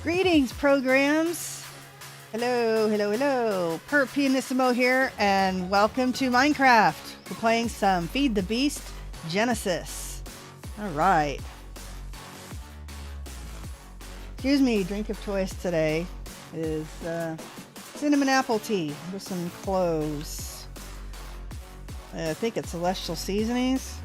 Greetings, programs! Hello, hello, hello! Pyrrh Pianissimo here, and welcome to Minecraft. We're playing some Feed the Beast Genesis. Alright. Excuse me, drink of choice today is cinnamon apple tea with some cloves. I think it's Celestial Seasonings.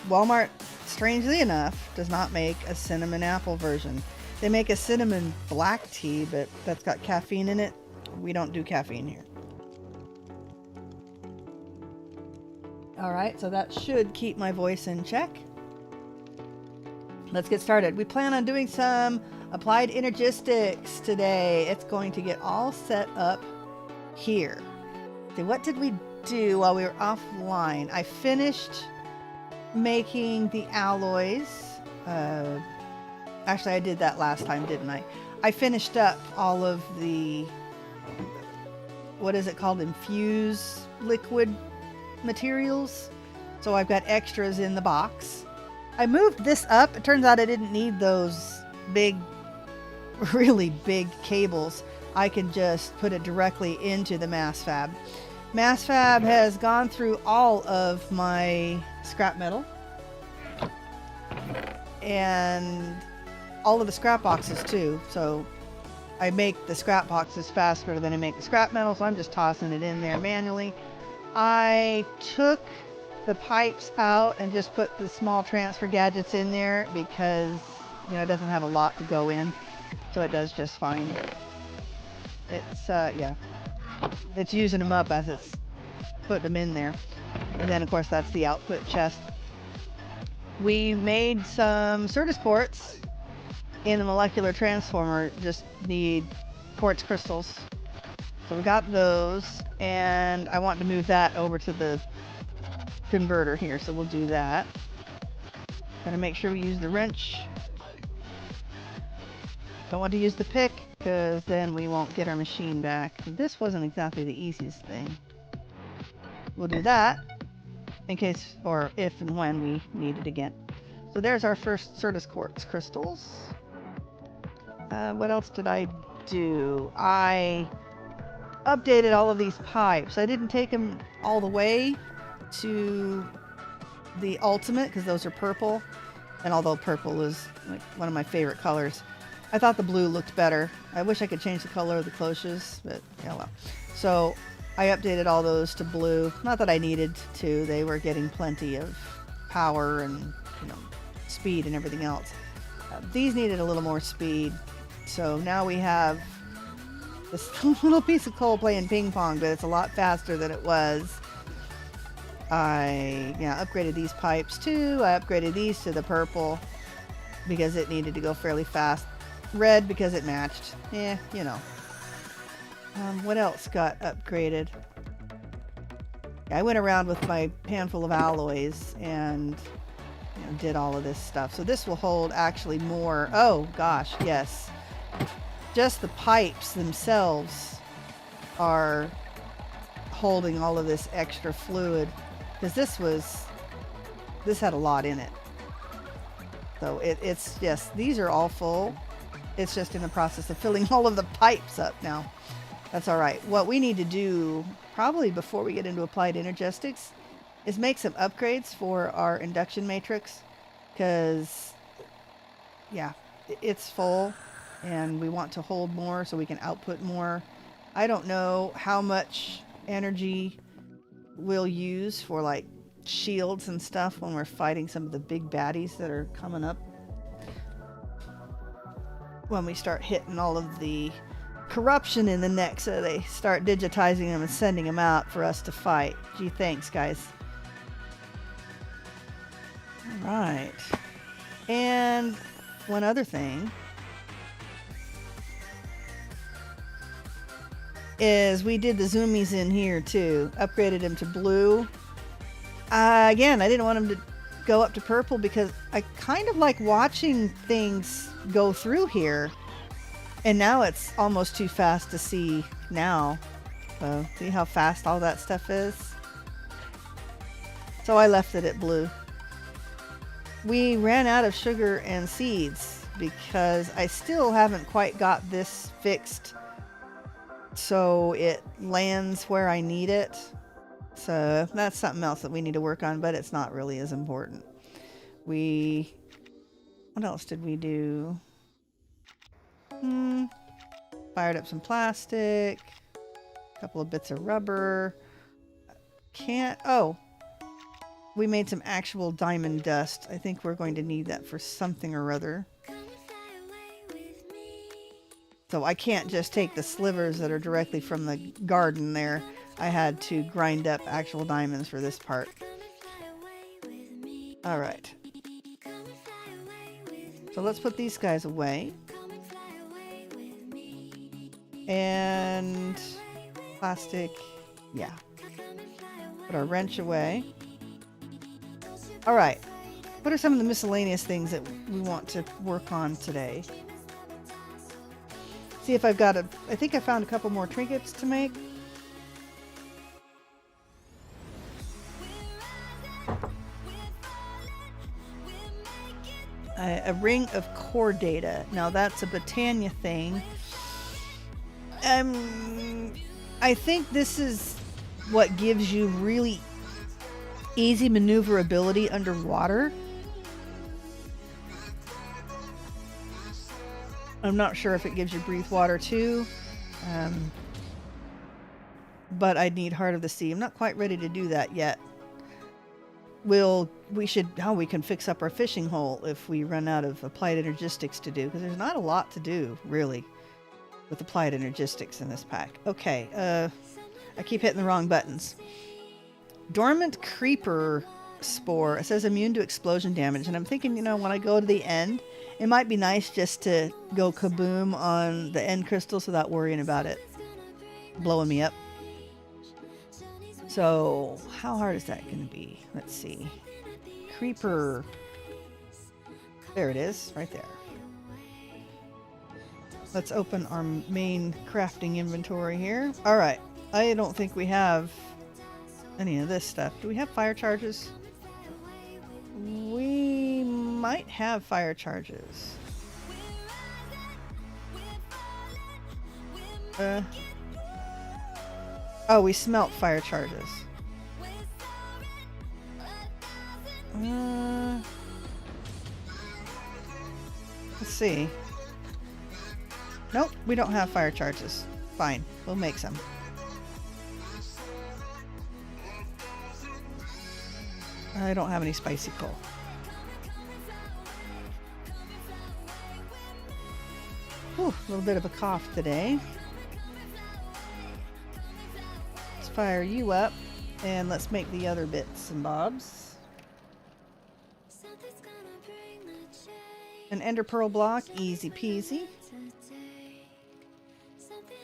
Walmart, strangely enough, does not make a cinnamon apple version. They make a cinnamon black tea, but that's got caffeine in it. We don't do caffeine here. Alright, so that should keep my voice in check. Let's get started. We plan on doing some applied energistics today. It's going to get all set up here. See, what did we do while we were offline? I finished making the alloys. Actually, I did that last time, didn't I? I finished up all of the, what is it called? Infuse liquid materials. So I've got extras in the box. I moved this up. It turns out I didn't need those big, really big cables. I can just put it directly into the mass fab. Mass fab has gone through all of my scrap metal. And all of the scrap boxes too, so I make the scrap boxes faster than I make the scrap metal, so I'm just tossing it in there manually. I took the pipes out and just put the small transfer gadgets in there because, you know, it doesn't have a lot to go in, so it does just fine. It's yeah, it's using them up as it's putting them in there. And then of course that's the output chest. We made some Certus ports in the molecular transformer, just need quartz crystals. So we got those, and I want to move that over to the converter here, so we'll do that. Gotta make sure we use the wrench. Don't want to use the pick, because then we won't get our machine back. This wasn't exactly the easiest thing. We'll do that, in case, or if and when we need it again. So there's our first Certus quartz crystals. What else did I do? I updated all of these pipes. I didn't take them all the way to the ultimate because those are purple. And although purple is like one of my favorite colors, I thought the blue looked better. I wish I could change the color of the cloches, but yeah, well. So I updated all those to blue. Not that I needed to. They were getting plenty of power and, you know, speed and everything else. These needed a little more speed. So now we have this little piece of coal playing ping pong, but it's a lot faster than it was. I upgraded these pipes too. I upgraded these to the purple because it needed to go fairly fast. Red because it matched. Yeah, you know. What else got upgraded? I went around with my handful of alloys and did all of this stuff. So this will hold actually more. Oh gosh, yes. Just the pipes themselves are holding all of this extra fluid because this had a lot in it. So it's just, these are all full. It's just in the process of filling all of the pipes up now. That's all right. What we need to do probably before we get into applied energistics is make some upgrades for our induction matrix because yeah, it's full and we want to hold more so we can output more. I don't know how much energy we'll use for like shields and stuff when we're fighting some of the big baddies that are coming up. When we start hitting all of the corruption in the neck, so they start digitizing them and sending them out for us to fight. Gee, thanks guys. Right. And one other thing is we did the zoomies in here too. Upgraded them to blue. Again, I didn't want them to go up to purple because I kind of like watching things go through here. And now it's almost too fast to see now. So see how fast all that stuff is? So I left it at blue. We ran out of sugar and seeds because I still haven't quite got this fixed so it lands where I need it. So that's something else that we need to work on, but it's not really as important. What else did we do? Fired up some plastic, a couple of bits of rubber. Oh, we made some actual diamond dust. I think we're going to need that for something or other. So I can't just take the slivers that are directly from the garden there. I had to grind up actual diamonds for this part. All right. So let's put these guys away. And plastic, yeah. Put our wrench away. All right. What are some of the miscellaneous things that we want to work on today? See if I've got I think I found a couple more trinkets to make. A ring of core data. Now that's a Britannia thing. I think this is what gives you really easy maneuverability underwater. I'm not sure if it gives you breathe water too, but I'd need Heart of the Sea. I'm not quite ready to do that yet. We can fix up our fishing hole if we run out of applied energistics to do, because there's not a lot to do really with applied energistics in this pack. Okay, I keep hitting the wrong buttons. Dormant creeper spore. It says immune to explosion damage, and I'm thinking, when I go to the end, it might be nice just to go kaboom on the end crystals without worrying about it blowing me up. So how hard is that going to be? Let's see. Creeper. There it is, right there. Let's open our main crafting inventory here. All right. I don't think we have any of this stuff. Do we have fire charges? We might have fire charges. Oh, we smelt fire charges. Let's see. Nope, we don't have fire charges. Fine, we'll make some. I don't have any spicy coal. Whew, a little bit of a cough today. Let's fire you up and let's make the other bits and bobs. An ender pearl block, easy peasy.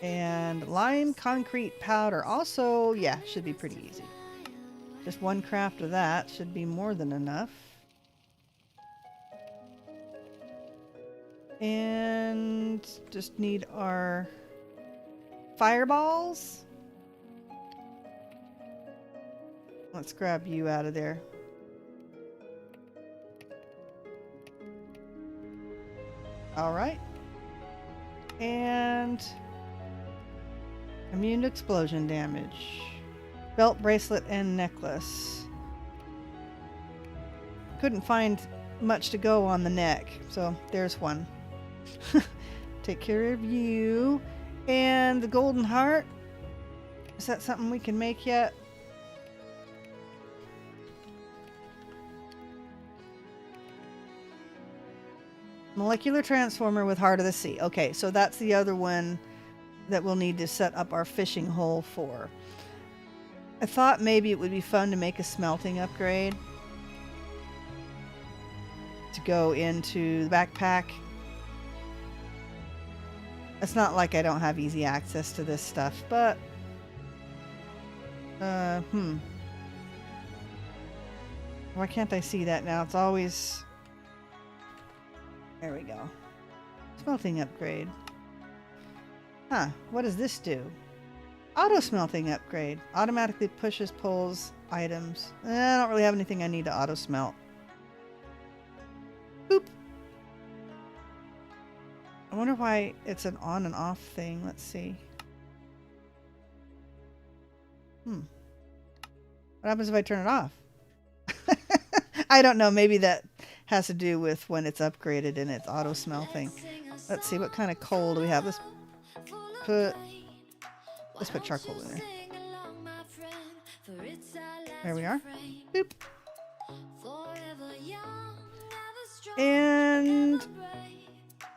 And lime concrete powder, also, yeah, should be pretty easy. Just one craft of that should be more than enough. And just need our fireballs. Let's grab you out of there. All right. And immune to explosion damage. Belt, bracelet, and necklace. Couldn't find much to go on the neck, so there's one. Take care of you. And the golden heart. Is that something we can make yet? Molecular transformer with Heart of the Sea. Okay, so that's the other one that we'll need to set up our fishing hole for. I thought maybe it would be fun to make a smelting upgrade to go into the backpack. It's not like I don't have easy access to this stuff, but why can't I see that now? It's always... There we go. Smelting upgrade. Huh, what does this do? Auto smelting upgrade. Automatically pushes, pulls items. I don't really have anything I need to auto smelt. Boop. I wonder why it's an on and off thing. Let's see. What happens if I turn it off? I don't know. Maybe that has to do with when it's upgraded and its auto smell thing. Let's see. What kind of coal do we have? Let's put charcoal in there. There we are. Boop. And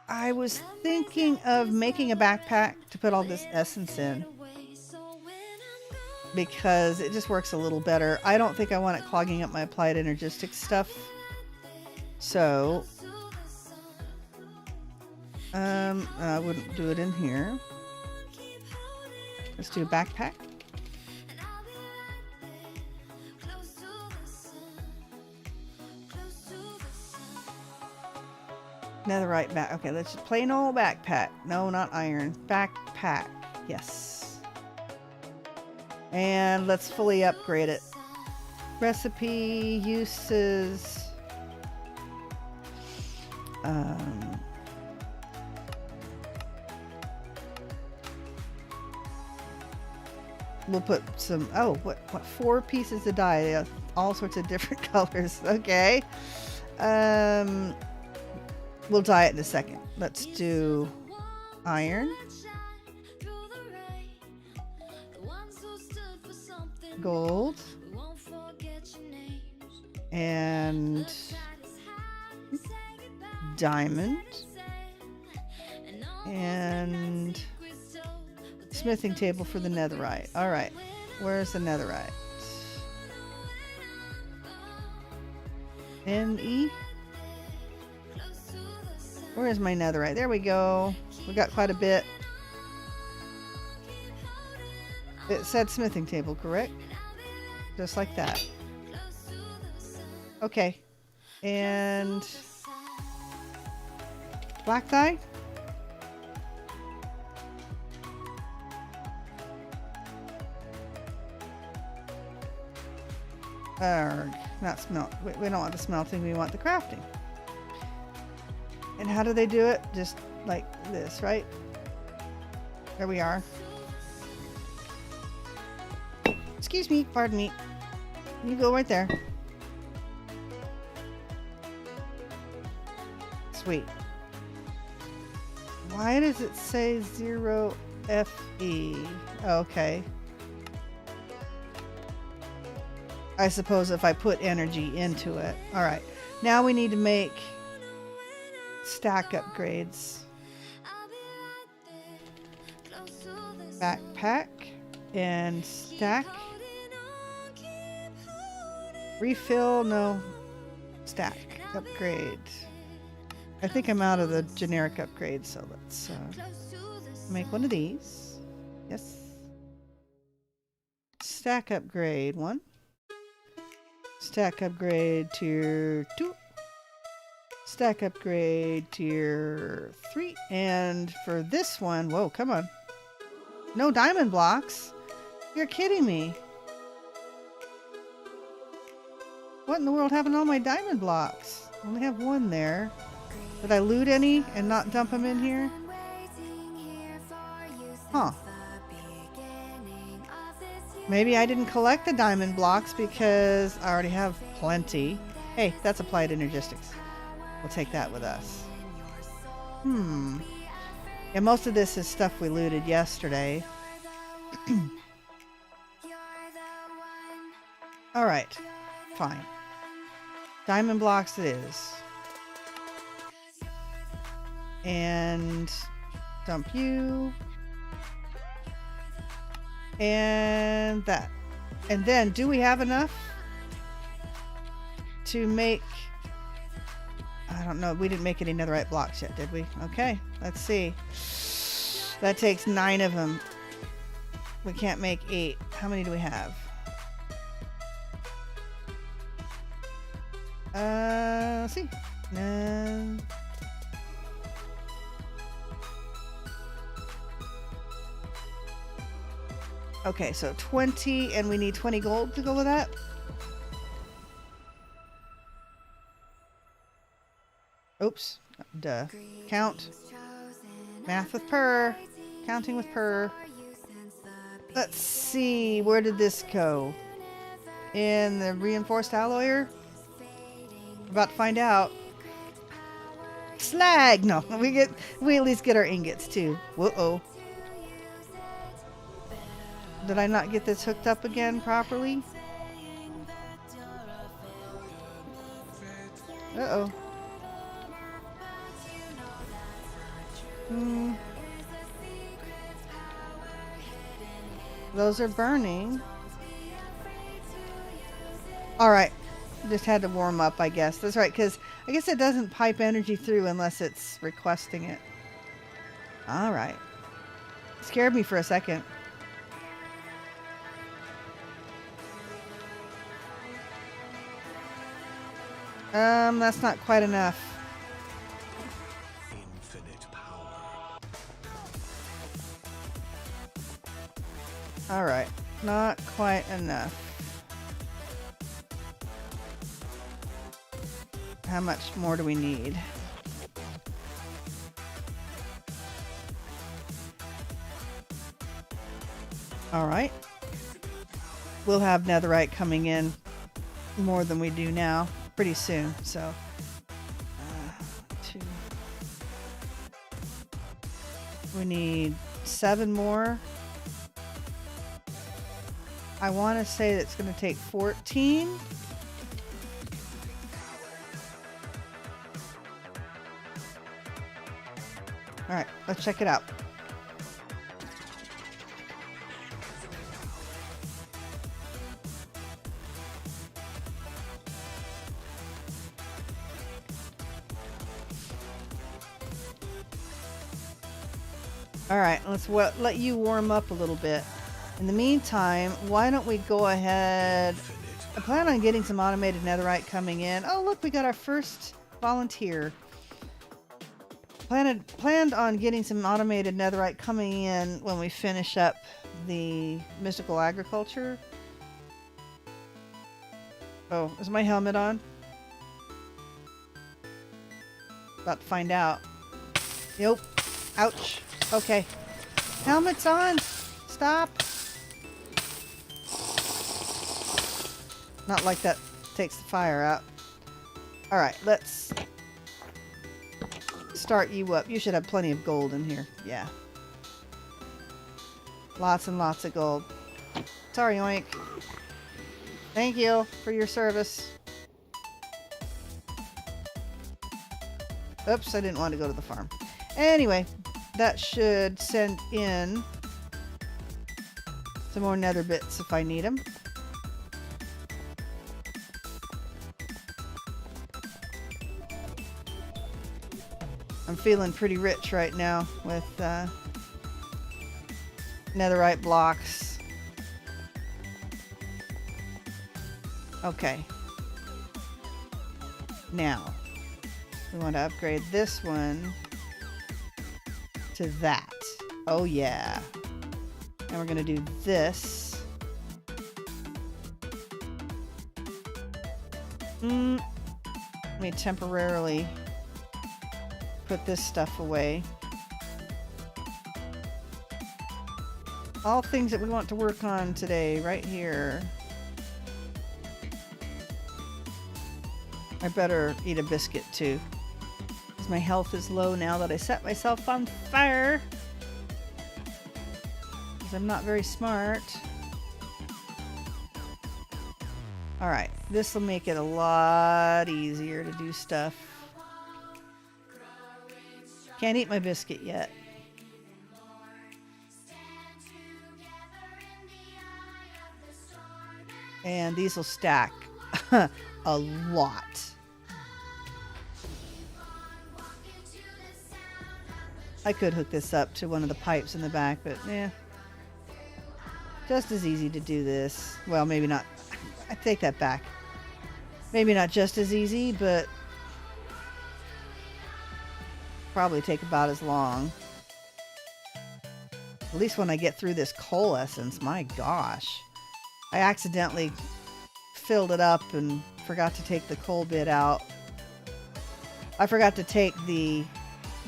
I was thinking of making a backpack to put all this essence in, because it just works a little better. I don't think I want it clogging up my applied Energistics stuff. So, I wouldn't do it in here. Let's do a backpack. Netherite back. Okay, let's just plain old backpack. No, not iron. Backpack. Yes. And let's fully upgrade it. Recipe, uses. We'll put some, what 4 pieces of dye, all sorts of different colors. Okay. We'll dye it in a second. Let's do iron, gold, and diamond, and smithing table for the netherite. All right, where's the netherite? NE. Where is my netherite? There we go. We got quite a bit. It said smithing table, correct? Just like that. Okay. And black dye? Not smelt. We don't want the smelting, we want the crafting. And how do they do it? Just like this, right? There we are. Excuse me, pardon me. You go right there. Sweet. Why does it say 0 FE? Okay. I suppose if I put energy into it. Alright. Now we need to make stack upgrades. Backpack and stack. Refill, no. Stack upgrade. I think I'm out of the generic upgrade, so let's make one of these. Yes. Stack upgrade 1. Stack upgrade tier 2. Stack upgrade tier 3. And for this one, whoa, come on. No diamond blocks? You're kidding me. What in the world happened to all my diamond blocks? I only have 1 there. Did I loot any and not dump them in here? Huh. Maybe I didn't collect the diamond blocks because I already have plenty. Hey, that's applied Energistics. We'll take that with us. Yeah, most of this is stuff we looted yesterday. Alright. Fine. Diamond blocks it is. And dump you. And that. And then, do we have enough to make... I don't know. We didn't make any netherite blocks yet, did we? Okay. Let's see. That takes 9 of them. We can't make 8. How many do we have? Let's see. Okay, so 20, and we need 20 gold to go with that. Oops. Duh. Count. Math with Pyrrh. Counting with Pyrrh. Let's see. Where did this go? In the reinforced alloyer? We're about to find out. Slag! No, we at least get our ingots too. Whoa-oh. Did I not get this hooked up again properly? Uh-oh. Those are burning. Alright. Just had to warm up, I guess. That's right, because I guess it doesn't pipe energy through unless it's requesting it. Alright. Scared me for a second. That's not quite enough. Infinite power. Alright. Not quite enough. How much more do we need? Alright. We'll have netherite coming in more than we do now pretty soon, so 2. We need 7 more. I want to say that's going to take 14. Alright, let's check it out. Alright, let's let you warm up a little bit. In the meantime, why don't we go ahead... I plan on getting some automated netherite coming in. Oh, look, we got our first volunteer. Planned on getting some automated netherite coming in when we finish up the mystical agriculture. Oh, is my helmet on? About to find out. Nope. Ouch. Okay. Helmet's on. Stop. Not like that takes the fire out. Alright, let's start you up. You should have plenty of gold in here. Yeah. Lots and lots of gold. Sorry, Oink. Thank you for your service. Oops, I didn't want to go to the farm. Anyway, that should send in some more nether bits if I need them. I'm feeling pretty rich right now with netherite blocks. Okay. Now, we want to upgrade this one to that. Oh yeah. And we're going to do this. Let me temporarily put this stuff away. All things that we want to work on today, right here. I better eat a biscuit too, because my health is low now that I set myself on fire. Because I'm not very smart. Alright, this will make it a lot easier to do stuff. Can't eat my biscuit yet. And these will stack a lot. I could hook this up to one of the pipes in the back, but yeah. Just as easy to do this. Well, maybe not. I take that back. Maybe not just as easy, but probably take about as long. At least when I get through this coal essence, my gosh. I accidentally filled it up and forgot to take the coal bit out. I forgot to take the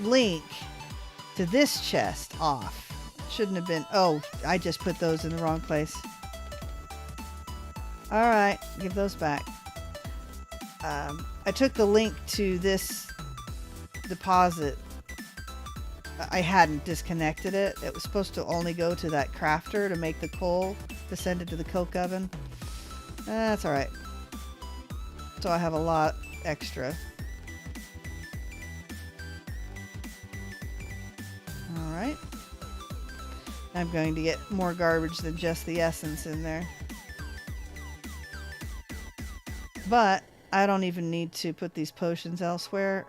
link to this chest off. Shouldn't have been. Oh, I just put those in the wrong place. All right, give those back. I took the link to this deposit. I hadn't disconnected it. It was supposed to only go to that crafter to make the coal to send it to the coke oven. That's all right. So I have a lot extra. All right. I'm going to get more garbage than just the essence in there. But I don't even need to put these potions elsewhere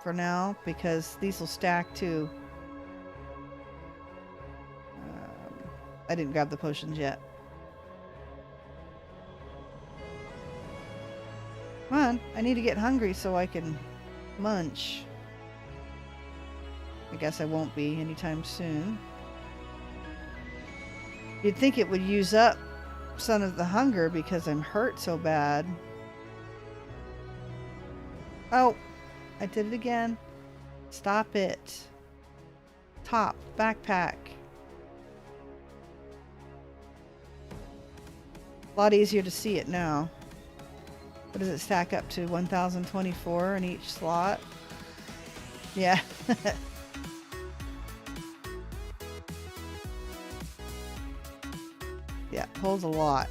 for now because these will stack too. I didn't grab the potions yet. Come on, I need to get hungry so I can munch. I guess I won't be anytime soon. You'd think it would use up some of the hunger because I'm hurt so bad. Oh, I did it again. Stop it. Top, backpack. A lot easier to see it now. What does it stack up to? 1024 in each slot? Yeah. Yeah, holds a lot.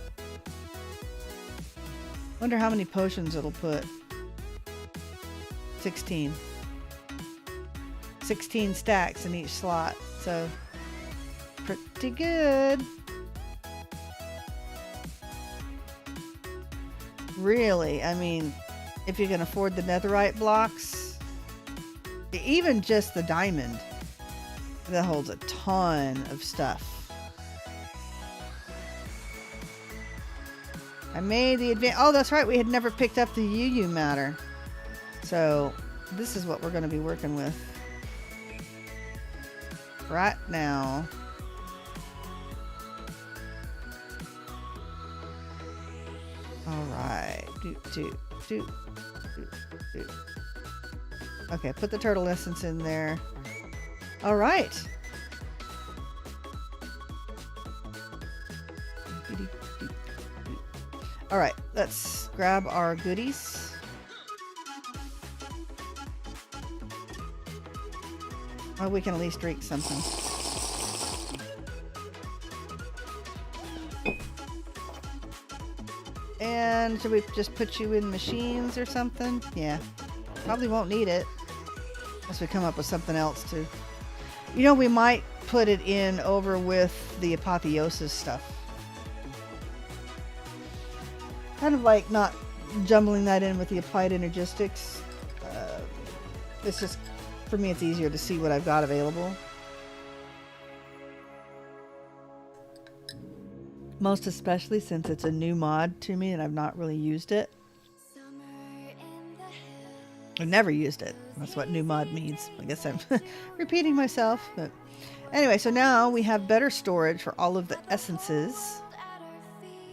Wonder how many potions it'll put. 16. 16 stacks in each slot, so pretty good. Really, I mean, if you can afford the netherite blocks, even just the diamond, that holds a ton of stuff. I made the advance. Oh, that's right. We had never picked up the UU matter. So this is what we're going to be working with right now. All right. Okay, put the turtle essence in there. All right. All right, let's grab our goodies. Oh, we can at least drink something. And should we just put you in machines or something? Yeah, probably won't need it unless we come up with something else to. You know, we might put it in over with the apotheosis stuff. Kind of like not jumbling that in with the applied energistics. It's just, for me, it's easier to see what I've got available. Most especially since it's a new mod to me and I've not really used it. I've never used it. That's what new mod means. I guess I'm repeating myself. But anyway, so now we have better storage for all of the essences.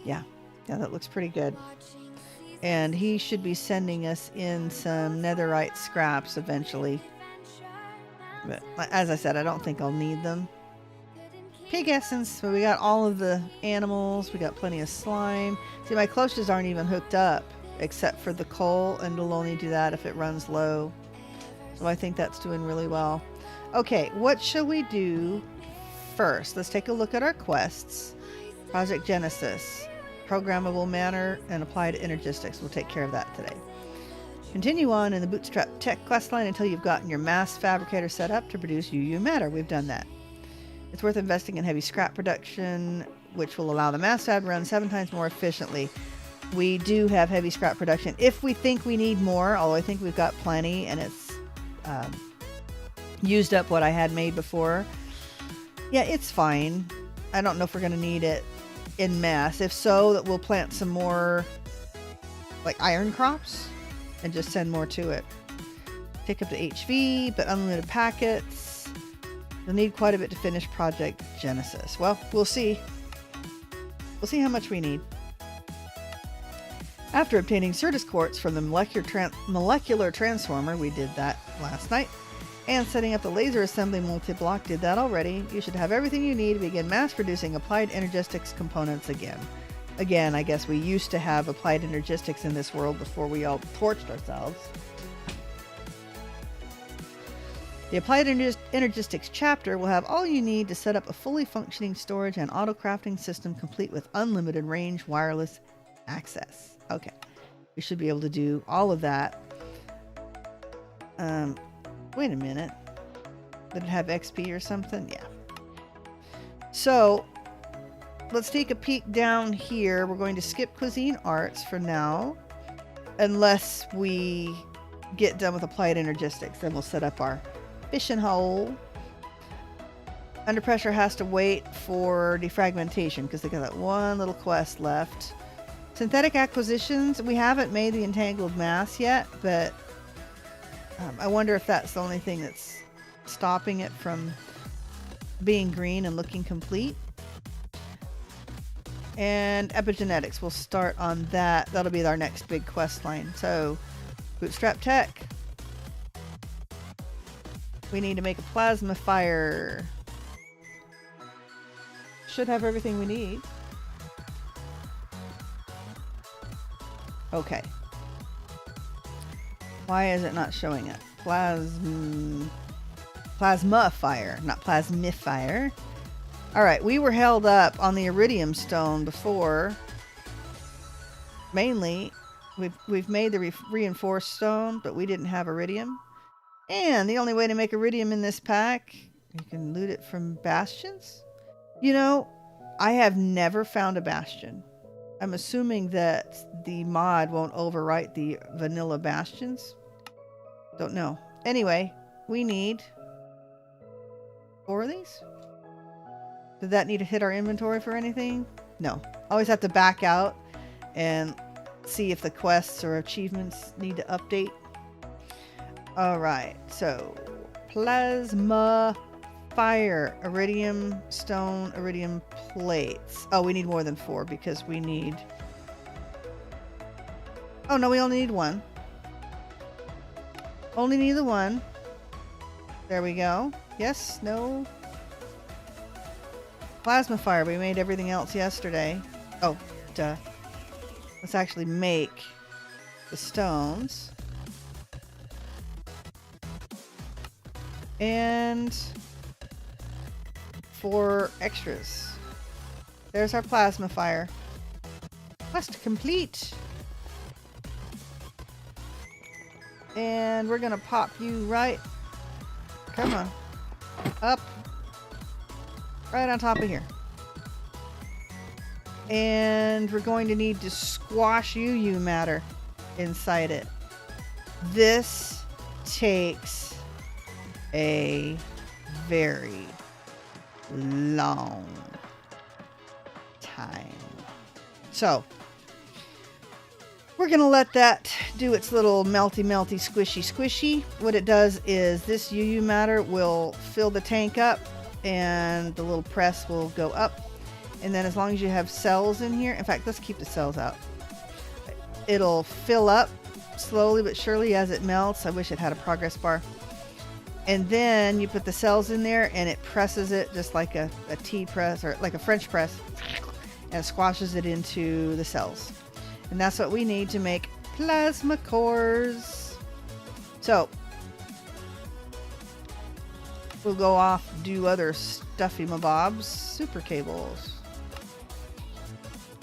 Yeah, that looks pretty good. And he should be sending us in some netherite scraps eventually. But as I said, I don't think I'll need them. Pig essence, so we got all of the animals, we got plenty of slime. See, my cloches aren't even hooked up except for the coal, and it'll only do that if it runs low. So I think that's doing really well. Okay, what shall we do first? Let's take a look at our quests. Project Genesis, programmable manner, and applied energistics. We'll take care of that today. Continue on in the Bootstrap Tech quest line until you've gotten your mass fabricator set up to produce UU matter. We've done that. It's worth investing in heavy scrap production, which will allow the mass fab to run 7 times more efficiently. We do have heavy scrap production if we think we need more, although I think we've got plenty and it's used up what I had made before. Yeah, it's fine. I don't know if we're going to need it in mass. If so, that we'll plant some more like iron crops and just send more to it. Take up to HV, but unlimited packets. You'll need quite a bit to finish Project Genesis. Well, we'll see. We'll see how much we need. After obtaining Certus quartz from the molecular transformer, we did that last night, And setting up the laser assembly multi-block. Did that already. You should have everything you need to begin mass producing applied energistics components again. Again, I guess we used to have applied energistics in this world before we all torched ourselves. The applied energistics chapter will have all you need to set up a fully functioning storage and auto-crafting system complete with unlimited range wireless access. Okay. We should be able to do all of that. Wait a minute. Did it have XP or something? Yeah. So, let's take a peek down here. We're going to skip Cuisine Arts for now. Unless we get done with Applied Energistics. Then we'll set up our fishing hole. Under Pressure has to wait for defragmentation because they got that one little quest left. Synthetic Acquisitions. We haven't made the Entangled Mass yet, but I wonder if that's the only thing that's stopping it from being green and looking complete. And epigenetics, we'll start on that. That'll be our next big quest line. So, Bootstrap Tech. We need to make a plasma fire. Should have everything we need. Okay. Why is it not showing up? Plasma fire, not plasmifier. Alright, we were held up on the iridium stone before. Mainly, we've made the reinforced stone, but we didn't have iridium. And the only way to make iridium in this pack, you can loot it from bastions. You know, I have never found a bastion. I'm assuming that the mod won't overwrite the vanilla bastions. Don't know. Anyway, we need 4 of these. Did that need to hit our inventory for anything? No. Always have to back out and see if the quests or achievements need to update. Alright, so plasma fire, iridium stone, iridium plates. Oh, we need more than 4 because we need... Oh no, we only need 1. Only need the 1. There we go. Yes, no. Plasma fire, we made everything else yesterday. Oh, duh. Let's actually make the stones. And 4 extras. There's our plasma fire. Quest complete. And we're gonna pop you right, come on, up, right on top of here. And we're going to need to squash UU matter inside it. This takes a very long time. So, we're going to let that do its little melty, squishy. What it does is this UU matter will fill the tank up and the little press will go up. And then as long as you have cells in here, in fact, let's keep the cells out. It'll fill up slowly but surely as it melts. I wish it had a progress bar. And then you put the cells in there and it presses it just like a tea press or like a French press and squashes it into the cells. And that's what we need to make plasma cores. So, we'll go off, do other stuffy mabobs, super cables.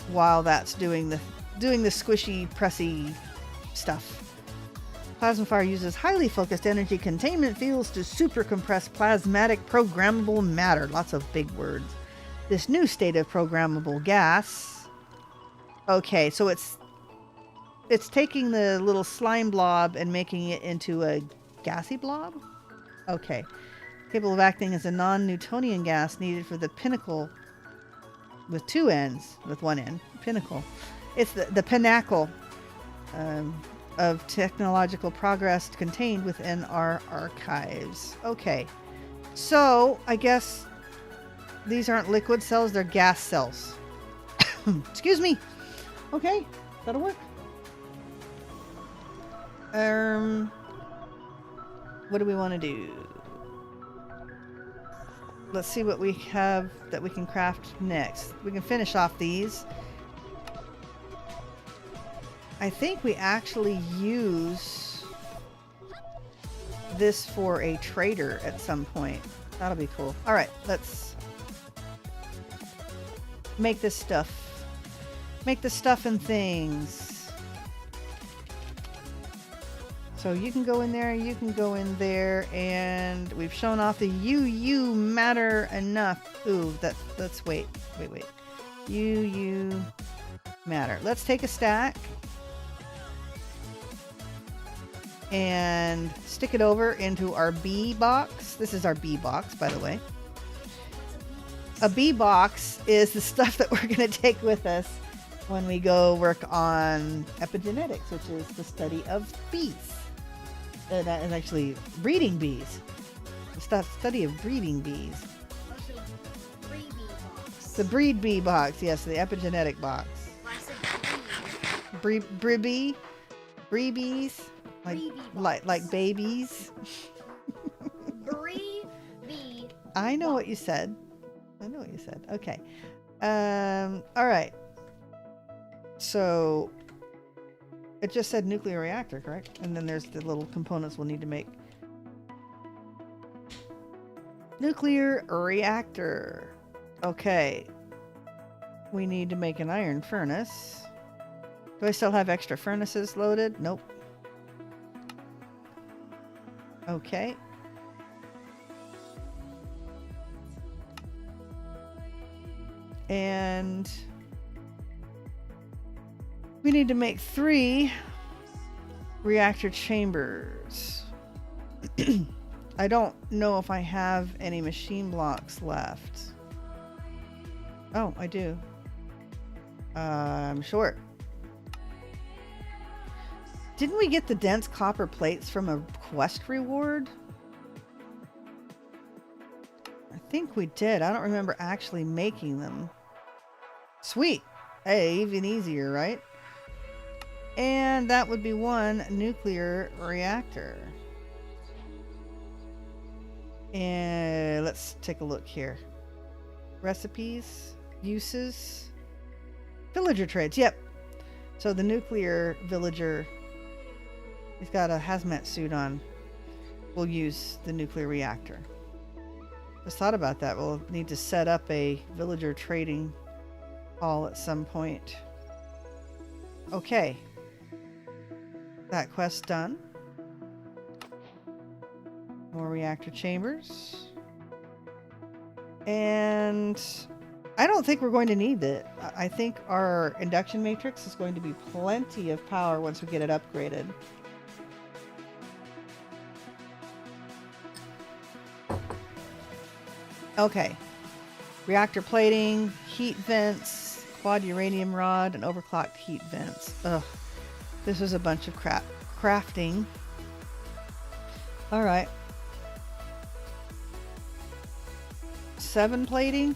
While that's doing the squishy, pressy stuff. Plasma fire uses highly focused energy containment fields to super compress plasmatic programmable matter. Lots of big words. This new state of programmable gas. Okay, so it's taking the little slime blob and making it into a gassy blob? Okay. Capable of acting as a non-Newtonian gas needed for the pinnacle with 2 ends, with 1 end. Pinnacle. It's the pinnacle of technological progress contained within our archives. Okay. So, I guess these aren't liquid cells, they're gas cells. Excuse me. Okay, that'll work. what do we want to do? Let's see what we have that we can craft next. We can finish off these. I think we actually use this for a trader at some point. That'll be cool. All right, let's make this stuff. Make the stuff and things. So you can go in there, you can go in there, and we've shown off the you matter enough. Ooh, let's wait. You matter. Let's take a stack and stick it over into our B box. This is our B box, by the way. A B box is the stuff that we're going to take with us when we go work on epigenetics, which is the study of bees. That is actually breeding bees. The study of breeding bees. The breed bee box, yes, the epigenetic box. Bree bees, like babies. Bree bee. I know what you said. Okay. All right. So it just said nuclear reactor, correct? And then there's the little components we'll need to make. Nuclear reactor. Okay. We need to make an iron furnace. Do I still have extra furnaces loaded? Nope. Okay. And we need to make 3 reactor chambers. I don't know if I have any machine blocks left. Oh, I do. I'm short. Didn't we get the dense copper plates from a quest reward? I think we did. I don't remember actually making them. Sweet. Hey, even easier, right? And that would be 1 nuclear reactor. And let's take a look here. Recipes, uses, villager trades. Yep. So the nuclear villager, he's got a hazmat suit on. We'll use the nuclear reactor. Just thought about that. We'll need to set up a villager trading hall at some point. Okay. That quest done. More reactor chambers. And I don't think we're going to need it. I think our induction matrix is going to be plenty of power once we get it upgraded. Okay. Reactor plating, heat vents, quad uranium rod, and overclocked heat vents. Ugh. This was a bunch of crap. Crafting. Alright. 7 plating.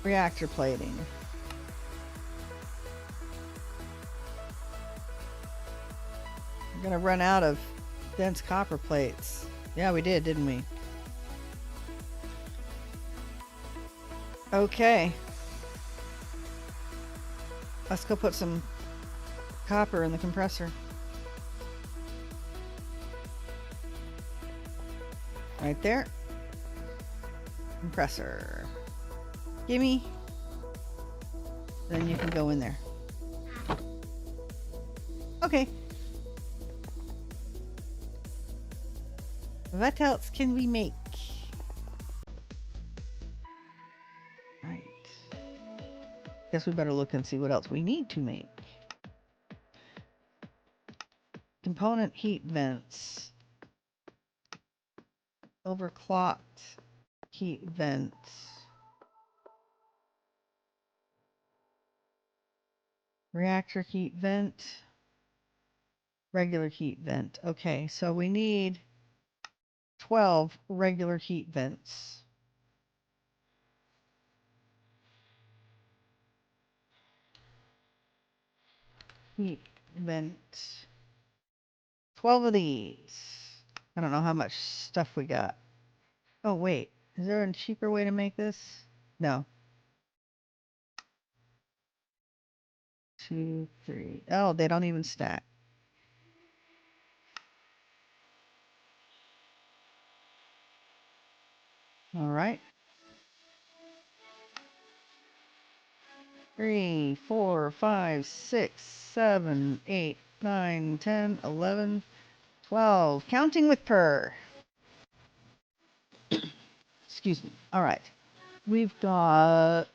Reactor plating. We're gonna run out of dense copper plates. Yeah, we did, didn't we? Okay. Let's go put some copper in the compressor. Right there. Compressor. Gimme. Then you can go in there. Okay. What else can we make? Right. Guess we better look and see what else we need to make. Component heat vents. Overclocked heat vents. Reactor heat vent. Regular heat vent. Okay, so we need 12 regular heat vents. Heat Vent. 12 of these. I don't know how much stuff we got. Oh, wait. Is there a cheaper way to make this? No. 2, 3. Oh, they don't even stack. All right. 3, 4, 5, 6, 7, 8, 9, 10, 11, 12. Counting with Pyrrh. Excuse me. All right. We've got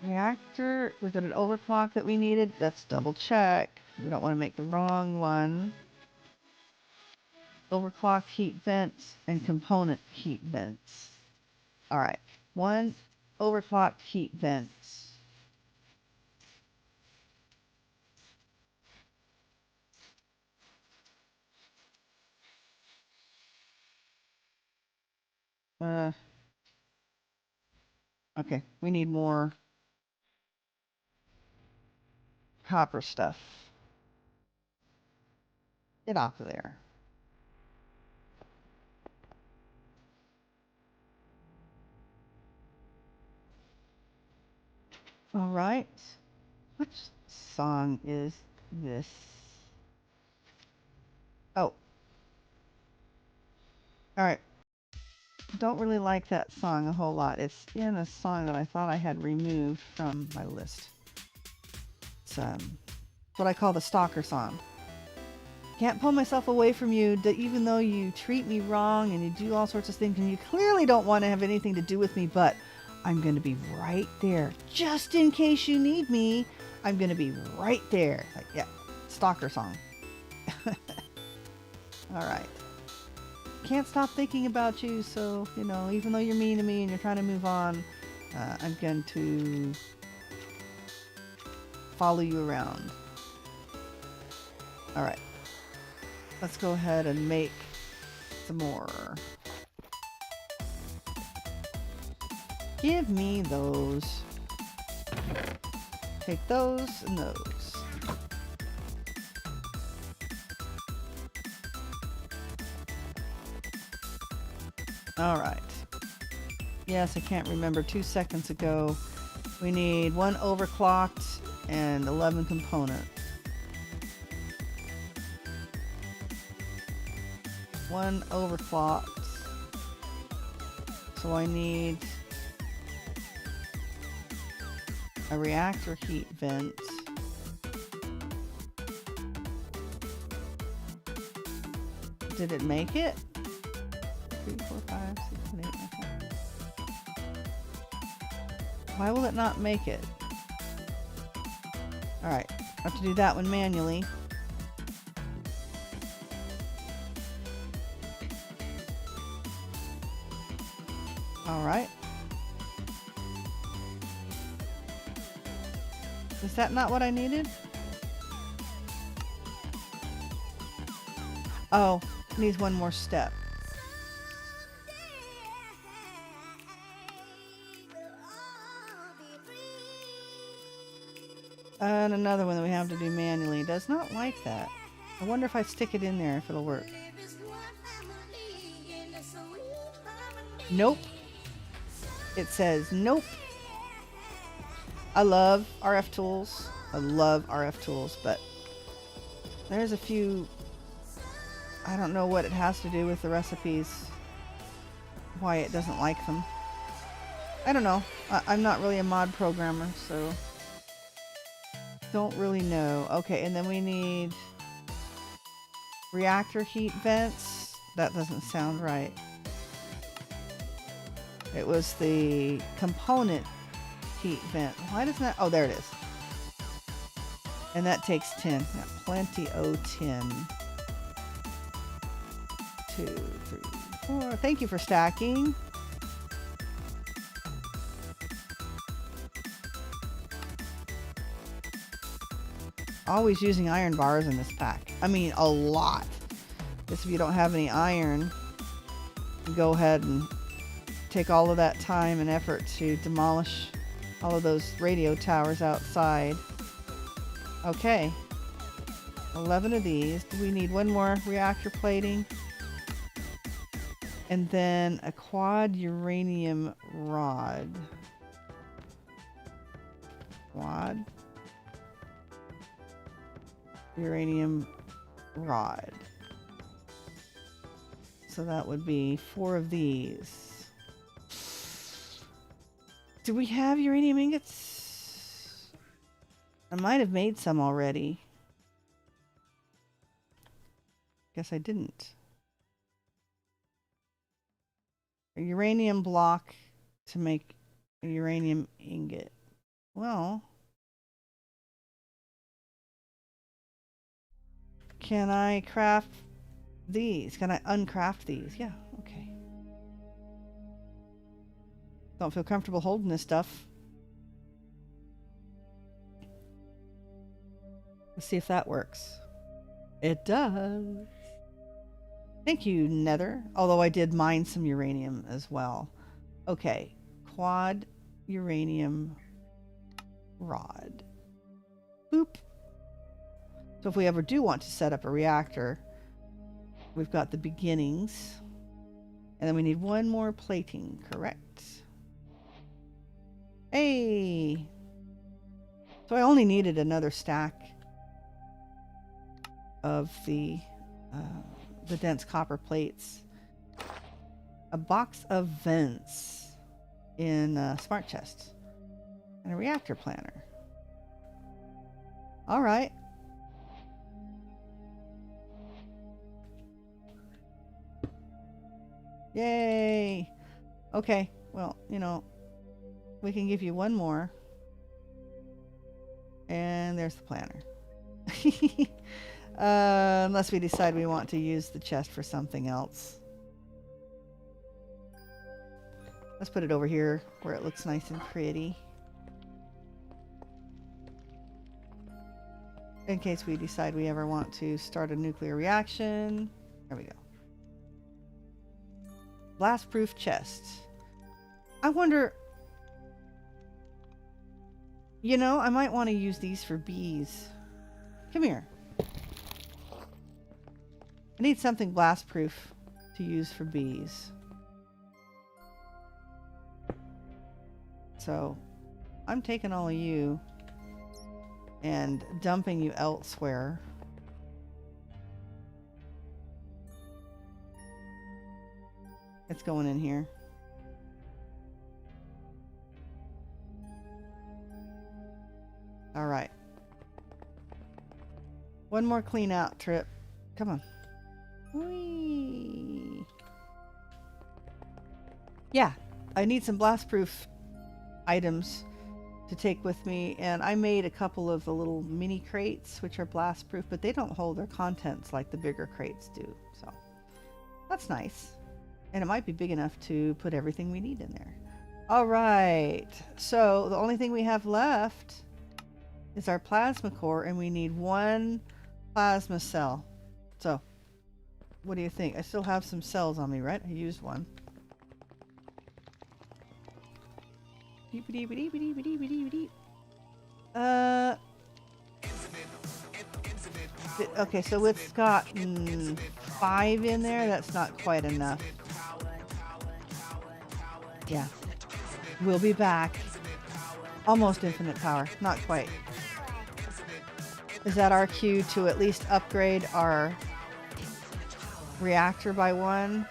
reactor. We've got an overclock that we needed. Let's double check. We don't want to make the wrong one. Overclocked heat vents and component heat vents. All right. 1 overclocked heat vents. Okay, we need more copper stuff. Get off of there. All right. Which song is this? Oh. All right. Don't really like that song a whole lot. It's in a song that I thought I had removed from my list. It's what I call the stalker song. Can't pull myself away from you, even though you treat me wrong and you do all sorts of things and you clearly don't want to have anything to do with me, but I'm going to be right there. Just in case you need me, I'm going to be right there. Like, yeah, stalker song. All right. Can't stop thinking about you, so, you know, even though you're mean to me and you're trying to move on, I'm going to follow you around. All right. Let's go ahead and make some more. Give me those. Take those and those. All right. Yes, I can't remember 2 seconds ago. We need 1 overclocked and 11 component. 1 overclocked. So I need a reactor heat vent. Did it make it? 3, 4, 5, 6, 7, 8, 9, 10. Why will it not make it? Alright, I have to do that one manually. Alright. Is that not what I needed? Oh, it needs one more step. And another one that we have to do manually. It does not like that. I wonder if I stick it in there if it'll work. Nope. It says nope. I love RF tools. I love RF tools, but there's a few, I don't know what it has to do with the recipes, why it doesn't like them. I don't know. I'm not really a mod programmer, so don't really know. Okay, and then we need reactor heat vents. That doesn't sound right. It was the component heat vent. Why doesn't that? Oh, there it is. And that takes 10. Got plenty of 10. 2, 3, 4. Thank you for stacking. Always using iron bars in this pack. I mean, a lot. Just if you don't have any iron, go ahead and take all of that time and effort to demolish all of those radio towers outside. Okay, 11 of these. Do we need one more reactor plating? And then a quad uranium rod. Quad uranium rod. So that would be 4 of these. Do we have uranium ingots? I might have made some already. Guess I didn't. A uranium block to make a uranium ingot. Well, can I craft these? Can I uncraft these? Yeah, okay. Don't feel comfortable holding this stuff. Let's see if that works. It does. Thank you, Nether. Although I did mine some uranium as well. Okay, quad uranium rod. Boop. So if we ever do want to set up a reactor, we've got the beginnings. And then we need one more plating, correct? Hey! So I only needed another stack of the dense copper plates. A box of vents in smart chests. And a reactor planner. All right. Yay. Okay. Well, you know, we can give you one more. And there's the planner. Unless we decide we want to use the chest for something else. Let's put it over here where it looks nice and pretty. In case we decide we ever want to start a nuclear reaction. There we go. Blast-proof chest. I wonder... You know, I might want to use these for bees. Come here. I need something blast-proof to use for bees. So, I'm taking all of you and dumping you elsewhere. It's going in here. All right. One more clean out trip. Come on. Whee. Yeah, I need some blast-proof items to take with me, and I made a couple of the little mini crates which are blast proof, but they don't hold their contents like the bigger crates do, so that's nice. And it might be big enough to put everything we need in there. All right, so the only thing we have left is our plasma core, and we need one plasma cell. So what do you think? I still have some cells on me, right? I used one. Okay, so it's got 5 in there. That's not quite enough. Yeah. We'll be back. Almost infinite power. Not quite. Is that our cue to at least upgrade our reactor by 1?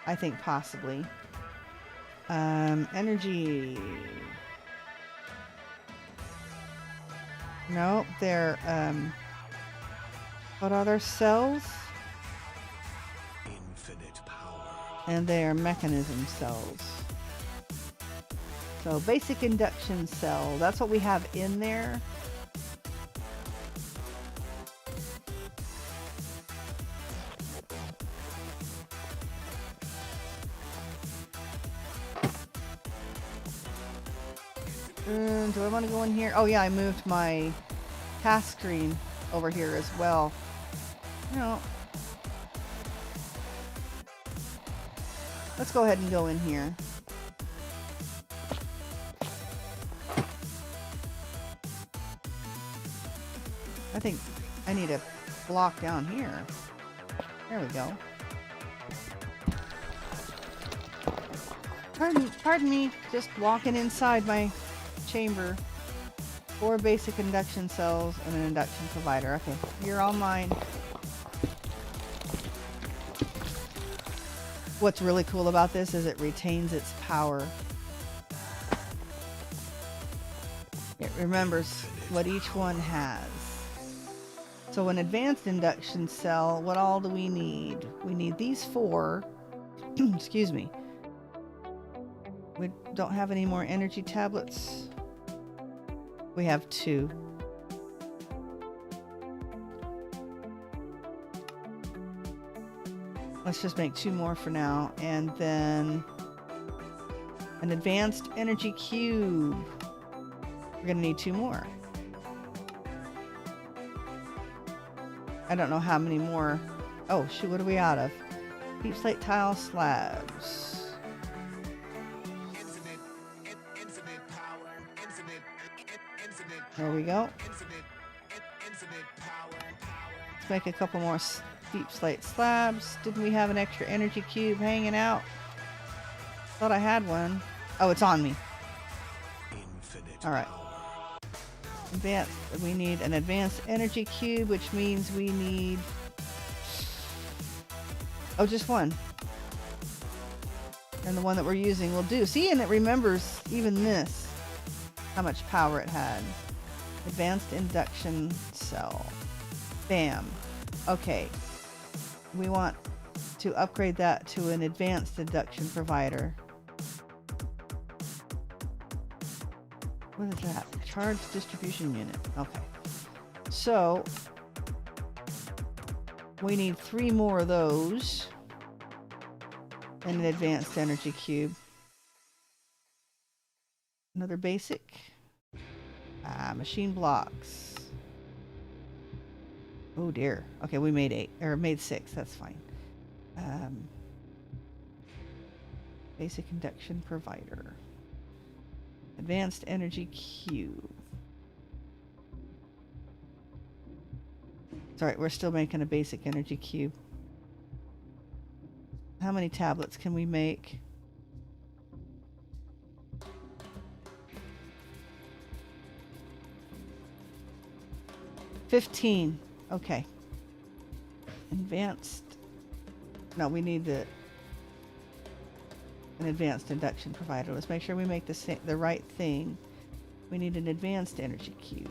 I think possibly. Energy. No, they're, what are their cells? Infinite power. And they are mechanism cells. So basic induction cell, that's what we have in there. Do I want to go in here? Oh yeah, I moved my task screen over here as well. No. Let's go ahead and go in here. I I think I need a block down here. There we go. Pardon me, just walking inside my chamber. 4 basic induction cells and an induction provider. Okay, you're all mine. What's really cool about this is it retains its power. It remembers what each one has. So an advanced induction cell, what all do we need? We need these 4. Excuse me. We don't have any more energy tablets. We have 2. Let's just make 2 more for now. And then an advanced energy cube. We're going to need 2 more. I don't know how many more. Oh, shoot, what are we out of? Deep slate tile slabs. There we go. Let's make a couple more deep slate slabs. Didn't we have an extra energy cube hanging out? Thought I had one. Oh, it's on me. All right. Advanced. We need an advanced energy cube, which means we need... Oh, just one. And the one that we're using will do. See, and it remembers even this, how much power it had. Advanced induction cell. Bam. Okay. We want to upgrade that to an advanced induction provider. What is that? Charge distribution unit. Okay. So we need 3 more of those and an advanced energy cube. Another basic. Machine blocks. Oh dear. Okay, we made 8 or made 6. That's fine. Basic induction provider. Advanced energy cube. Sorry, we're still making a basic energy cube. How many tablets can we make? $15. Okay. Advanced. No, we need an advanced induction provider. Let's make sure we make the right thing. We need an advanced energy cube.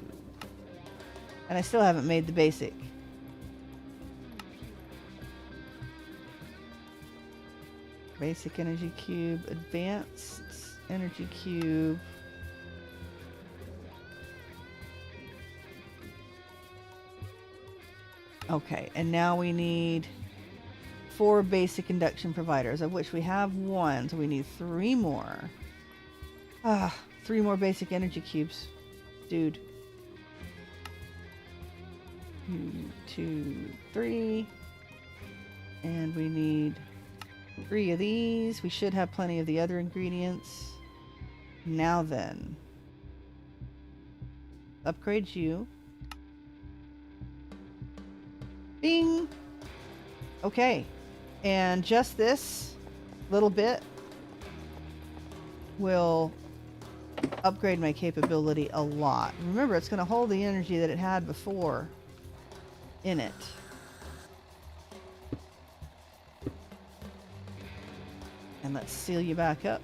And I still haven't made the basic. Basic energy cube, advanced energy cube. Okay, and now we need 4 basic induction providers, of which we have 1, so we need 3 more. 3 more basic energy cubes. Dude. 1, 2, 3. And we need 3 of these. We should have plenty of the other ingredients. Now then. Upgrade you. Bing! Okay. And just this little bit will upgrade my capability a lot. Remember, it's going to hold the energy that it had before in it. And let's seal you back up.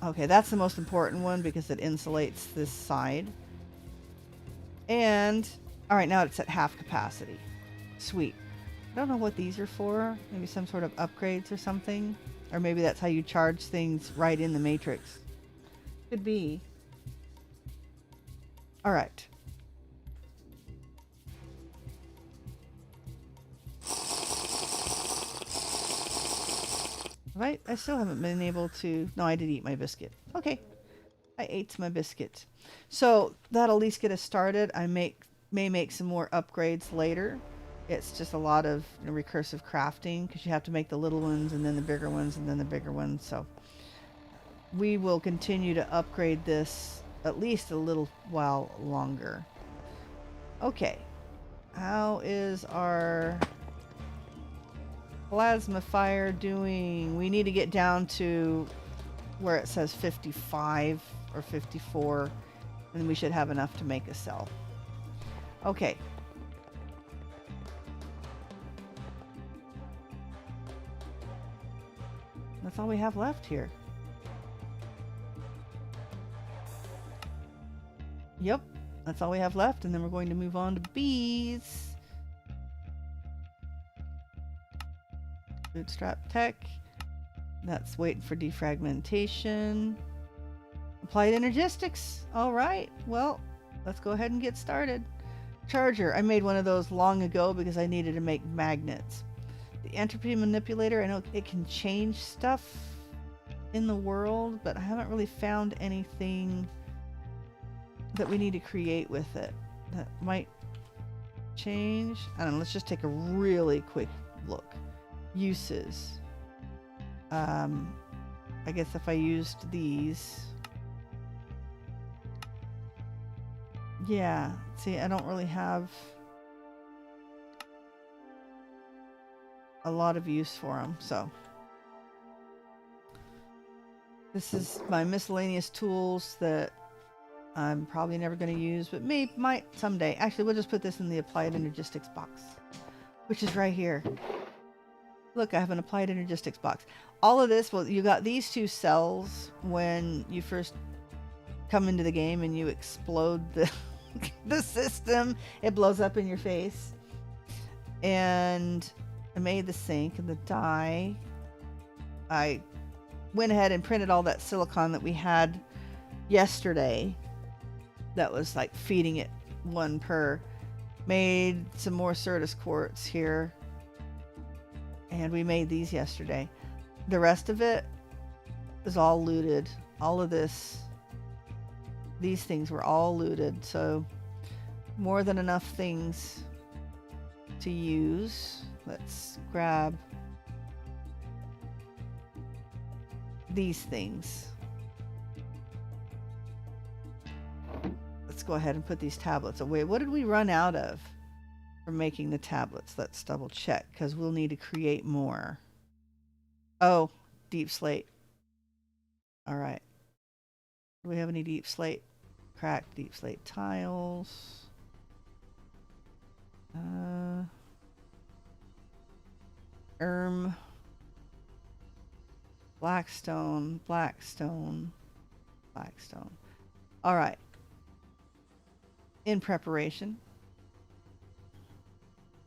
Okay, that's the most important one because it insulates this side. And, alright, now it's at half capacity. Sweet. I don't know what these are for. Maybe some sort of upgrades or something. Or maybe that's how you charge things right in the matrix. Could be. Alright. Right? I still haven't been able to... No, I did eat my biscuit. Okay. I ate my biscuit. So that'll at least get us started. I may make some more upgrades later. It's just a lot of recursive crafting because you have to make the little ones and then the bigger ones and then the bigger ones. So we will continue to upgrade this at least a little while longer. Okay. How is our plasma fire doing? We need to get down to where it says 55 or 54, and we should have enough to make a cell. Okay. That's all we have left here. Yep, that's all we have left, and then we're going to move on to bees. Bootstrap tech. That's waiting for defragmentation. Applied energistics. All right, well, let's go ahead and get started. Charger. I made one of those long ago because I needed to make magnets. The entropy manipulator, I know it can change stuff in the world, but I haven't really found anything that we need to create with it that might change. I don't know, let's just take a really quick look. Uses. I guess if I used these. Yeah, see, I don't really have a lot of use for them, so. This is my miscellaneous tools that I'm probably never going to use, but might someday. Actually, we'll just put this in the applied energistics box, which is right here. Look, I have an applied energistics box. All of this, well, you got these two cells when you first come into the game and you explode the system. It blows up in your face. And I made the sink and the dye. I went ahead and printed all that silicon that we had yesterday. That was like feeding it one per. Made some more Certus quartz here. And we made these yesterday. The rest of it is all looted. All of this, these things were all looted. So more than enough things to use. Let's grab these things. Let's go ahead and put these tablets away. What did we run out of for making the tablets? Let's double check, because we'll need to create more. Oh, deep slate. All right. Do we have any deep slate? Cracked deep slate tiles. Blackstone, Blackstone, Blackstone. All right. In preparation.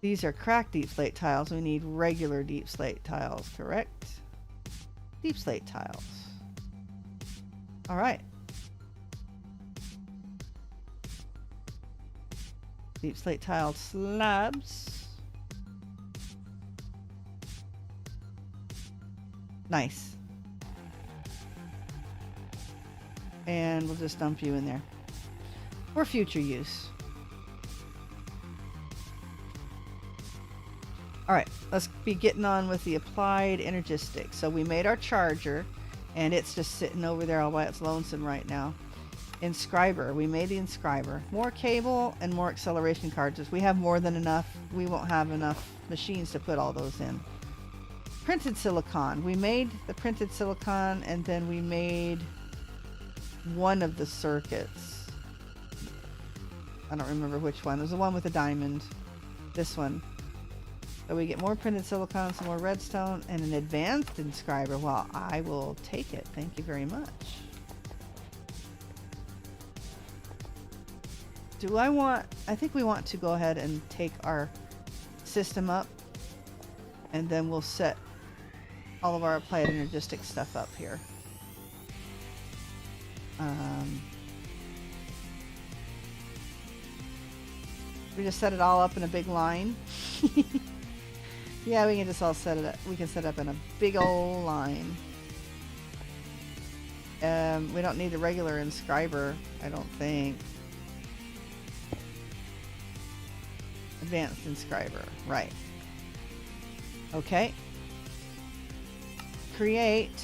These are cracked deep slate tiles. We need regular deep slate tiles, correct? Deep slate tiles. All right. Deep slate tile slabs. Nice. And we'll just dump you in there for future use. All right, let's be getting on with the applied energistics. So we made our charger, and it's just sitting over there all by its lonesome right now. Inscriber, we made the inscriber. More cable and more acceleration cartridges. We have more than enough. We won't have enough machines to put all those in. Printed silicon. We made the printed silicon, and then we made one of the circuits. I don't remember which one. There's the one with the diamond. This one. So we get more printed silicon, some more redstone, and an advanced inscriber. Well, I will take it. Thank you very much. I think we want to go ahead and take our system up, and then we'll set all of our applied energistic stuff up here. We just set it all up in a big line. Yeah, we can just all set it up. We can set up in a big old line. We don't need the regular inscriber, I don't think. Advanced inscriber, right. Okay. Create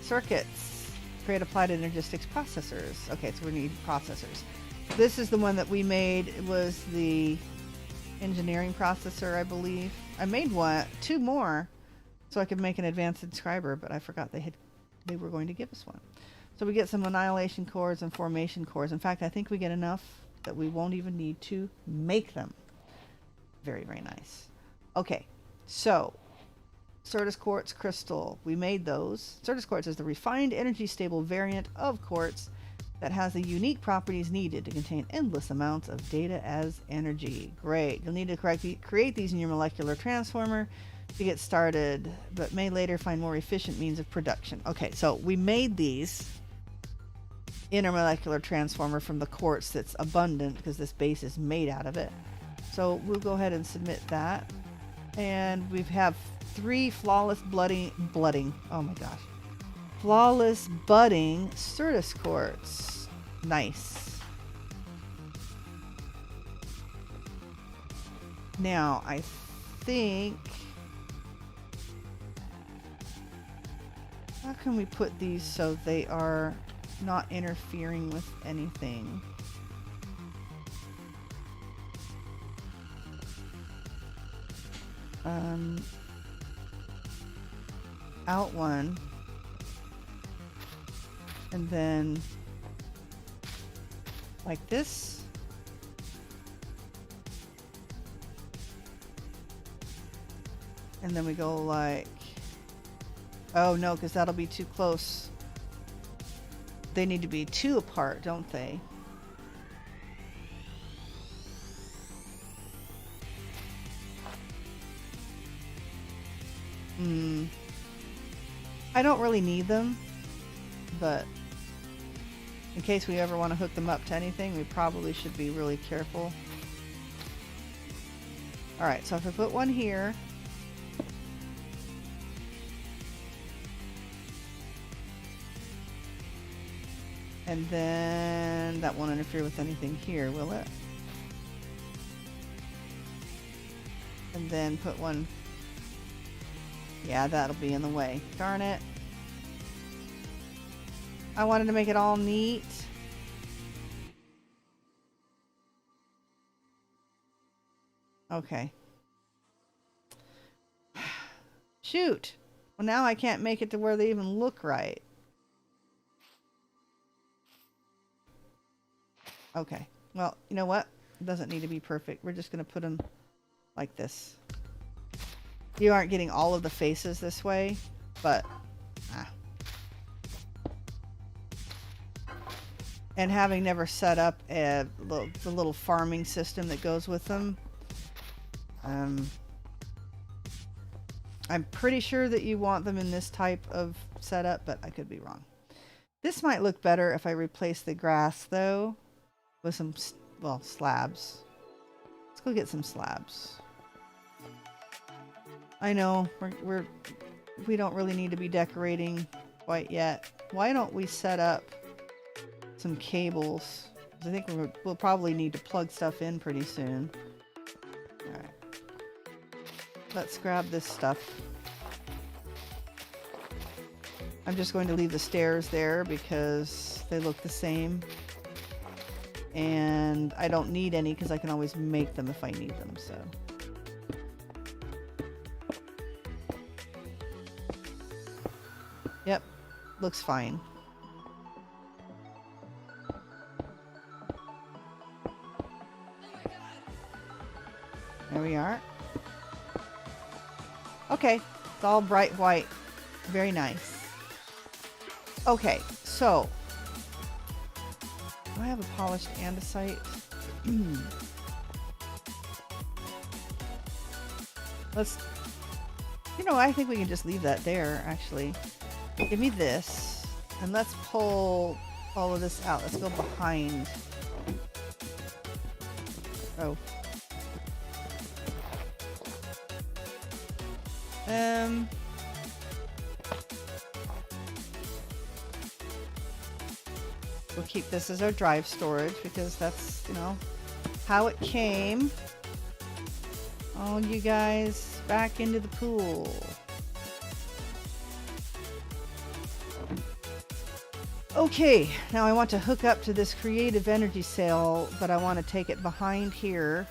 Circuits. Create applied Energistics processors. Okay, so we need processors. This is the one that we made. It was the engineering processor, I believe. I made two more, so I could make an advanced inscriber, but I forgot they were going to give us one. So we get some annihilation cores and formation cores. In fact, I think we get enough that we won't even need to make them. Very, very nice. Okay, so Certus quartz crystal. We made those. Certus quartz is the refined energy stable variant of quartz that has the unique properties needed to contain endless amounts of data as energy. Great. You'll need to create these in your molecular transformer to get started, but may later find more efficient means of production. Okay, so we made these in our molecular transformer from the quartz that's abundant because this base is made out of it. So we'll go ahead and submit that. And we have 3 flawless blooding. Oh my gosh. Flawless budding Certus quartz. Nice. Now, I think... How can we put these so they are not interfering with anything? Out one. And then like this. And then we go like, oh no, because that'll be too close. They need to be 2 apart, don't they? I don't really need them, but in case we ever want to hook them up to anything, we probably should be really careful. Alright, so if I put one here, and then that won't interfere with anything here, will it? And then put one... Yeah, that'll be in the way. Darn it. I wanted to make it all neat. Okay. Shoot. Well, now I can't make it to where they even look right. Okay. Well, you know what? It doesn't need to be perfect. We're just going to put them like this. You aren't getting all of the faces this way, but... And having never set up the little farming system that goes with them, I'm pretty sure that you want them in this type of setup, but I could be wrong. This might look better if I replace the grass, though, with some, well, slabs. Let's go get some slabs. I know, we don't really need to be decorating quite yet. Why don't we set up some cables? I think we'll probably need to plug stuff in pretty soon. Alright. Let's grab this stuff. I'm just going to leave the stairs there because they look the same. And I don't need any because I can always make them if I need them, so... Yep, looks fine. There we are. Okay, it's all bright white. Very nice. Okay, so do I have a polished andesite? Let's, you know, I think we can just leave that there, actually. Give me this, and let's pull all of this out. Let's go behind. Oh. We'll keep this as our drive storage because that's, you know, how it came. Oh, you guys, back into the pool. Okay, now I want to hook up to this creative energy cell, but I want to take it behind here.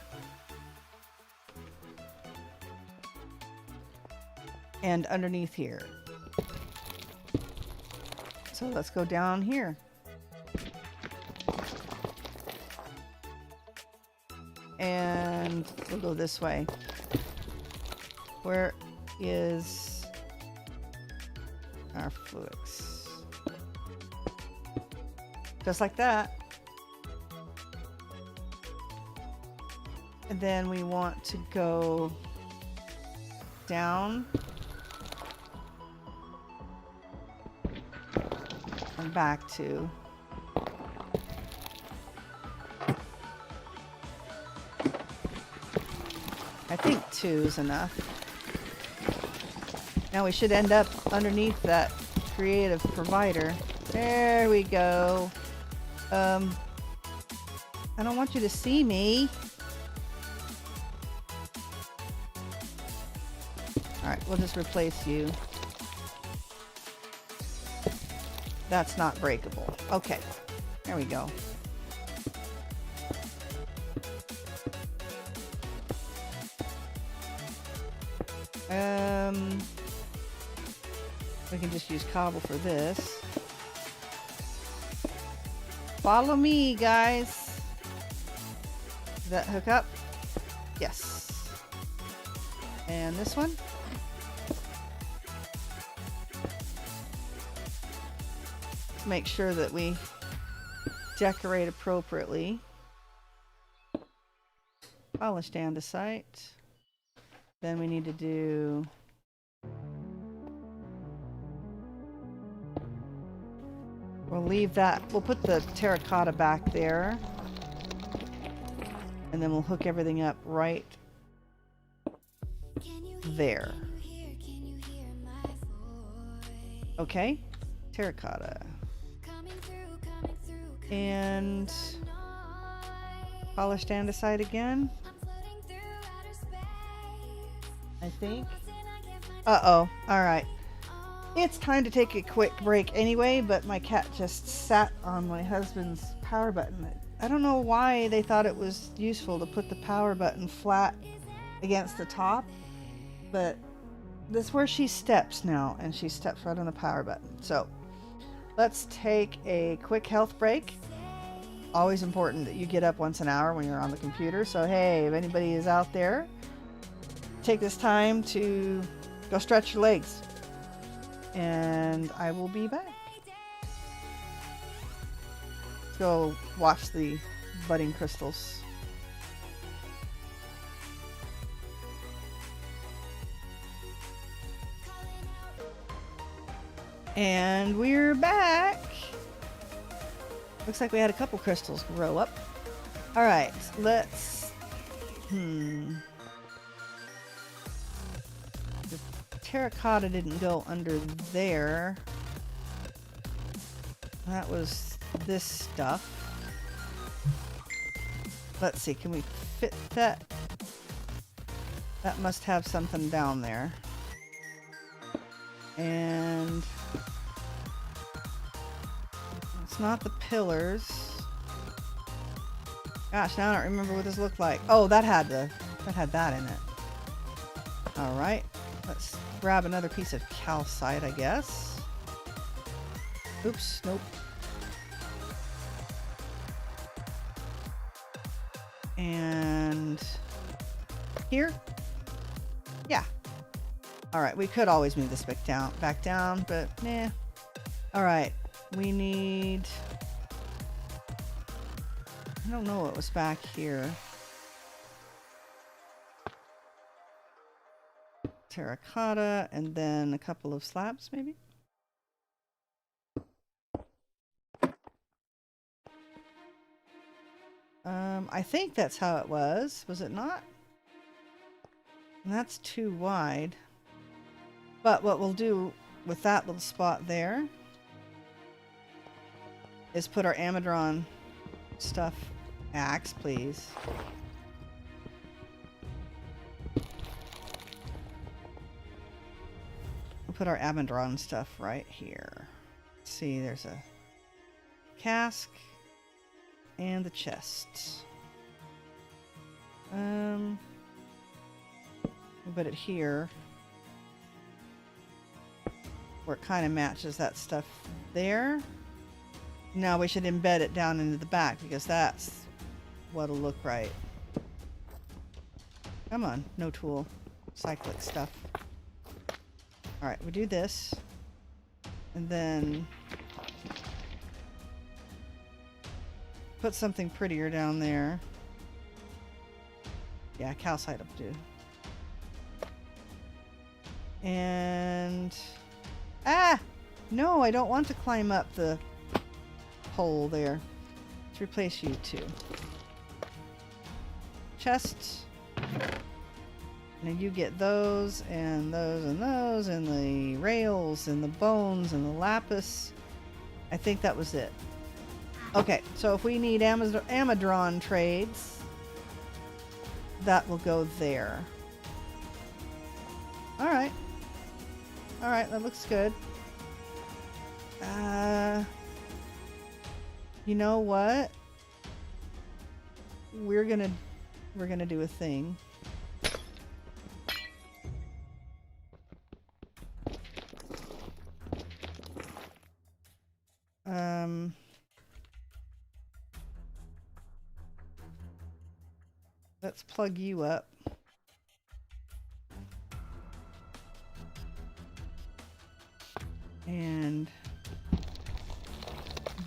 And underneath here. So let's go down here. And we'll go this way. Where is our flux? Just like that. And then we want to go down and back to I think 2 is enough. Now we should end up underneath that creative provider. There we go. I don't want you to see me. Alright, we'll just replace you. That's not breakable. Okay, there we go. We can just use cobble for this. Follow me, guys. Does that hook up? Yes. And this one? Let's make sure that we decorate appropriately. Polished andesite. Then we need to do we'll leave that. We'll put the terracotta back there. And then we'll hook everything up right there. Okay. Terracotta. And polished andesite again. I think. Uh-oh. Alright. It's time to take a quick break anyway, but my cat just sat on my husband's power button. I don't know why they thought it was useful to put the power button flat against the top, but this is where she steps now, and she steps right on the power button. So let's take a quick health break. Always important that you get up once an hour when you're on the computer. So hey, if anybody is out there, take this time to go stretch your legs. And I will be back. Let's go watch the budding crystals. And we're back. Looks like we had a couple crystals grow up. All right, let's terracotta didn't go under there. That was this stuff. Let's see, can we fit that? That must have something down there. And it's not the pillars. Gosh, now I don't remember what this looked like. Oh, that had that in it. All right, let's grab another piece of calcite, I guess. Oops, nope. And here? Yeah. All right, we could always move this back down, but nah. All right, we need, I don't know what was back here. Terracotta, and then a couple of slabs, maybe? I think that's how it was it not? And that's too wide. But what we'll do with that little spot there is put our Amidron stuff. Axe, please. We'll put our Amidron stuff right here. See, there's a cask and the chest. We'll put it here where it kind of matches that stuff there. Now we should embed it down into the back because that's what'll look right. Come on, no tool. Cyclic stuff. Alright, we do this. And then put something prettier down there. Yeah, calcite will do. And... ah! No, I don't want to climb up the hole there. Let's replace you two. Chest. And then you get those, and those, and those, and the rails, and the bones, and the lapis. I think that was it. Okay, so if we need Amadron trades, that will go there. Alright. Alright, that looks good. You know what? We're gonna do a thing. Let's plug you up. And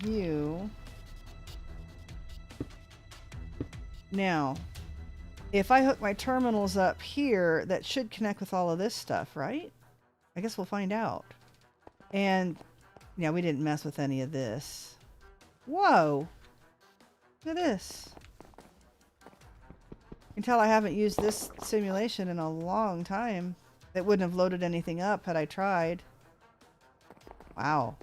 you. Now, if I hook my terminals up here, that should connect with all of this stuff, right? I guess we'll find out. And yeah, we didn't mess with any of this. Whoa! Look at this. You can tell I haven't used this simulation in a long time. It wouldn't have loaded anything up had I tried. Wow.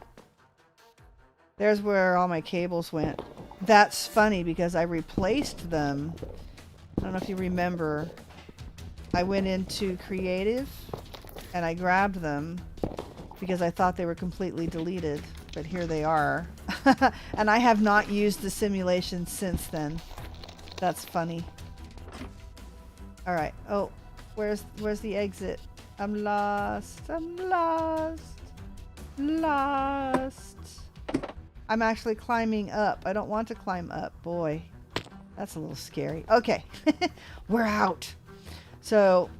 There's where all my cables went. That's funny because I replaced them. I don't know if you remember. I went into creative and I grabbed them because I thought they were completely deleted. But here they are. And I have not used the simulation since then. That's funny. Alright. Oh, where's the exit? I'm lost. I'm lost. Lost. I'm actually climbing up. I don't want to climb up. Boy, that's a little scary. Okay. We're out. So,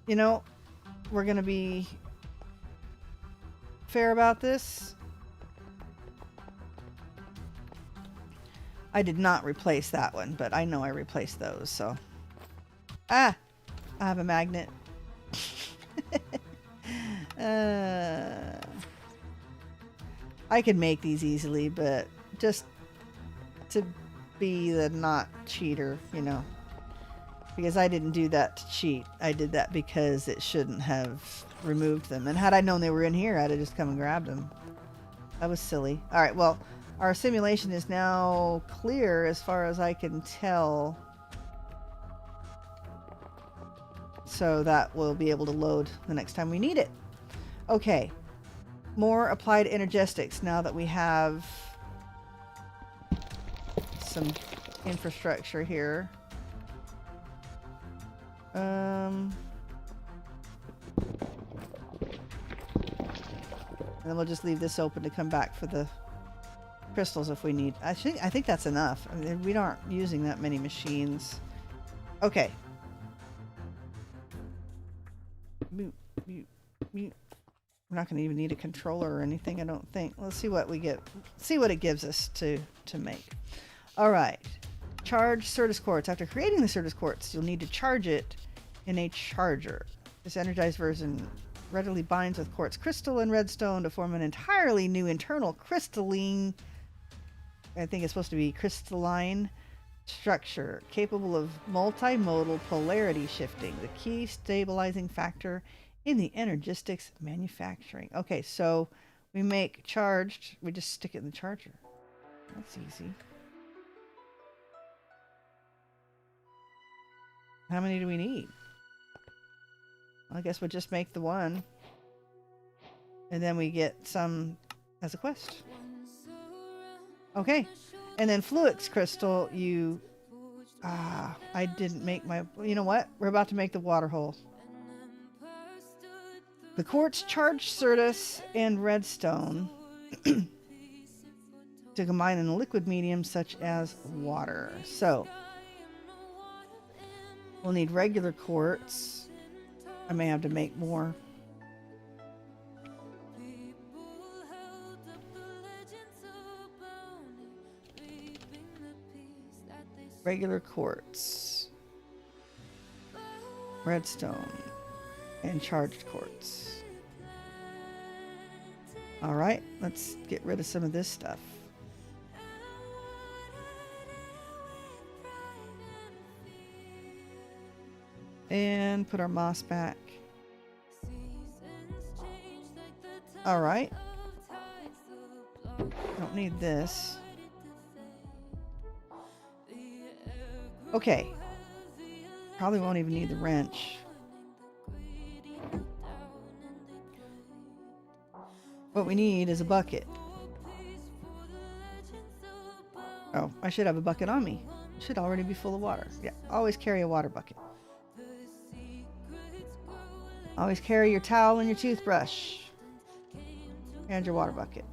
you know, we're going to be fair about this. I did not replace that one, but I know I replaced those, so. Ah! I have a magnet. I can make these easily, but just to be the not cheater, you know. Because I didn't do that to cheat. I did that because it shouldn't have removed them. And had I known they were in here, I'd have just come and grabbed them. That was silly. Alright, well, our simulation is now clear as far as I can tell. So that will be able to load the next time we need it. Okay. More applied energistics now that we have some infrastructure here. And then we'll just leave this open to come back for the crystals if we need. I think that's enough. I mean, we aren't using that many machines. Okay. Mute, mute, mute. We're not going to even need a controller or anything, I don't think. Let's see what we get. See what it gives us to make. All right. Charge Certus quartz. After creating the Certus quartz, you'll need to charge it in a charger. This energized version readily binds with quartz crystal and redstone to form an entirely new internal crystalline, I think it's supposed to be crystalline structure, capable of multimodal polarity shifting, the key stabilizing factor in the Energistics manufacturing. Okay, so we make charged, we just stick it in the charger. That's easy. How many do we need? I guess we'll just make the one. And then we get some as a quest. Okay. And then Fluix crystal, you... I didn't make my... You know what? We're about to make the water hole. The quartz charged Certus and redstone to combine in a liquid medium such as water. So, we'll need regular quartz. I may have to make more. Regular quartz, redstone, and charged quartz. All right, let's get rid of some of this stuff. And put our moss back. All right. Don't need this. Okay. Probably won't even need the wrench. What we need is a bucket. Oh, I should have a bucket on me. It should already be full of water. Yeah, always carry a water bucket. Always carry your towel and your toothbrush. And your water bucket.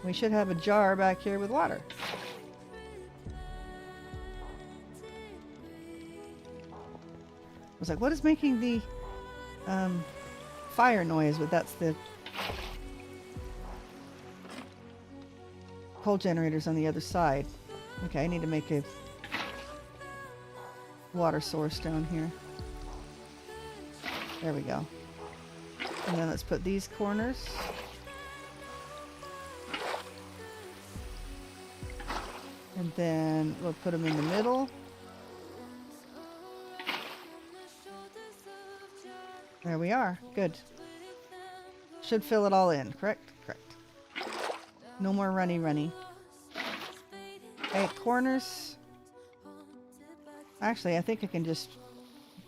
We should have a jar back here with water. I was like, what is making the fire noise? But that's the coal generators on the other side. Okay, I need to make a water source down here. There we go. And then let's put these corners. And then we'll put them in the middle. There we are. Good. Should fill it all in, correct? Correct. No more runny. Okay, corners. Actually, I think I can just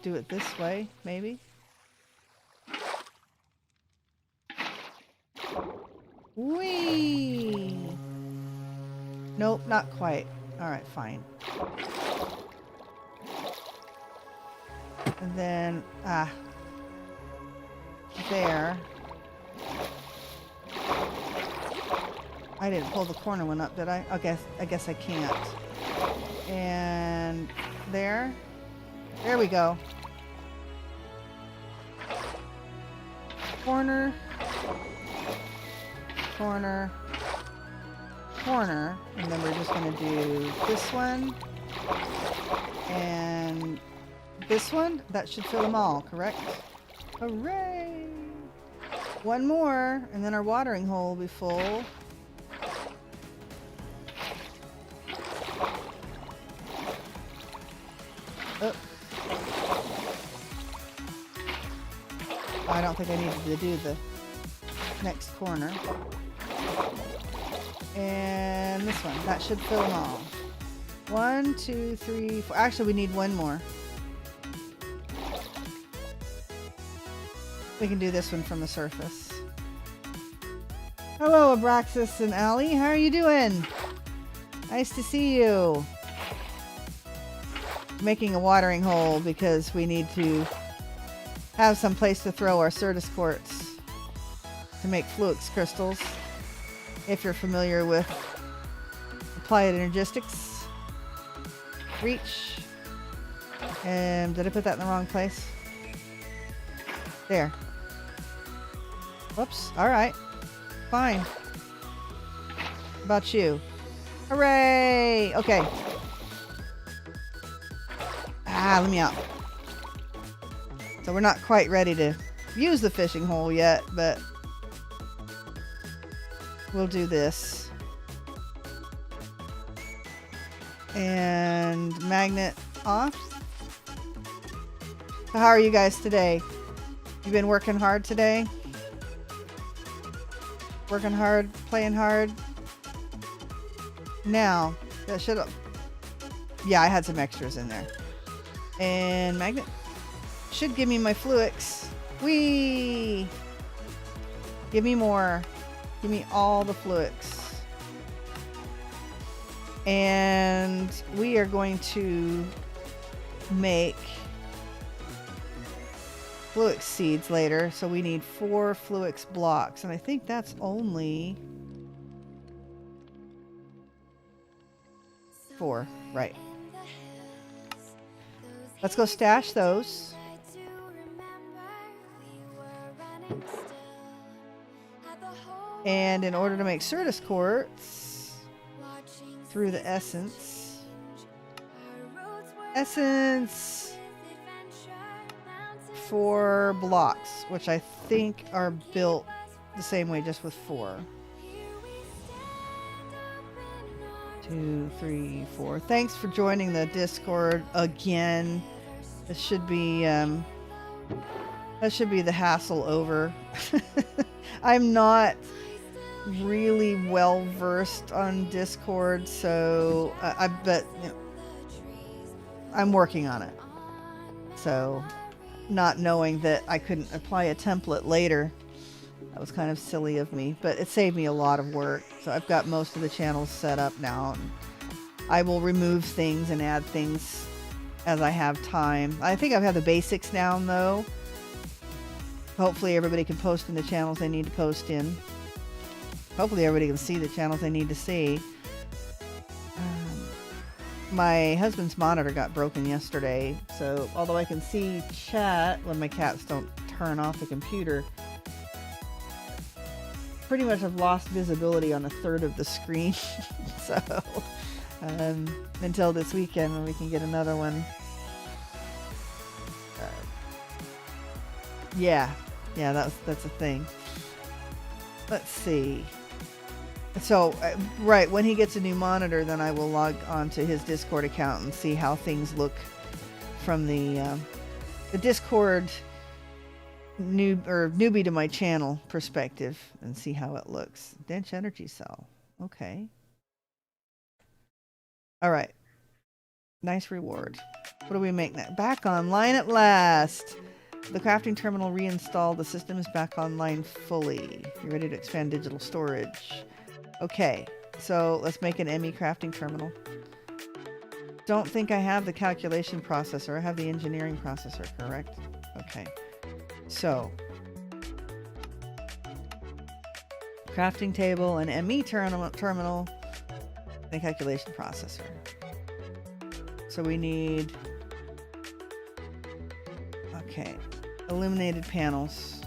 do it this way, maybe. Whee! Nope, not quite. Alright, fine. And then, there. I didn't pull the corner one up, did I? I guess I can't. And there. There we go. Corner. Corner. Corner. And then we're just going to do this one. And this one. That should fill them all, correct? Hooray! One more, and then our watering hole will be full. Oh. I don't think I needed to do the next corner. And this one. That should fill them all. 1, 2, 3, 4. Actually, we need one more. We can do this one from the surface. Hello, Abraxas and Allie. How are you doing? Nice to see you. Making a watering hole because we need to have some place to throw our Certus quartz to make Fluix crystals. If you're familiar with Applied Energistics. Reach. And did I put that in the wrong place? There. Whoops. Alright. Fine. How about you? Hooray! Okay. Let me out. So we're not quite ready to use the fishing hole yet, but we'll do this. And magnet off. So how are you guys today? You been working hard today? Working hard, playing hard. Now, that should have... Yeah, I had some extras in there. And magnet should give me my Fluix. Whee! Give me more. Give me all the Fluix. And we are going to make Fluix seeds later. So we need 4 Fluix blocks. And I think that's only 4. Right. Let's go stash those. And in order to make Certus quartz through the essence, 4 blocks, which I think are built the same way, just with 4. 2, 3, 4. Thanks for joining the Discord again. This should be that should be the hassle over. I'm not really well versed on Discord, so I bet, you know, I'm working on it. So not knowing that I couldn't apply a template later, that was kind of silly of me, but it saved me a lot of work. So I've got most of the channels set up now, and I will remove things and add things as I have time. I think I've had the basics down though. Hopefully everybody can post in the channels they need to post in. Hopefully everybody can see the channels they need to see. My husband's monitor got broken yesterday, so although I can see chat when my cats don't turn off the computer, pretty much I've lost visibility on 1/3 of the screen. So until this weekend when we can get another one. Yeah, that's a thing. Let's see. So, right, when he gets a new monitor, then I will log on to his Discord account and see how things look from the Discord newbie to my channel perspective, and see how it looks. Dense energy cell. Okay. All right. Nice reward. What do we make now? Back online at last. The crafting terminal reinstalled. The system is back online fully. You're ready to expand digital storage. Okay, so let's make an ME crafting terminal. Don't think I have the calculation processor. I have the engineering processor, correct? Okay. So, crafting table, an ME terminal, and a calculation processor. So we need, okay, illuminated panels,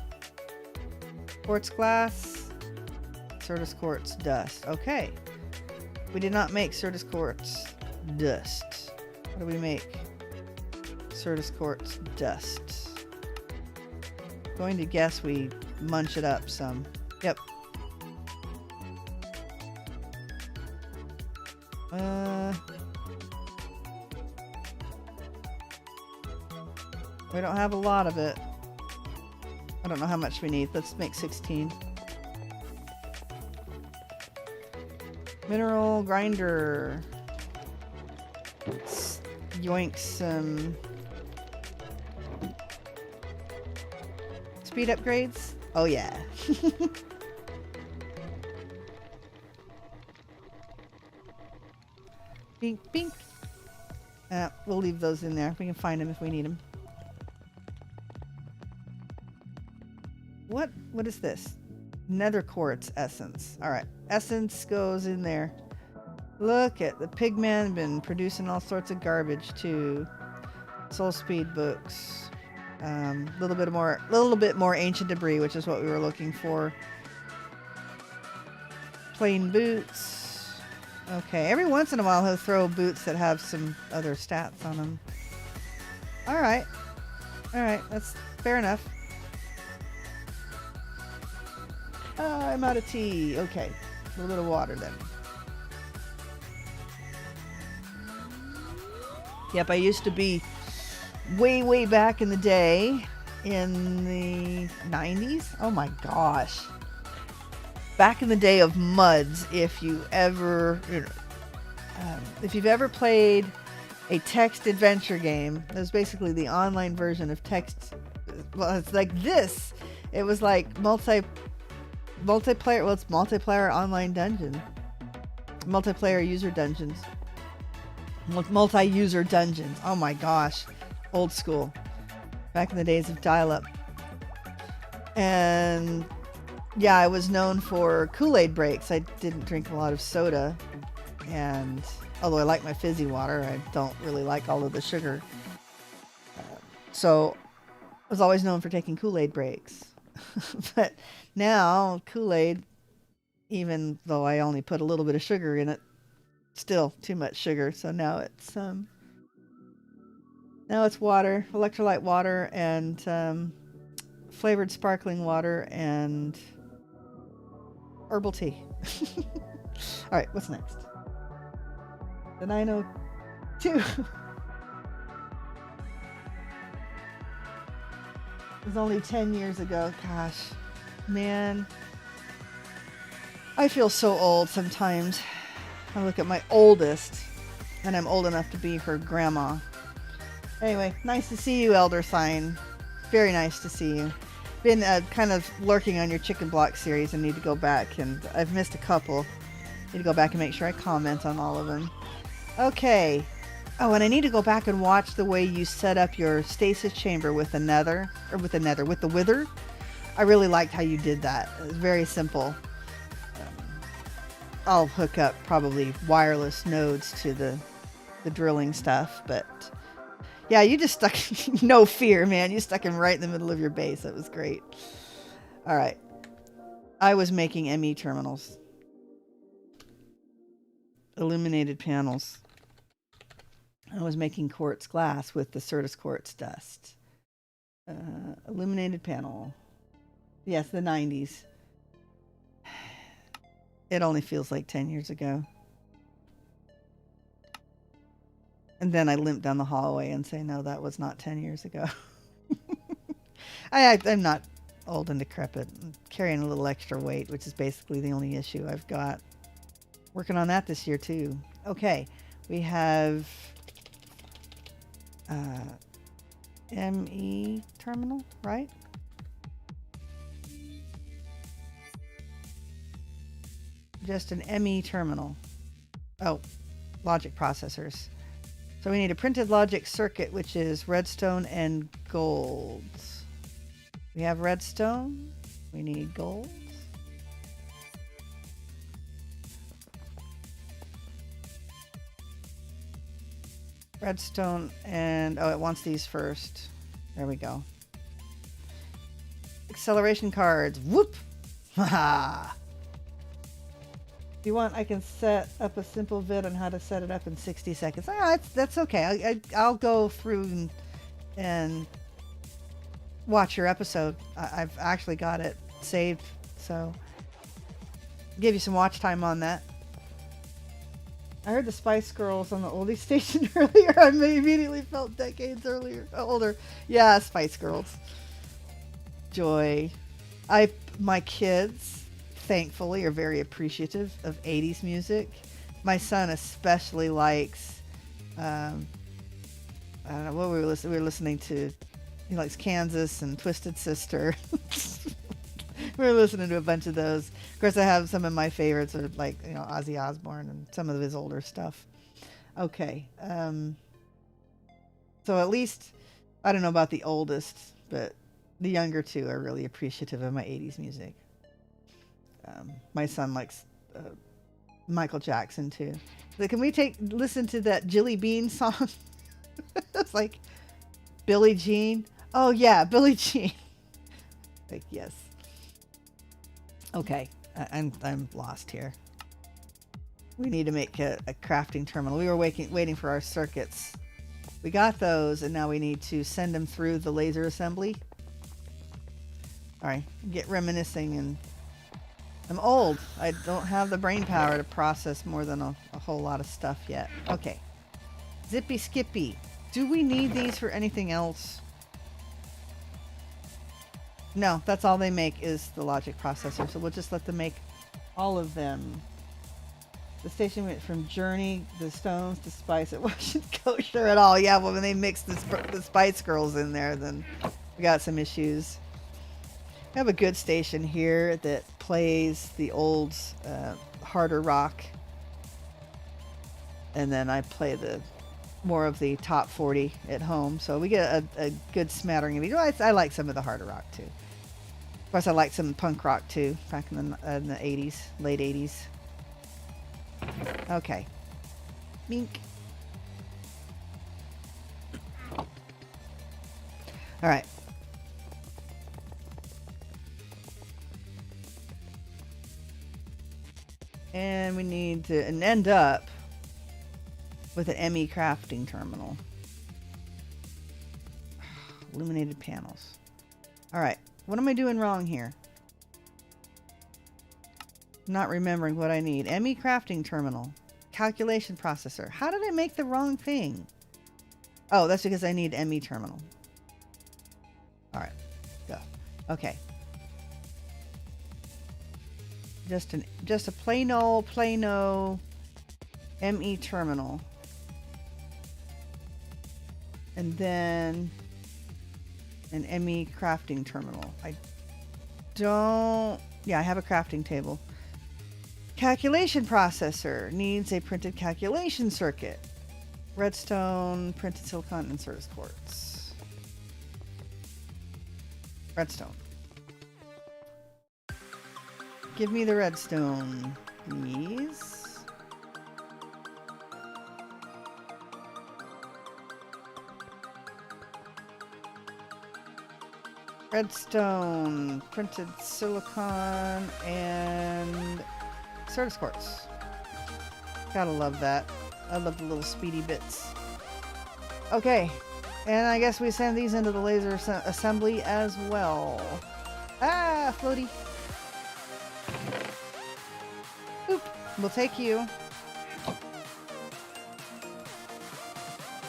quartz glass, Certus quartz dust. Okay. We did not make Certus quartz dust. What do we make? Certus quartz dust. Going to guess we munch it up some. Yep. We don't have a lot of it. I don't know how much we need. Let's make 16. Mineral grinder. Let's yoink some speed upgrades. Oh yeah. Bink, bink. We'll leave those in there. We can find them if we need them. What is this? Nether quartz essence. All right, essence goes in there. Look at the pigman been producing all sorts of garbage too. Soul speed books. Little bit more ancient debris, which is what we were looking for. Plain boots. Okay, every once in a while he'll throw boots that have some other stats on them. All right, that's fair enough. I'm out of tea. Okay, a little bit of water then. Yep, I used to be way back in the day, in the 90s. Oh my gosh. Back in the day of MUDs, if you've ever played a text adventure game, it was basically the online version of text. Well, it's like this. It was like Multiplayer, well, it's multiplayer online dungeon. Multiplayer user dungeons. Multi-user dungeons. Oh my gosh. Old school. Back in the days of dial-up. And yeah, I was known for Kool-Aid breaks. I didn't drink a lot of soda. And although I like my fizzy water, I don't really like all of the sugar. So I was always known for taking Kool-Aid breaks. But now Kool-Aid, even though I only put a little bit of sugar in it, still too much sugar. So now it's water, electrolyte water, and flavored sparkling water and herbal tea. All right, what's next? The 902. It was only 10 years ago. Gosh, man. I feel so old sometimes. I look at my oldest, and I'm old enough to be her grandma. Anyway, nice to see you, Elder Sign. Very nice to see you. Been kind of lurking on your Chicken Block series and need to go back, and I've missed a couple. Need to go back and make sure I comment on all of them. Okay. Oh, and I need to go back and watch the way you set up your stasis chamber with the wither. I really liked how you did that. It was very simple. I'll hook up probably wireless nodes to the drilling stuff, but yeah, you just stuck, no fear, man. You stuck him right in the middle of your base. That was great. All right. I was making ME terminals. Illuminated panels. I was making quartz glass with the Certus quartz dust. Illuminated panel. Yes, the 90s. It only feels like 10 years ago. And then I limp down the hallway and say, no, that was not 10 years ago. I'm not old and decrepit. I'm carrying a little extra weight, which is basically the only issue I've got. Working on that this year, too. Okay, we have ME terminal, right? Just an ME terminal. Oh, logic processors. So we need a printed logic circuit, which is redstone and gold. We have redstone. We need gold. Redstone and, oh, it wants these first. There we go. Acceleration cards. Whoop! Haha! If you want, I can set up a simple vid on how to set it up in 60 seconds. Oh, that's okay. I'll go through and watch your episode. I've actually got it saved, so give you some watch time on that. I heard the Spice Girls on the oldie station earlier. I immediately felt decades older. Yeah, Spice Girls. Joy. My kids, thankfully, are very appreciative of 80s music. My son especially likes, I don't know what we were listening to. He likes Kansas and Twisted Sister. We were listening to a bunch of those. Of course, I have some of my favorites are like, you know, Ozzy Osbourne and some of his older stuff. Okay. So at least, I don't know about the oldest, but the younger two are really appreciative of my 80s music. My son likes Michael Jackson too. So can we listen to that Jilly Bean song? It's like Billie Jean. Oh yeah, Billie Jean. Like yes. Okay, I'm lost here. We need to make a crafting terminal. We were waiting for our circuits. We got those, and now we need to send them through the laser assembly. All right, get reminiscing, and I'm old. I don't have the brain power to process more than a whole lot of stuff yet. Okay, Zippy Skippy. Do we need these for anything else? No, that's all they make is the logic processor, so we'll just let them make all of them. The station went from Journey, the Stones, to Spice. It wasn't kosher at all. Yeah, well, when they mixed the Spice Girls in there, then we got some issues. I have a good station here that plays the old harder rock, and then I play the more of the top 40 at home, so we get a good smattering of each. I like some of the harder rock too. Of course, I like some punk rock too, back in the 80s, late 80s. Okay. Mink. All right. And we need to end up with an ME crafting terminal. Illuminated panels. All right. What am I doing wrong here? Not remembering what I need. ME crafting terminal. Calculation processor. How did I make the wrong thing? Oh, that's because I need ME terminal. All right. Go. Okay. Just a plain old ME terminal. And then an ME crafting terminal. Yeah, I have a crafting table. Calculation processor needs a printed calculation circuit. Redstone, printed silicon, and Certus quartz. Redstone. Give me the redstone, please. Redstone, printed silicon, and Certus quartz. Gotta love that. I love the little speedy bits. Okay, and I guess we send these into the laser assembly as well. Ah, floaty. Oop, we'll take you.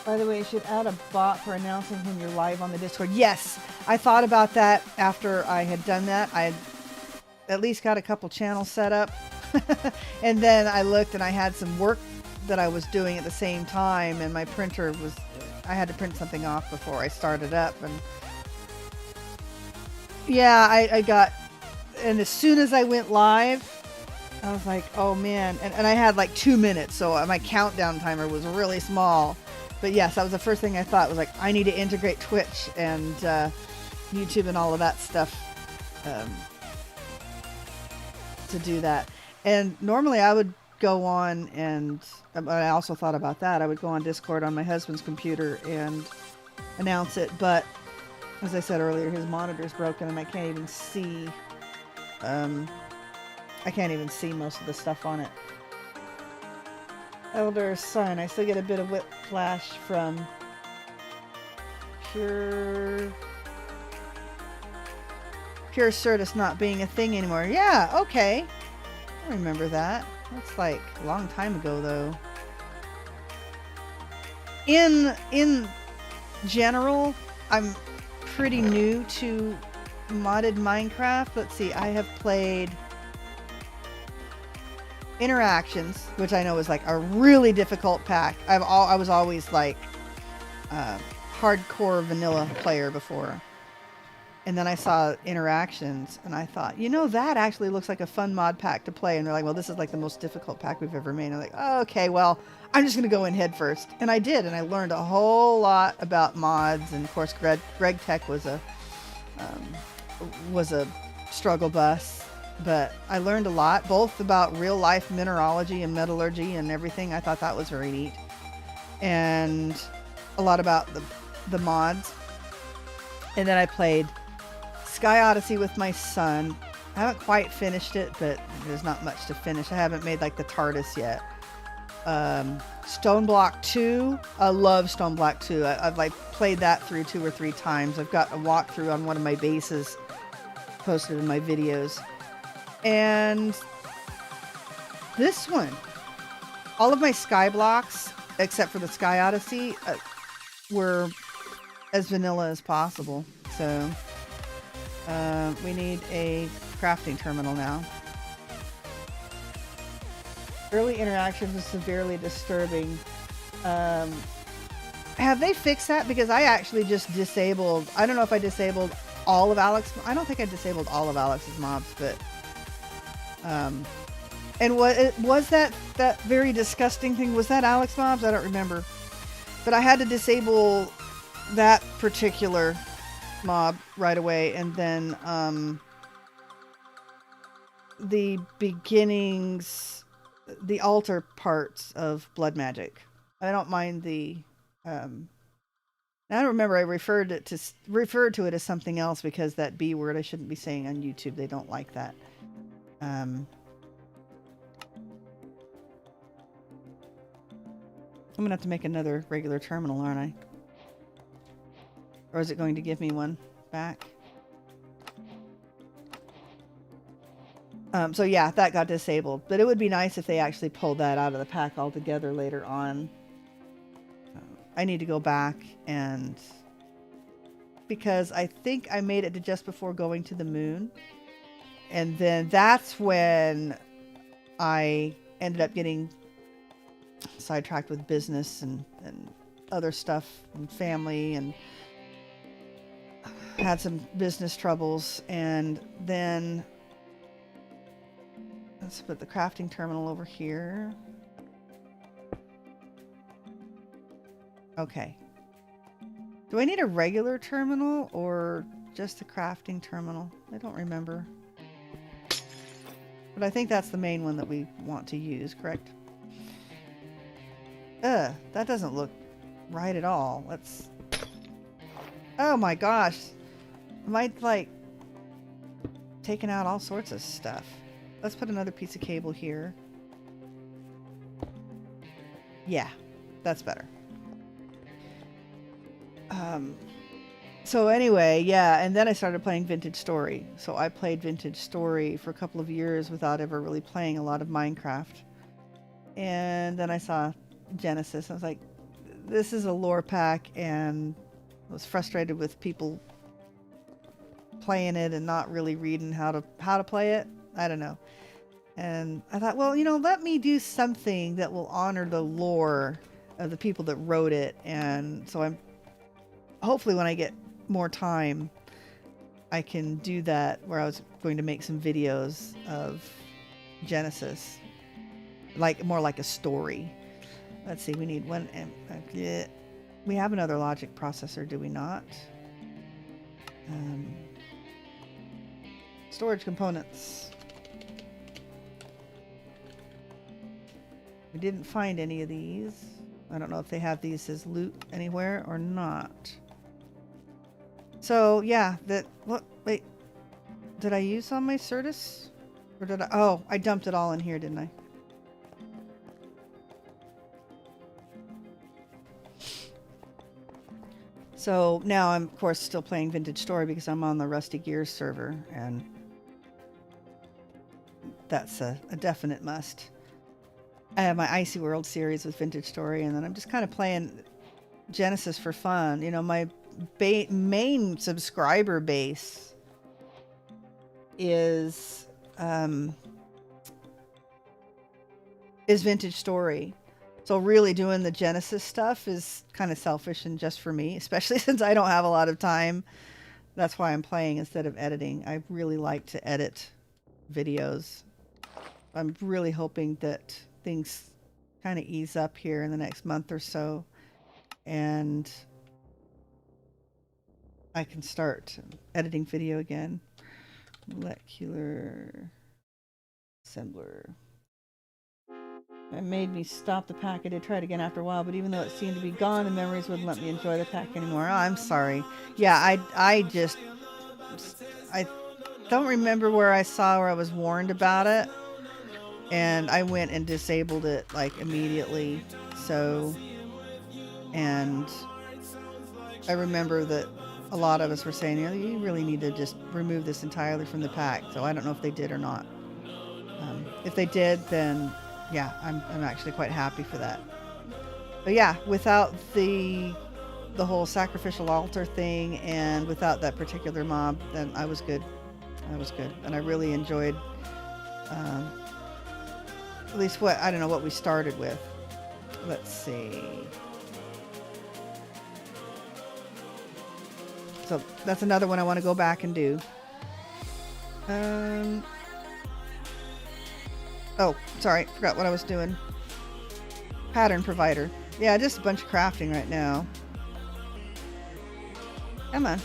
By the way, you should add a bot for announcing when you're live on the Discord. Yes, I thought about that after I had done that. I had at least got a couple channels set up. And then I looked and I had some work that I was doing at the same time, and my printer was, I had to print something off before I started up. And yeah, I got, and as soon as I went live, I was like, oh man. And I had like 2 minutes, so my countdown timer was really small. But yes, that was the first thing I thought, was like, I need to integrate Twitch and YouTube and all of that stuff to do that. And normally I would go on and, I also thought about that, I would go on Discord on my husband's computer and announce it. But as I said earlier, his monitor's broken and I can't even see, most of the stuff on it. Elder Son, I still get a bit of whiplash from Pyrrh Certus not being a thing anymore. Yeah, okay. I remember that. That's like a long time ago though. In general, I'm pretty new to modded Minecraft. Let's see, I have played Interactions, which I know is like a really difficult pack. I was always like hardcore vanilla player before, and then I saw Interactions and I thought, you know, that actually looks like a fun mod pack to play. And they're like, well, this is like the most difficult pack we've ever made. And I'm like, oh, okay, well, I'm just gonna go in head first. And I did, and I learned a whole lot about mods. And of course, Greg Tech was a struggle bus. But I learned a lot, both about real life mineralogy and metallurgy and everything. I thought that was very neat. And a lot about the mods. And then I played Sky Odyssey with my son. I haven't quite finished it, but there's not much to finish. I haven't made like the TARDIS yet. Stone Block 2. I love Stone Block 2. I've like played that through 2 or 3 times. I've got a walkthrough on one of my bases posted in my videos. And this one, all of my sky blocks, except for the Sky Odyssey, were as vanilla as possible. So we need a crafting terminal now. Early interactions was severely disturbing. Have they fixed that? Because I actually just disabled, I don't know if I disabled all of Alex. I don't think I disabled all of Alex's mobs, but and was that very disgusting thing? Was that Alex mobs? I don't remember. But I had to disable that particular mob right away, and then the beginnings, the altar parts of blood magic. I don't mind the I don't remember. I referred to it as something else because that B word I shouldn't be saying on YouTube. They don't like that. I'm gonna have to make another regular terminal, aren't I? Or is it going to give me one back? So yeah, that got disabled. But it would be nice if they actually pulled that out of the pack altogether later on. I need to go back and... because I think I made it to just before going to the moon. And then that's when I ended up getting sidetracked with business and other stuff and family, and had some business troubles. And then let's put the crafting terminal over here. Okay. Do I need a regular terminal or just the crafting terminal? I don't remember. But I think that's the main one that we want to use, correct? That doesn't look right at all. Let's... oh my gosh. Am I, like, taking out all sorts of stuff? Let's put another piece of cable here. Yeah, that's better. So anyway, yeah, and then I started playing Vintage Story. So I played Vintage Story for a couple of years without ever really playing a lot of Minecraft. And then I saw Genesis. I was like, this is a lore pack, and I was frustrated with people playing it and not really reading how to play it. I don't know. And I thought, well, you know, let me do something that will honor the lore of the people that wrote it. And so I'm hopefully when I get more time, I can do that, where I was going to make some videos of Genesis, like more like a story. Let's see, we need one. We have another logic processor, do we not? Storage components. We didn't find any of these. I don't know if they have these as loot anywhere or not. So yeah, wait, did I use on my Certus? Or did I? Oh, I dumped it all in here, didn't I? So now I'm, of course, still playing Vintage Story because I'm on the Rusty Gears server, and that's a definite must. I have my Icy World series with Vintage Story, and then I'm just kind of playing Genesis for fun. You know, my main subscriber base is Vintage Story. So really doing the Genesis stuff is kind of selfish and just for me, especially since I don't have a lot of time. That's why I'm playing instead of editing. I really like to edit videos. I'm really hoping that things kind of ease up here in the next month or so, and I can start editing video again. Molecular assembler. It made me stop the pack. I did try it again after a while, but even though it seemed to be gone, the memories wouldn't let me enjoy the pack anymore. Oh, I'm sorry. Yeah, I don't remember where I saw where I was warned about it, and I went and disabled it like immediately. So, and I remember that a lot of us were saying, you know, you really need to just remove this entirely from the pack. So I don't know if they did or not. If they did, then yeah, I'm actually quite happy for that. But yeah, without the whole sacrificial altar thing, and without that particular mob, then I was good. I was good, and I really enjoyed at least what I don't know what we started with. Let's see. So that's another one I want to go back and do. Oh, sorry. Forgot what I was doing. Pattern provider. Yeah, just a bunch of crafting right now. Come on.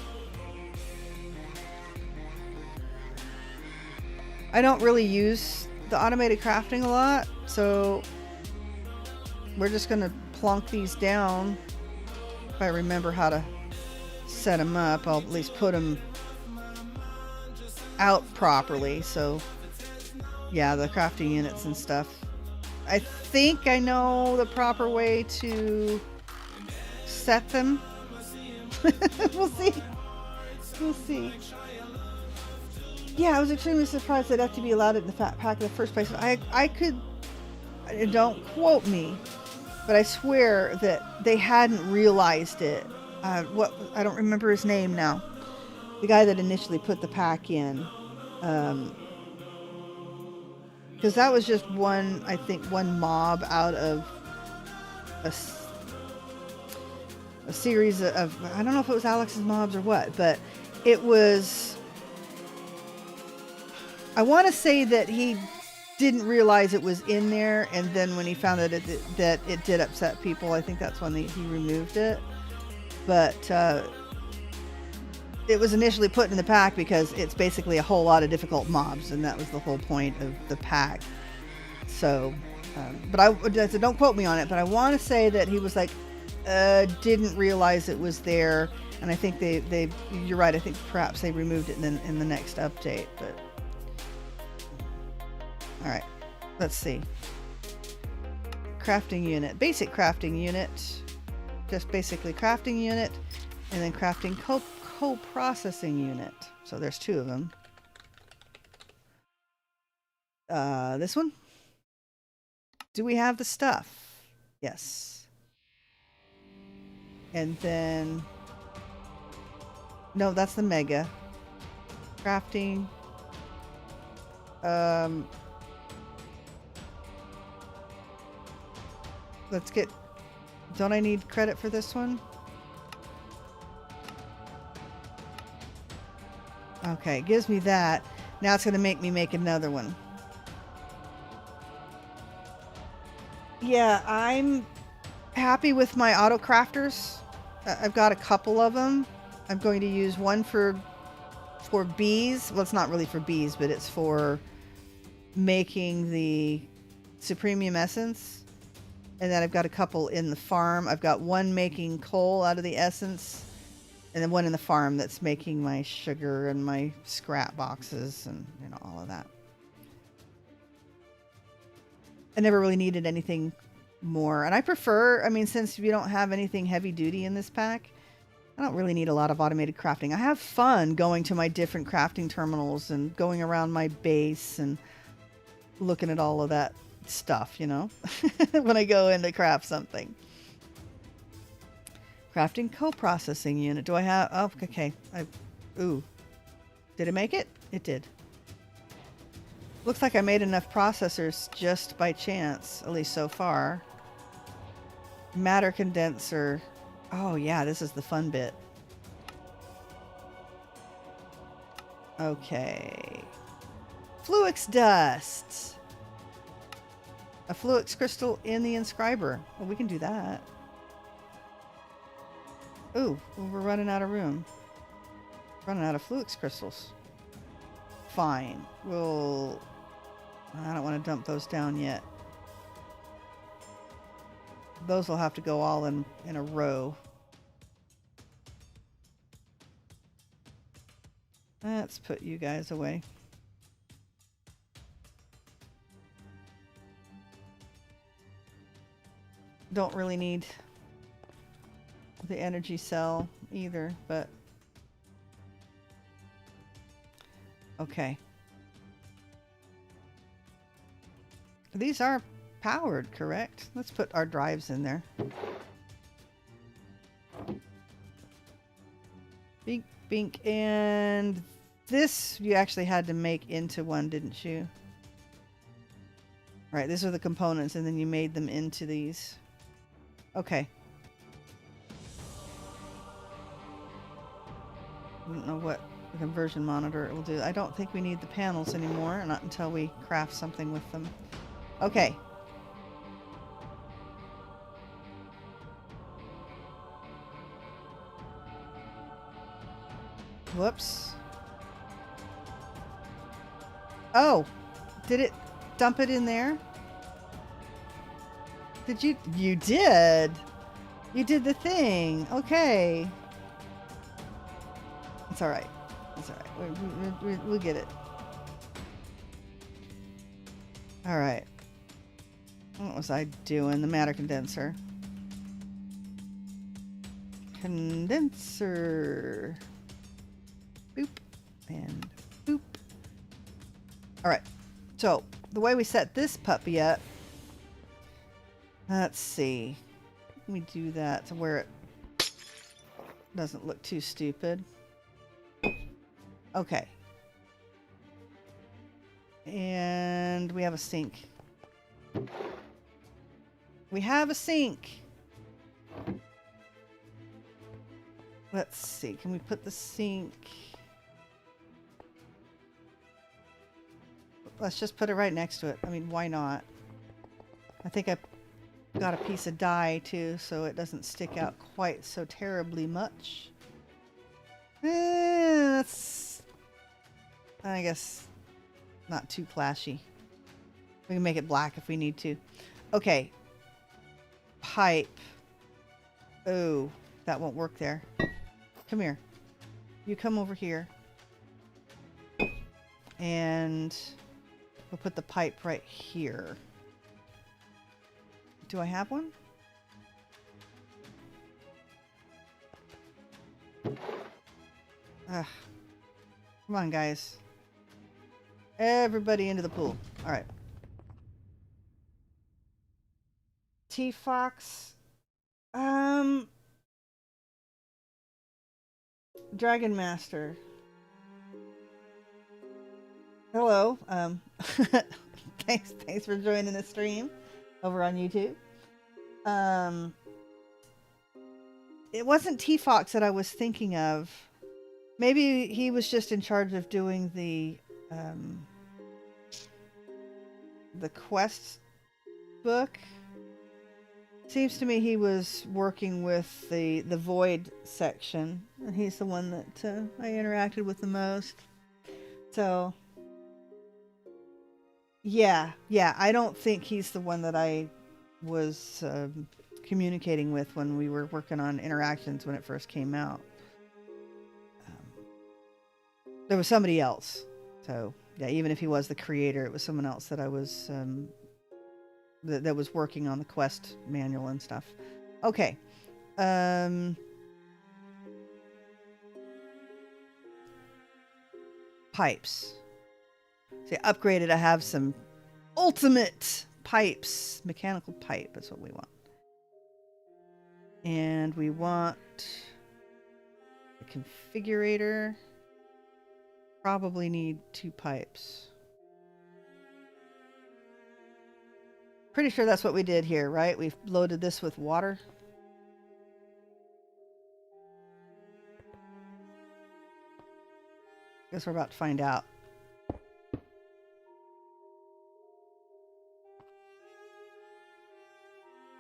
I don't really use the automated crafting a lot, so we're just going to plonk these down. If I remember how to set them up, I'll at least put them out properly. So yeah, the crafting units and stuff. I think I know the proper way to set them. We'll see. We'll see. Yeah, I was extremely surprised that FTB allowed it in the Fat Pack in the first place. I could, don't quote me, but I swear that they hadn't realized it. I don't remember his name now. The guy that initially put the pack in. Because that was just one, I think, one mob out of a series of, I don't know if it was Alex's mobs or what, but it was, I want to say that he didn't realize it was in there, and then when he found that it did upset people, I think that's when he removed it. But it was initially put in the pack because it's basically a whole lot of difficult mobs, and that was the whole point of the pack. So, but don't quote me on it, but I want to say that he was like, didn't realize it was there, and I think you're right, I think perhaps they removed it in the next update. But all right, let's see. Crafting unit, basic crafting unit, just basically crafting unit, and then crafting co-processing unit. So there's two of them. This one. Do we have the stuff? Yes. And then, no, that's the mega. Crafting. Let's get, don't I need credit for this one? Okay, it gives me that. Now it's going to make me make another one. Yeah, I'm happy with my auto crafters. I've got a couple of them. I'm going to use one for bees. Well, it's not really for bees, but it's for making the Supremium Essence. And then I've got a couple in the farm. I've got one making coal out of the essence, and then one in the farm that's making my sugar and my scrap boxes and all of that. I never really needed anything more. And I prefer, I mean, since you don't have anything heavy duty in this pack, I don't really need a lot of automated crafting. I have fun going to my different crafting terminals and going around my base and looking at all of that stuff, when I go in to craft something. Crafting co-processing unit. Do I have, oh, okay. Ooh. Did it make it? It did. Looks like I made enough processors just by chance, at least so far. Matter condenser. Oh yeah, this is the fun bit. Okay. Fluix dust. A Fluix crystal in the inscriber. Well, we can do that. Ooh, well, we're running out of room. Running out of Fluix crystals. Fine. We'll... I don't want to dump those down yet. Those will have to go all in a row. Let's put you guys away. Don't really need the energy cell either, but okay. These are powered, correct? Let's put our drives in there. Bink, bink, and this you actually had to make into one, didn't you? Right, these are the components, and then you made them into these. Okay. I don't know what the conversion monitor will do. I don't think we need the panels anymore, not until we craft something with them. Okay. Whoops. Oh, did it dump it in there? Did you? You did. You did the thing. Okay. It's all right. It's all right. We'll get it. All right. What was I doing? The matter condenser. Condenser. Boop. And boop. All right. So the way we set this puppy up. Let's see. Let me do that to where it doesn't look too stupid. Okay. And we have a sink. We have a sink. Let's see. Can we put the sink? Let's just put it right next to it. I mean, why not? I think I got a piece of dye too, so it doesn't stick out quite so terribly much. That's, I guess, not too clashy. We can make it black if we need to. Okay. Pipe. Oh, that won't work there. Come here. You come over here. And we'll put the pipe right here. Do I have one? Ugh. Come on, guys. Everybody into the pool. All right. T-Fox. Dragon Master. Hello. Thanks for joining the stream over on YouTube. It wasn't T-Fox that I was thinking of. Maybe he was just in charge of doing the quest book. Seems to me he was working with the void section, and he's the one that I interacted with the most. So yeah, I don't think he's the one that I was communicating with when we were working on interactions when it first came out. There was somebody else. So yeah, even if he was the creator, it was someone else that I was that was working on the quest manual and stuff. Okay. Pipes. See, upgraded. I have some ultimate pipes. Mechanical pipe. That's what we want. And we want a configurator. Probably need 2 pipes. Pretty sure that's what we did here, right? We've loaded this with water. Guess we're about to find out.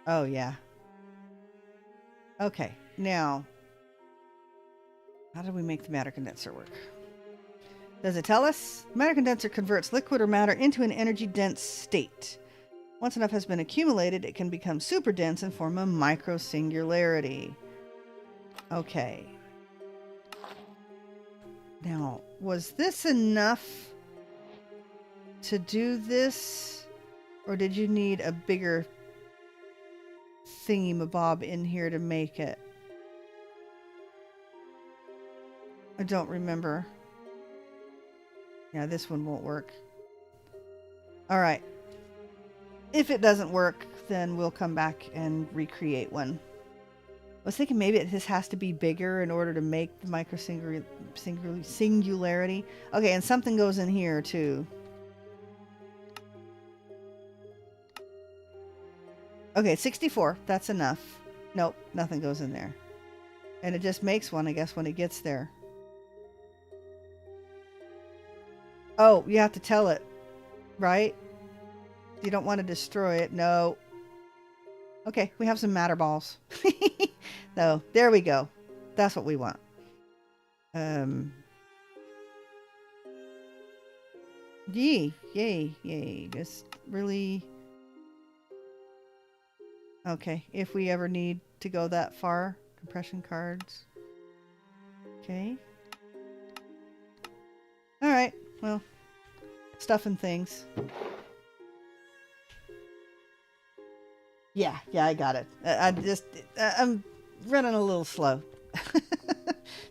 Oh, yeah. Okay, now, how do we make the matter condenser work? Does it tell us? Matter condenser converts liquid or matter into an energy-dense state. Once enough has been accumulated, it can become super dense and form a microsingularity. Okay. Now, was this enough to do this? Or did you need a bigger thingy-mabob in here to make it? I don't remember. Yeah, this one won't work. All right. If it doesn't work, then we'll come back and recreate one. I was thinking maybe this has to be bigger in order to make the microsingularity. Okay, and something goes in here too. Okay, 64. That's enough. Nope, nothing goes in there. And it just makes one, I guess, when it gets there. Oh, you have to tell it, right? You don't want to destroy it. No. Okay, we have some matter balls. No, there we go. That's what we want. Yay. Just really... Okay, if we ever need to go that far. Compression cards. Okay. Alright, well. Stuff and things. Yeah, I got it. I'm running a little slow.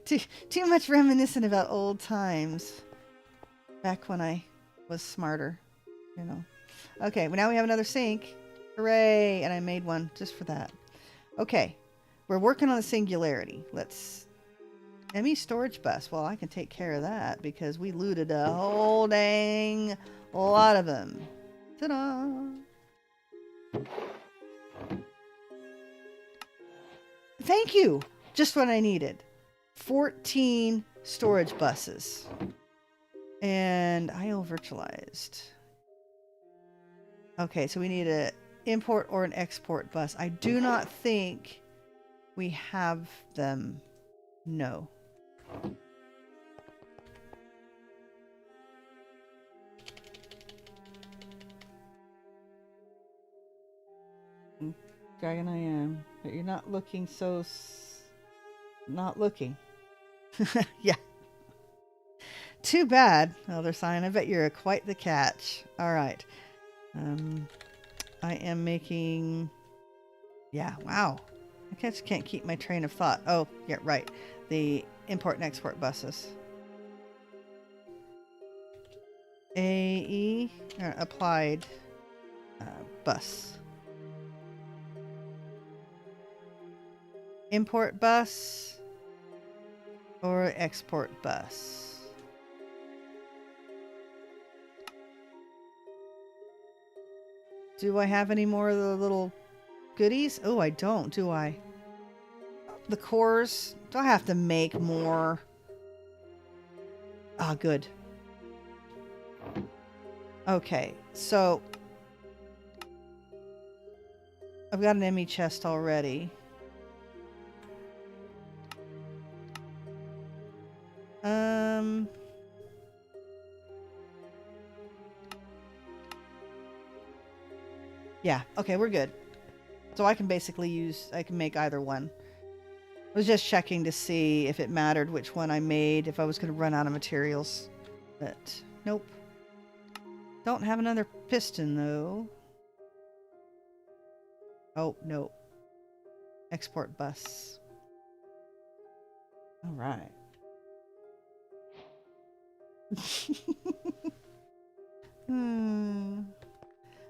Too much reminiscent about old times. Back when I was smarter, you know. Okay, well now we have another sink. Hooray! And I made one just for that. Okay, we're working on the singularity. Let's... ME storage bus. Well, I can take care of that because we looted a whole dang lot of them. Ta-da! Thank you! Just what I needed. 14 storage buses. And IO virtualized. Okay, so we need an import or an export bus. I do not think we have them. No. Dragon I am. But you're not looking so... not looking. Yeah. Too bad, Elder Sign. I bet you're quite the catch. Alright. I am making... Yeah, wow. I just can't keep my train of thought. Oh, yeah, right. The import and export buses. AE, applied bus. Import bus or export bus. Do I have any more of the little goodies? Oh, I don't, do I? The cores. Do I have to make more? Ah, good. Okay, so I've got an ME chest already. Yeah, okay, we're good. So I can basically I can make either one. I was just checking to see if it mattered which one I made, if I was going to run out of materials. But, nope. Don't have another piston, though. Oh, no. Export bus. Alright.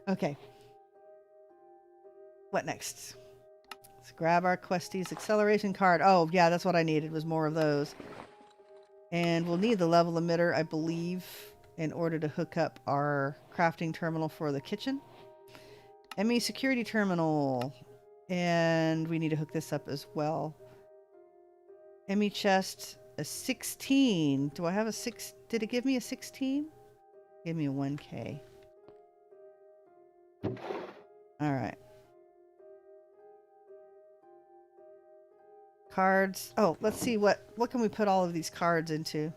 Okay. What next? Let's grab our Questies acceleration card. Oh, yeah, that's what I needed, was more of those. And we'll need the level emitter, I believe, in order to hook up our crafting terminal for the kitchen. ME security terminal. And we need to hook this up as well. ME chest, a 16. Do I have a 6? Did it give me a 16? Give me a 1K. Alright. Cards. Oh, let's see what can we put all of these cards into.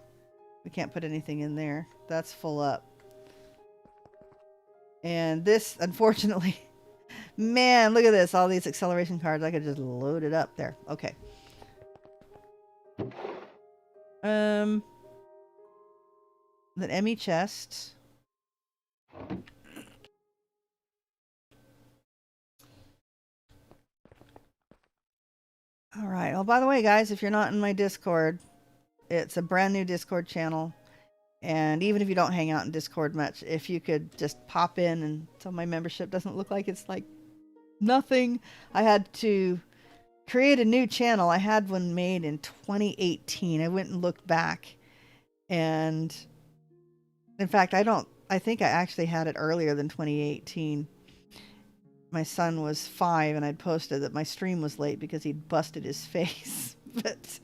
We can't put anything in there. That's full up. And this, unfortunately, man, look at this. All these acceleration cards. I could just load it up there. Okay. The ME chest. All right. Oh, by the way, guys, if you're not in my Discord, it's a brand new Discord channel. And even if you don't hang out in Discord much, if you could just pop in, and so my membership doesn't look like it's like nothing. I had to create a new channel. I had one made in 2018. I went and looked back. And in fact, I think I actually had it earlier than 2018. My son was 5 and I'd posted that my stream was late because he'd busted his face. But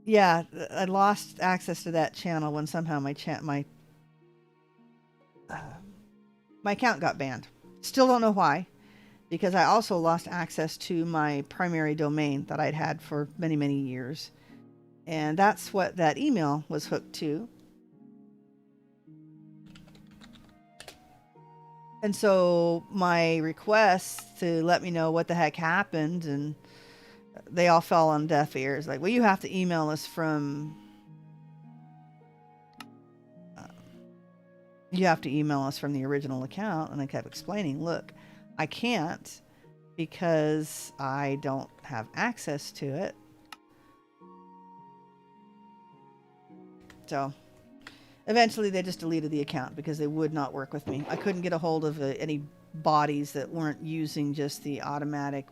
Yeah, I lost access to that channel when somehow my my account got banned. Still don't know why, because I also lost access to my primary domain that I'd had for many, many years. And that's what that email was hooked to. And so my requests to let me know what the heck happened, and they all fell on deaf ears. Like, well, you have to email us from... you have to email us from the original account. And I kept explaining, look, I can't because I don't have access to it. So eventually they just deleted the account because they would not work with me. I couldn't get a hold of any bodies that weren't using just the automatic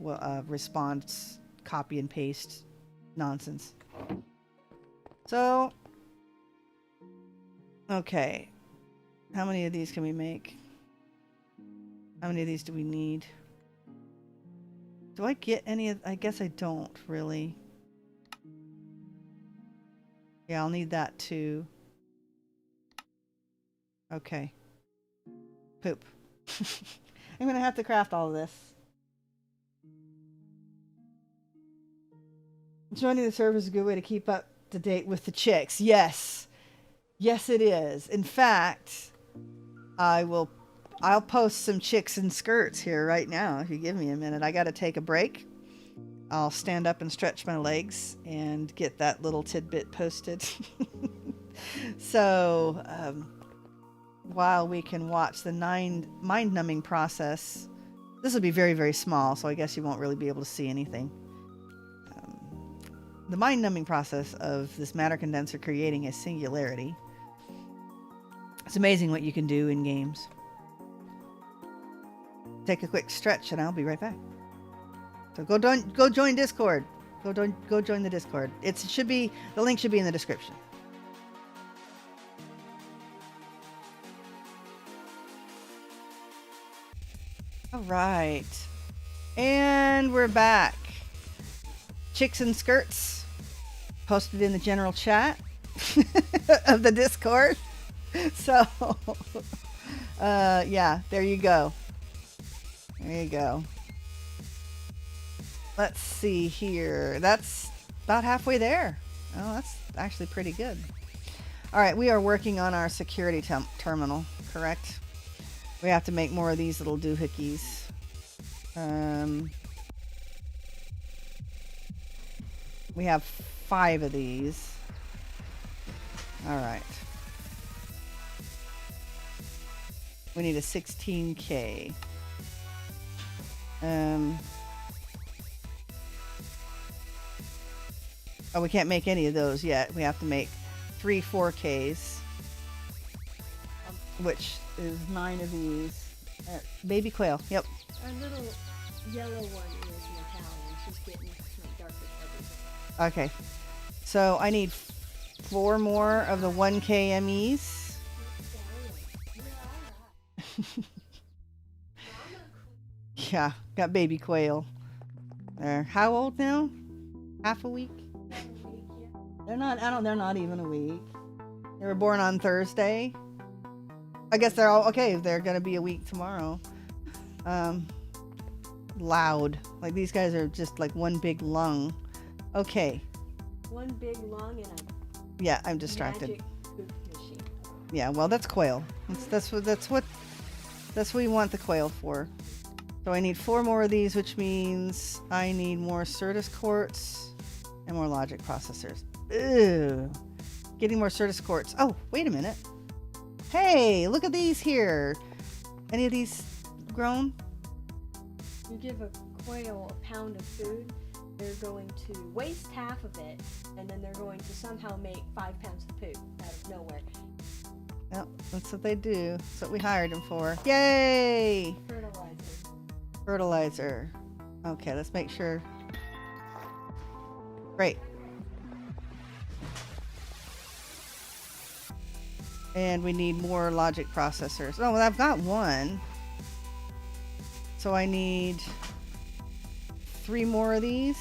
response, copy and paste nonsense. So, okay. How many of these can we make? How many of these do we need? Do I get any of... I guess I don't really. Yeah, I'll need that too. Okay. Poop. I'm gonna have to craft all of this. Joining the server is a good way to keep up to date with the chicks. Yes. Yes, it is. In fact, I'll post some chicks in skirts here right now if you give me a minute. I gotta take a break. I'll stand up and stretch my legs and get that little tidbit posted. So, while we can watch the mind-numbing process, this will be very, very small, so I guess you won't really be able to see anything. The mind-numbing process of this matter condenser creating a singularity. It's amazing what you can do in games. Take a quick stretch and I'll be right back. So go join Discord. Go join the Discord. The link should be in the description. All right. And we're back. Chicks in skirts posted in the general chat of the Discord. So, yeah, there you go. There you go. Let's see here. That's about halfway there. Oh, that's actually pretty good. All right, we are working on our security terminal, correct? We have to make more of these little doohickeys. We have 5 of these. All right. We need a 16K. Oh, we can't make any of those yet. We have to make 3 4Ks, which is 9 of these. Baby quail. Yep. Our little yellow one is Italian. She's getting some darker feathers. Okay. So I need 4 more of the 1K MEs. Yeah, got baby quail. They're how old now? Half a week? They're not even a week. They were born on Thursday. I guess they're all okay. They're gonna be a week tomorrow. Loud. Like these guys are just like one big lung. Okay. One big lung and a yeah, I'm distracted. magic poop machine. Yeah, well that's quail. That's what we want the quail for. So I need 4 more of these, which means I need more Certus quartz and more logic processors. Ew. Getting more Certus quartz. Oh, wait a minute. Hey, look at these here. Any of these grown? You give a quail a pound of food, they're going to waste half of it, and then they're going to somehow make 5 pounds of poop out of nowhere. Yep, that's what they do. That's what we hired them for. Yay! Fertilizer. Okay, let's make sure. Great. And we need more logic processors. Oh, well, I've got 1. So I need 3 more of these.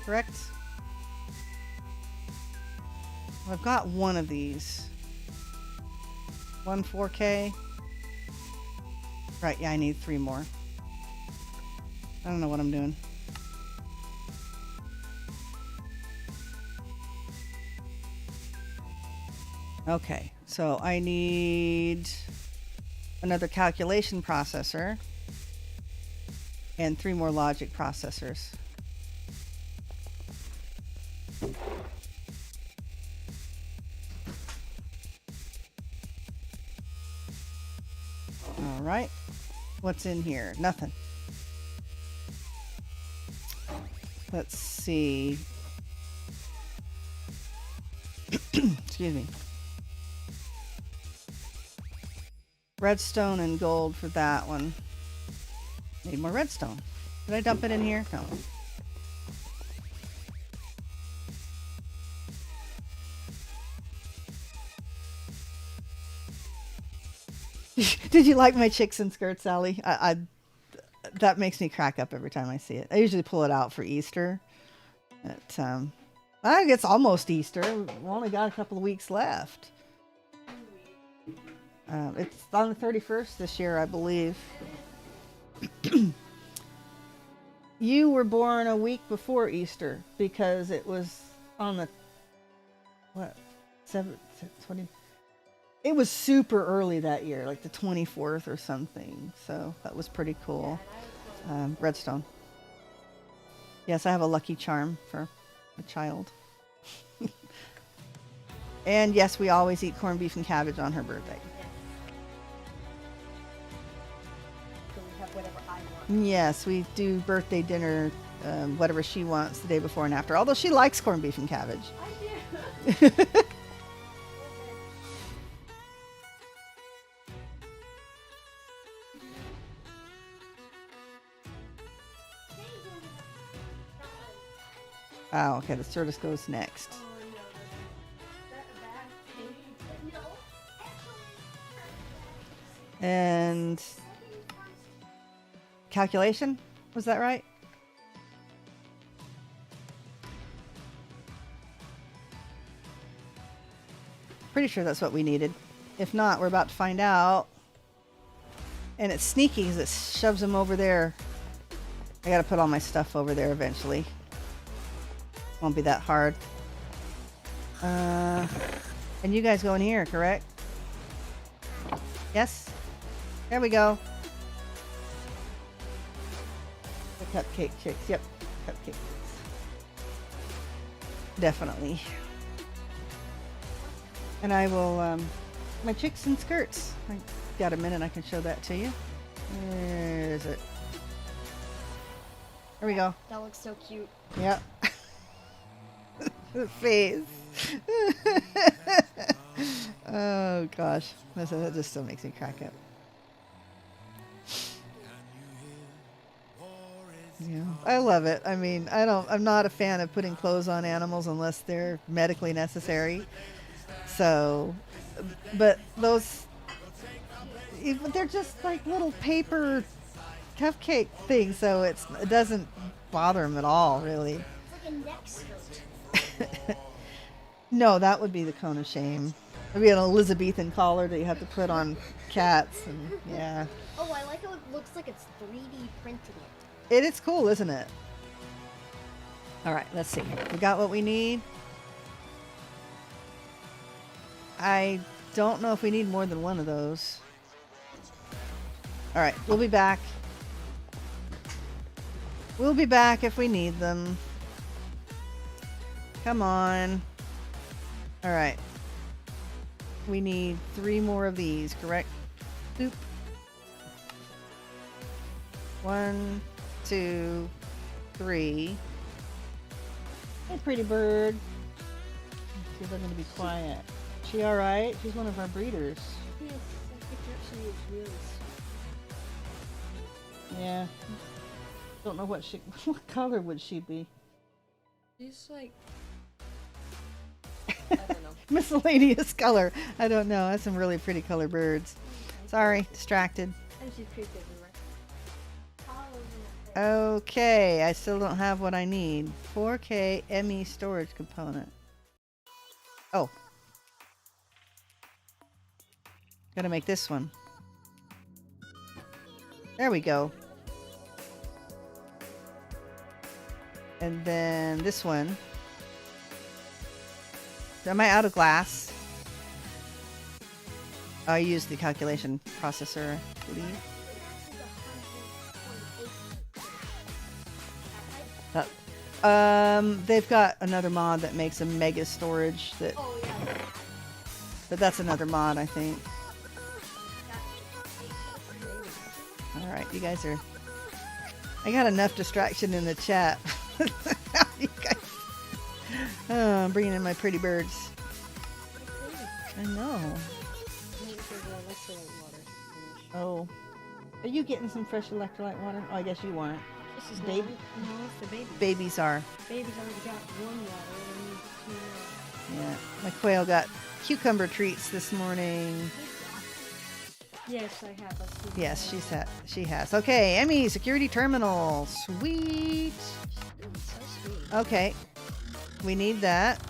Correct? I've got one of these. One 4K. Right, yeah, I need 3 more. I don't know what I'm doing. Okay, so I need another calculation processor and 3 more logic processors. All right, what's in here? Nothing. Let's see. Excuse me. Redstone and gold for that one. Need more redstone. Did I dump it in here? No. Did you like my chicks and skirts, Sally? That makes me crack up every time I see it. I usually pull it out for Easter. But, I think it's almost Easter. We've only got a couple of weeks left. It's on the 31st this year, I believe. You were born a week before Easter because it was on the 20. It was super early that year, like the 24th or something. So that was pretty cool. Redstone. Yes, I have a lucky charm for a child. And yes, we always eat corned beef and cabbage on her birthday. So we have whatever I want. Yes, we do birthday dinner, whatever she wants the day before and after. Although she likes corned beef and cabbage. I do. Oh, okay, the Certus goes next. Oh, no, that thing. No. And calculation, was that right? Pretty sure that's what we needed. If not, we're about to find out. And it's sneaky because it shoves them over there. I gotta put all my stuff over there eventually. Won't be that hard. And you guys go in here, correct? Yes? There we go. The cupcake chicks. Yep. Cupcake chicks. Definitely. And I will, my chicks and skirts. I got a minute, I can show that to you. Where is it? There we go. That looks so cute. Yep. The face. Oh gosh, that just still makes me crack up. Yeah, I love it. I mean, I'm not a fan of putting clothes on animals unless they're medically necessary. So, but those, they're just like little paper cupcake things, so it doesn't bother them at all, really. It's like a neck skirt. No, that would be the cone of shame. It'd be an Elizabethan collar that you have to put on cats, and yeah. Oh, I like how it looks like it's 3D printing it. It's cool, isn't it? All right, let's see. We got what we need. I don't know if we need more than one of those. All right, we'll be back. We'll be back if we need them. Come on. All right. We need 3 more of these, correct? Boop. 1, 2, 3. Hey, pretty bird. See if I'm going to be quiet. She all right? She's one of our breeders. Yes, I think actually it's really sweet. Yeah. Don't know what color would she be? She's like, I don't know. Miscellaneous color. I don't know. That's some really pretty color birds. Sorry, distracted. And she's creeped everywhere. Okay, I still don't have what I need. 4K ME storage component. Oh. Gotta make this one. There we go. And then this one. Am I out of glass? I use the calculation processor, I believe. They've got another mod that makes a mega storage that, Oh, yeah. but that's another mod, I think. All right, you guys are. I got enough distraction in the chat. You guys. Oh, I'm bringing in my pretty birds. I know. Oh, are you getting some fresh electrolyte water? Oh, I guess you aren't. This is Baby? No, it's the baby. Babies are. Baby's already got one water. And Yeah, my quail got cucumber treats this morning. yes, I have. Yes, she has. Okay, Emmy, security terminal. Sweet. So sweet. Okay, we need that.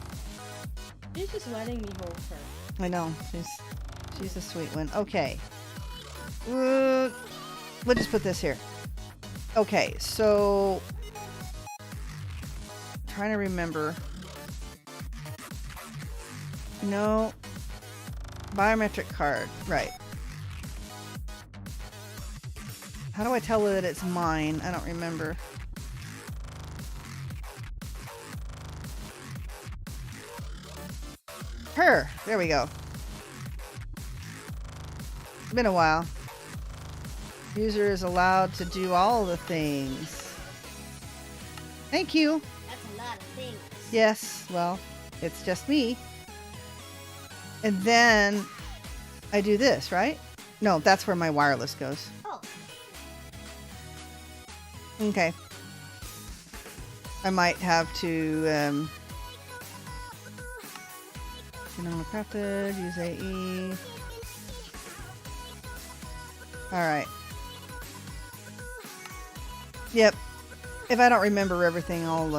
She's just letting me hold her. I know, she's a sweet one. Okay. We'll just put this here. Okay, so trying to remember. No. Biometric card. Right. How do I tell that it's mine? I don't remember. Pyrrh. There we go. It's been a while. User is allowed to do all the things. Thank you. That's a lot of things. Yes, well, it's just me. And then I do this, right? No, that's where my wireless goes. Oh. Okay. I might have to, crafted, use AE. Alright. Yep. If I don't remember everything, I'll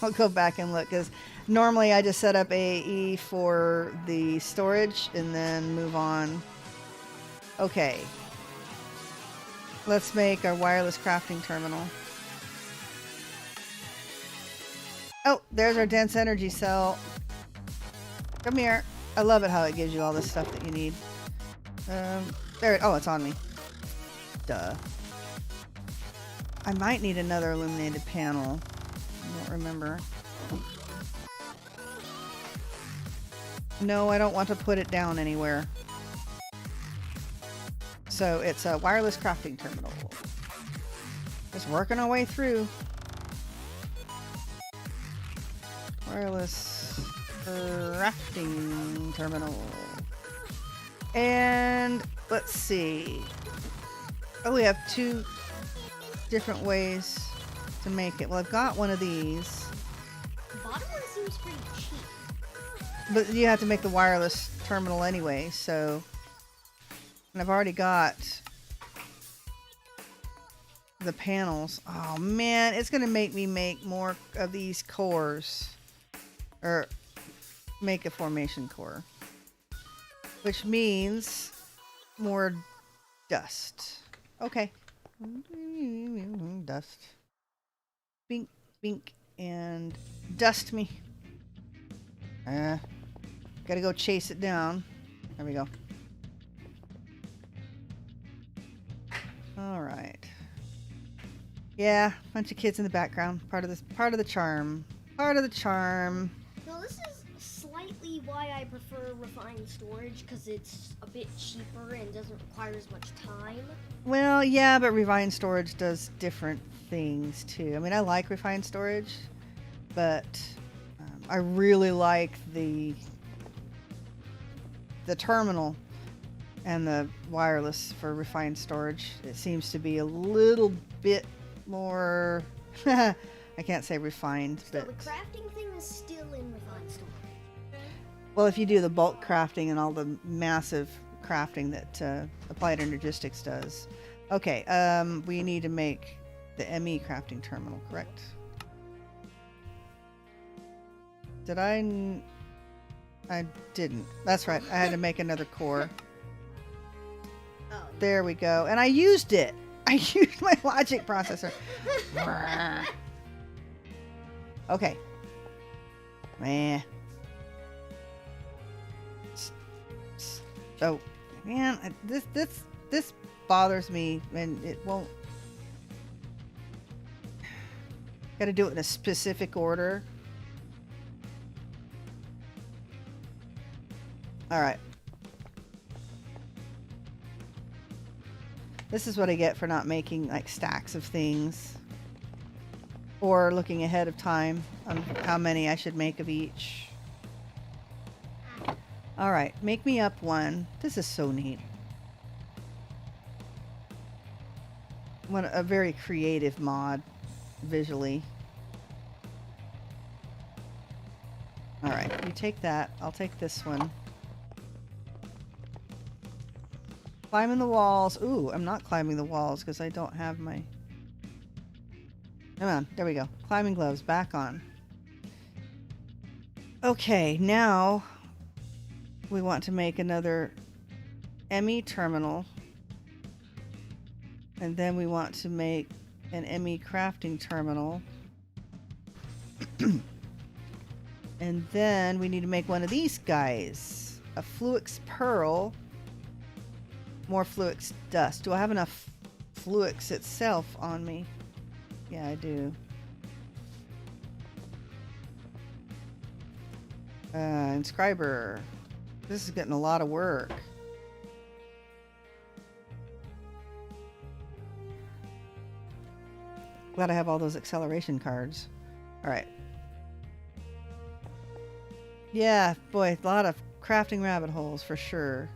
I'll go back and look, because normally I just set up AE for the storage and then move on. Okay. Let's make our wireless crafting terminal. Oh, there's our dense energy cell. Come here. I love it how it gives you all this stuff that you need. Oh, it's on me. Duh. I might need another illuminated panel. I don't remember. No, I don't want to put it down anywhere. So it's a wireless crafting terminal. Just working our way through. Wireless crafting terminal. And let's see. Oh, we have two different ways to make it. Well, I've got one of these. The bottom one seems pretty cheap. But you have to make the wireless terminal anyway, so... And I've already got the panels. Oh man, it's gonna make me make more of these cores. Or make a formation core. Which means more dust. Okay. Dust. Bink, bink, and dust me. Gotta go chase it down. There we go. All right. Yeah, bunch of kids in the background. Part of the charm. Part of the charm. No, this is slightly why I prefer refined storage, because it's a bit cheaper and doesn't require as much time. Well, yeah, but refined storage does different things too. I mean, I like refined storage, but I really like the terminal and the wireless for refined storage. It seems to be a little bit more, I can't say refined, So but... the crafting thing is still in refined storage. Well, if you do the bulk crafting and all the massive crafting that Applied Energistics does. Okay, we need to make the ME crafting terminal, correct? Did I... I didn't. That's right. I had to make another core. Oh. There we go. And I used it. I used my logic processor. Okay. Meh. So, man, this bothers me, and it won't. Got to do it in a specific order. All right. This is what I get for not making like stacks of things or looking ahead of time on how many I should make of each. All right, make me up one. This is so neat. A very creative mod visually. All right, you take that. I'll take this one. Climbing the walls. Ooh, I'm not climbing the walls because I don't have my... Come on, there we go. Climbing gloves back on. Okay, now we want to make another ME terminal. And then we want to make an ME crafting terminal. And then we need to make one of these guys. A Fluix Pyrrh. More Fluix dust. Do I have enough Fluix itself on me? Yeah, I do. Inscriber. This is getting a lot of work. Glad I have all those acceleration cards. Alright. Yeah, boy, a lot of crafting rabbit holes for sure.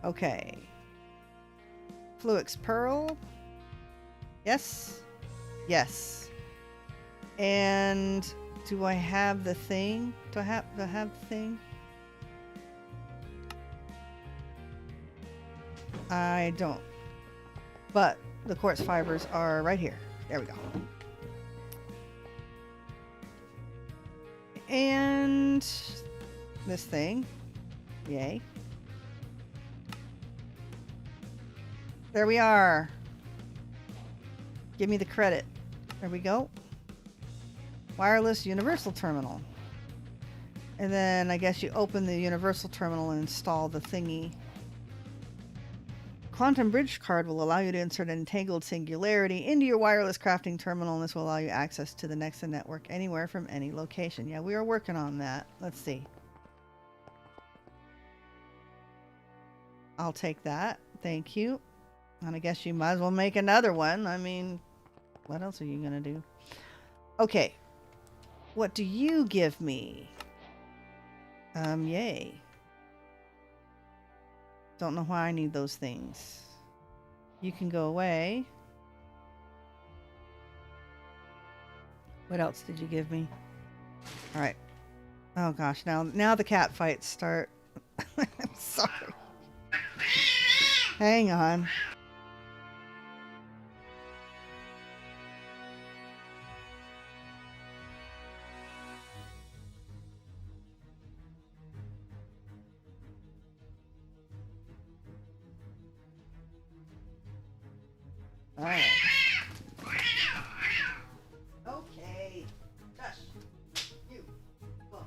Okay. Fluix Pyrrh. Yes. Yes. And do I have the thing? Do I have the thing? I don't. But the quartz fibers are right here. There we go. And this thing. Yay. There we are. Give me the credit. There we go. Wireless universal terminal. And then I guess you open the universal terminal and install the thingy. Quantum bridge card will allow you to insert an entangled singularity into your wireless crafting terminal, and this will allow you access to the Nexa network anywhere from any location. Yeah, we are working on that. Let's see. I'll take that. Thank you. And I guess you might as well make another one. I mean, what else are you going to do? Okay. What do you give me? Yay. Don't know why I need those things. You can go away. What else did you give me? All right. Oh gosh, now the cat fights start. I'm sorry. Hang on. All right. Okay. Shush. You. Come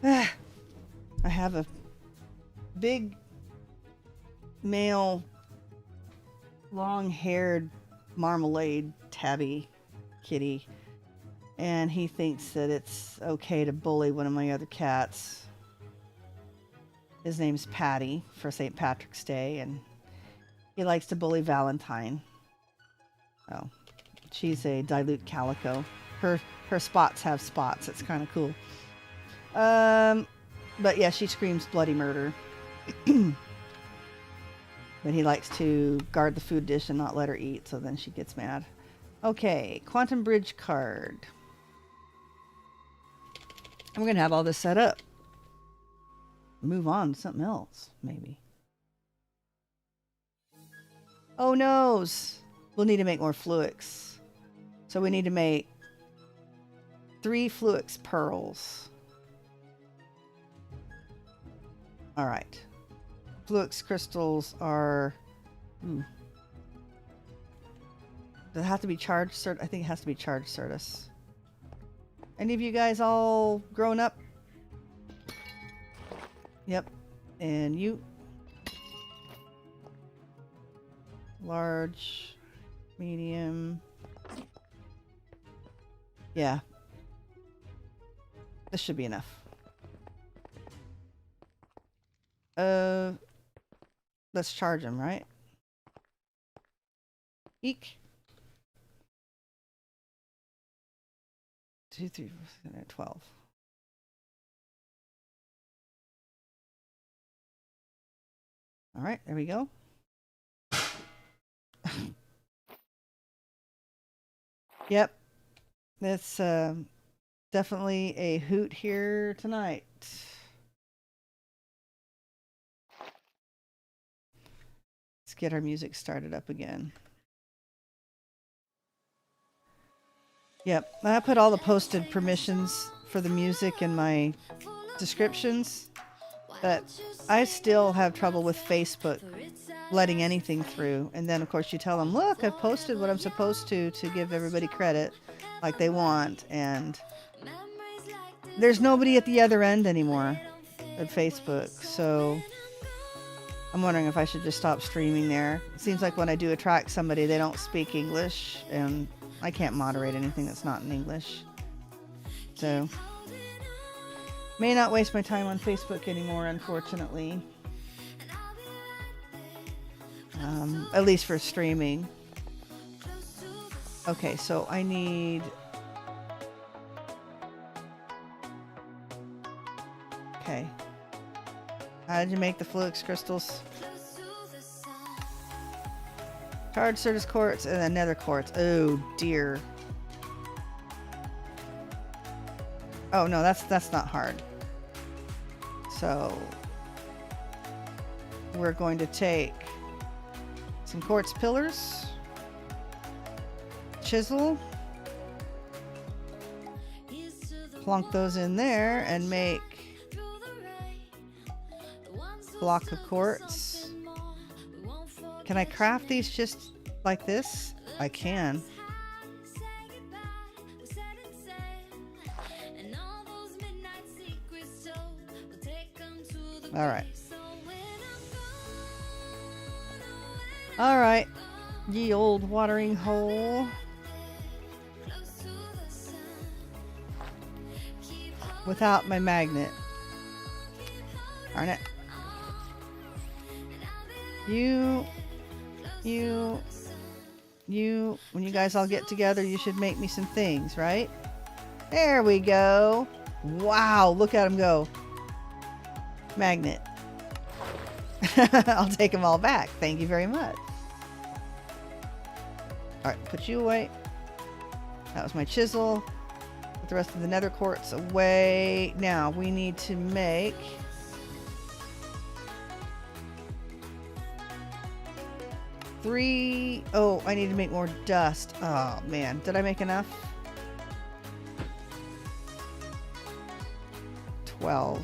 on. I have a big male long-haired marmalade tabby kitty. And he thinks that it's okay to bully one of my other cats. His name's Patty for St. Patrick's Day, and he likes to bully Valentine. Oh, she's a dilute calico. Her spots have spots. It's kind of cool. But yeah, she screams bloody murder. But he likes to guard the food dish and not let her eat, so then she gets mad. Okay, quantum bridge card. And we're going to have all this set up. Move on to something else, maybe. Oh noes! We'll need to make more fluix. So we need to make 3 fluix pearls. Alright. Fluix crystals are... Does it have to be charged? I think it has to be charged, Certus. Any of you guys all grown up? Yep. And you? Large, medium. Yeah. This should be enough. Let's charge them, right? Eek. 2, 3, 4, 12. All right, there we go. Yep. That's definitely a hoot here tonight. Let's get our music started up again. Yep, I put all the posted permissions for the music in my descriptions, but I still have trouble with Facebook letting anything through. And then of course you tell them, look, I've posted what I'm supposed to give everybody credit like they want, and there's nobody at the other end anymore at Facebook. So I'm wondering if I should just stop streaming there. It seems like when I do attract somebody, they don't speak English, and I can't moderate anything that's not in English. So may not waste my time on Facebook anymore, unfortunately. At least for streaming. Okay, so I need... Okay. How did you make the fluix crystals? Charged Certus quartz and then nether quartz. Oh dear. Oh no, that's not hard. So we're going to take some quartz pillars, chisel, plonk those in there and make a block of quartz. Can I craft these just like this? I can. All right. All right. Ye old watering hole. Without my magnet. Darn it. You, when you guys all get together, you should make me some things, right? There we go. Wow, look at him go. Magnet. I'll take them all back. Thank you very much. Alright, put you away. That was my chisel. Put the rest of the nether quartz away. Now, we need to make... Oh, I need to make more dust. Oh, man. Did I make enough? 12.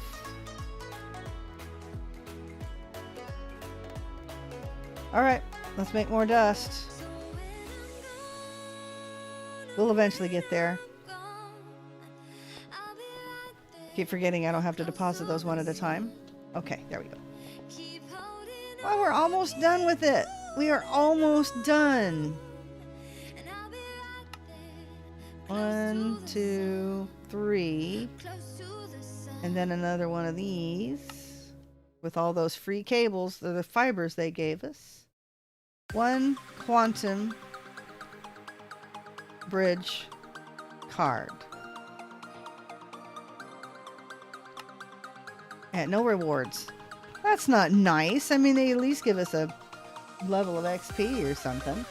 Alright, let's make more dust. We'll eventually get there. Keep forgetting I don't have to deposit those one at a time. Okay, there we go. Oh, we're almost done with it. We are almost done. 1, 2, 3. And then another one of these. With all those free cables, they're the fibers they gave us. 1 quantum bridge card. And no rewards. That's not nice. I mean, they at least give us a level of XP or something.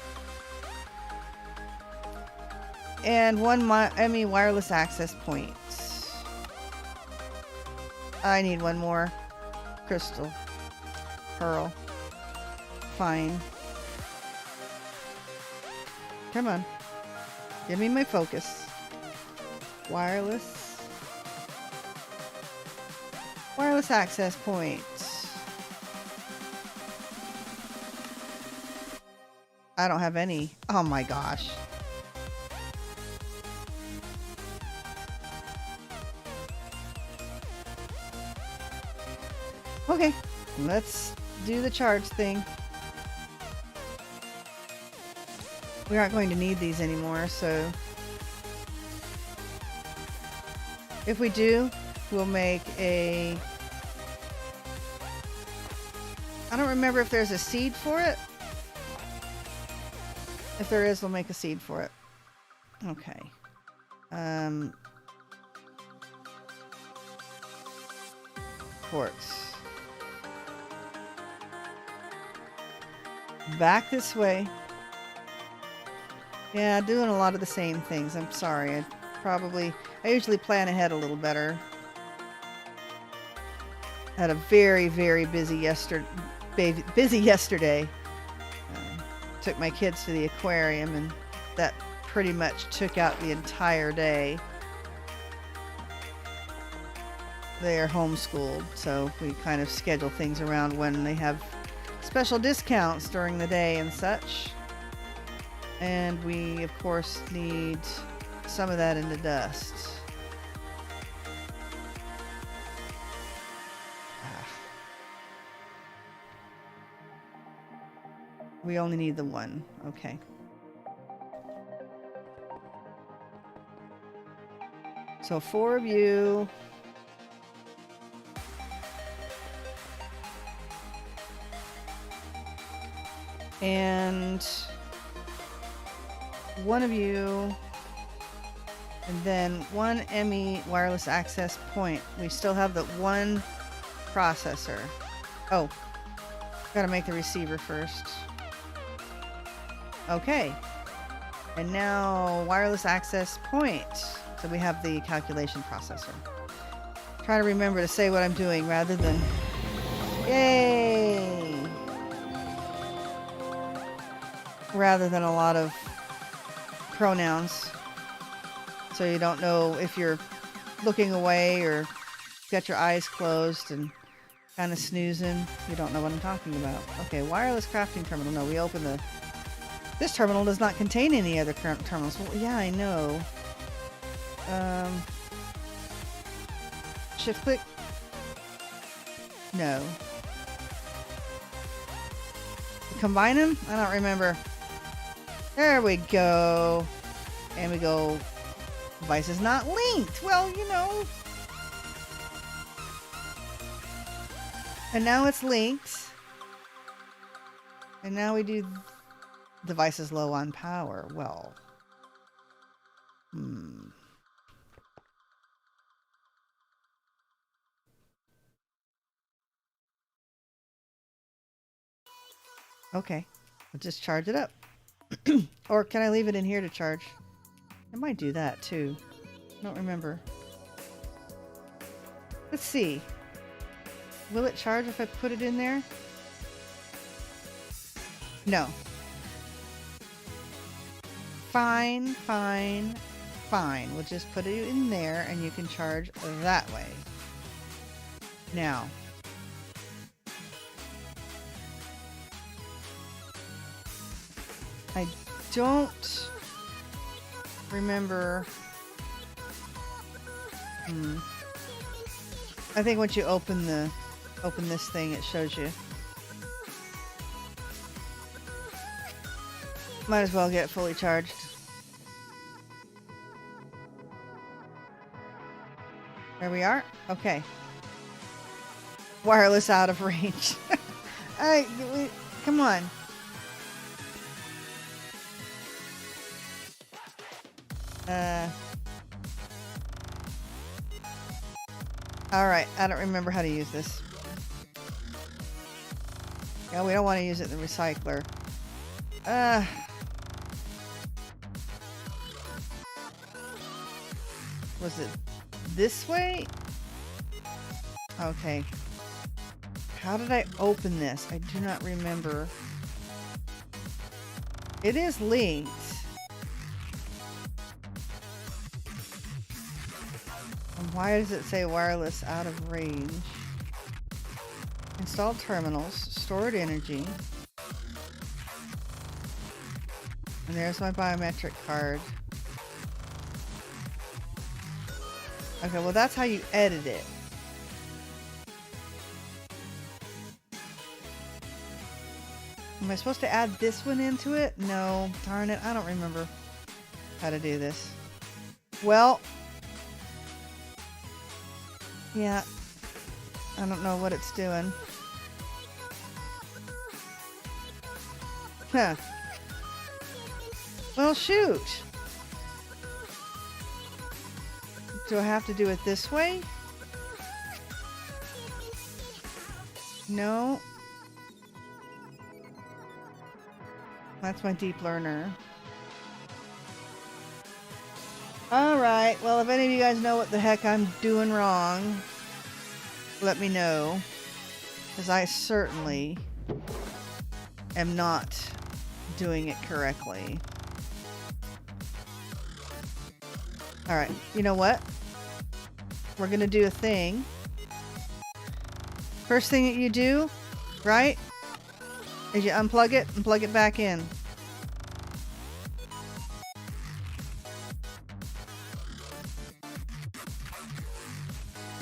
And 1 wireless access point. I need 1 more crystal. Pearl. Fine. Come on. Give me my focus. Wireless. Wireless access point. I don't have any. Oh my gosh. Okay, let's do the charge thing. We aren't going to need these anymore, so if we do, we'll make a... I don't remember if there's a seed for it. If there is, we'll make a seed for it. Okay. Quartz. Back this way. Yeah, doing a lot of the same things. I'm sorry. I usually plan ahead a little better. Had a very, very busy yesterday. Took my kids to the aquarium, and that pretty much took out the entire day. They are homeschooled, so we kind of schedule things around when they have special discounts during the day and such. And we, of course, need some of that in the dust. We only need the one. Okay. So 4 of you. And 1 of you. And then 1 ME wireless access point. We still have the 1 processor. Oh, gotta make the receiver first. Okay. And now wireless access point. So we have the calculation processor. Try to remember to say what I'm doing rather than... Yay! Rather than a lot of pronouns. So you don't know if you're looking away or got your eyes closed and kind of snoozing. You don't know what I'm talking about. Okay, wireless crafting terminal. No, we open the... This terminal does not contain any other current terminals. Well, yeah, I know. Shift click? No. Combine them? I don't remember. There we go. And we go, device is not linked. Well, you know. And now it's linked. And now we do device is low on power. Well. Okay. I'll just charge it up. Or can I leave it in here to charge? I might do that too. I don't remember. Let's see. Will it charge if I put it in there? No. Fine, fine, fine. We'll just put it in there and you can charge that way. Now. I don't remember. I think once you open this thing, it shows you. Might as well get fully charged. There we are. Okay. Wireless out of range. Come on. Alright, I don't remember how to use this. Yeah, we don't want to use it in the recycler. Was it this way? Okay. How did I open this? I do not remember. It is linked. Why does it say wireless out of range? Installed terminals, stored energy. And there's my biometric card. Okay, well that's how you edit it. Am I supposed to add this one into it? No, darn it, I don't remember how to do this. Well, yeah, I don't know what it's doing. Huh. Well, shoot. Do I have to do it this way? No. That's my deep learner. Alright, well if any of you guys know what the heck I'm doing wrong, let me know. Because I certainly am not doing it correctly. Alright, you know what? We're gonna do a thing. First thing that you do, right, is you unplug it and plug it back in.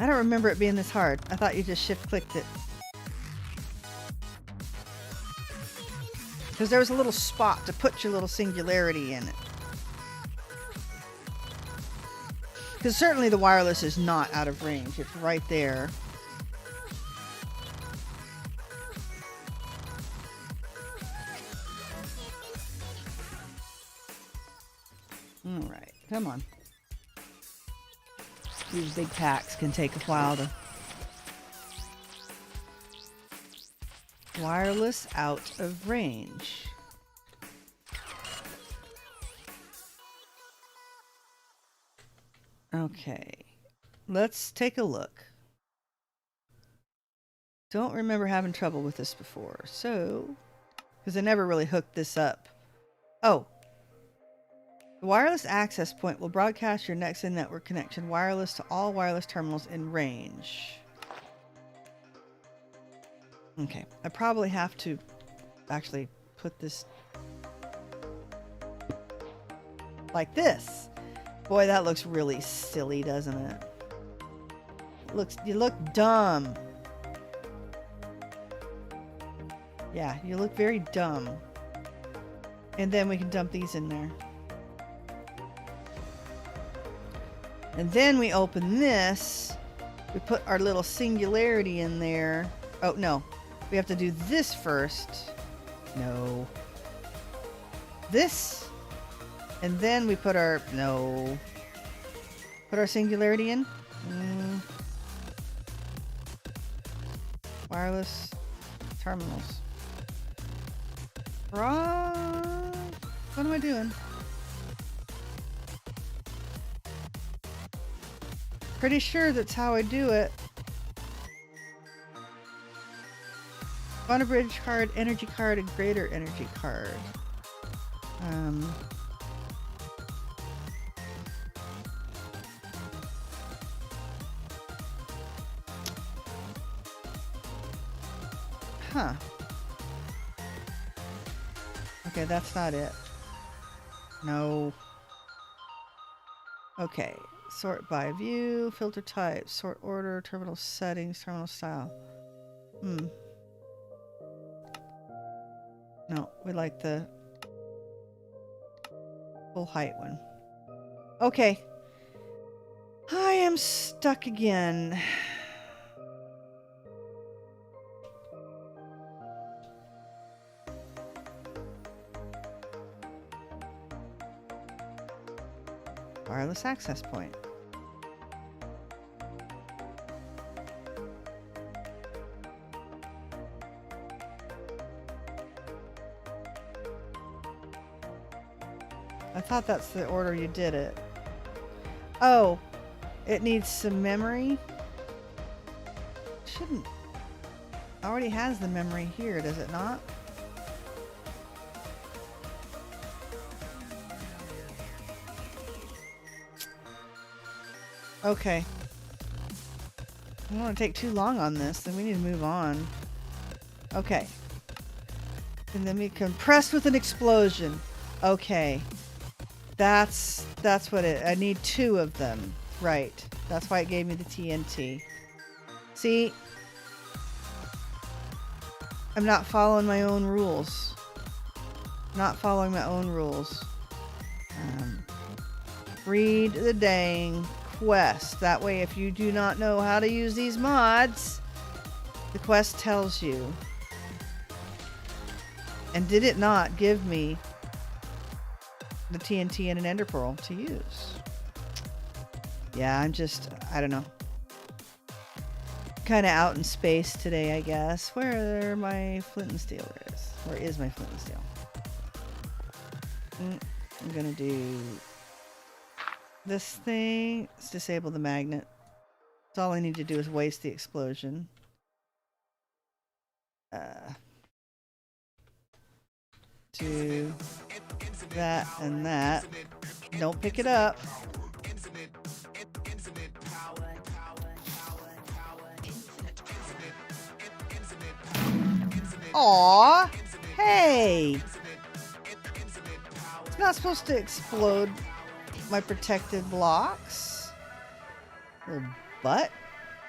I don't remember it being this hard. I thought you just shift-clicked it. Because there was a little spot to put your little singularity in it. Because certainly the wireless is not out of range. It's right there. Alright, come on. These big packs can take a while to... Wireless out of range. Okay, let's take a look. Don't remember having trouble with this before, so... Because I never really hooked this up. Oh! The wireless access point will broadcast your next in-network connection wireless to all wireless terminals in range. Okay, I probably have to actually put this like this. Boy, that looks really silly, doesn't it? You look dumb. Yeah, you look very dumb. And then we can dump these in there. And then we open this. We put our little singularity in there. Oh, no. We have to do this first. No. This. And then we put our... No. Put our singularity in. Wireless terminals. What am I doing? Pretty sure that's how I do it. On a bridge card, energy card, and greater energy card. Huh. Okay, that's not it. No. Okay. Sort by view, filter type, sort order, terminal settings, terminal style. No, we like the full height one. Okay. I am stuck again. Wireless access point. I thought that's the order you did it. Oh, it needs some memory. Shouldn't. Already has the memory here, does it not? Okay. I don't want to take too long on this, then we need to move on. Okay. And then we compress with an explosion. Okay. That's what I need 2 of them. Right. That's why it gave me the TNT. See? I'm not following my own rules. Not following my own rules. Read the dang quest. That way, if you do not know how to use these mods, the quest tells you. And did it not give me the TNT and an ender pearl to use? Yeah, I don't know. Kind of out in space today, I guess. Where my flint and steel is. Where is my flint and steel? I'm gonna do this thing. Let's disable the magnet. So all I need to do is waste the explosion. Do that and that. Don't pick it up. Aw! Hey! It's not supposed to explode my protected blocks. Little butt.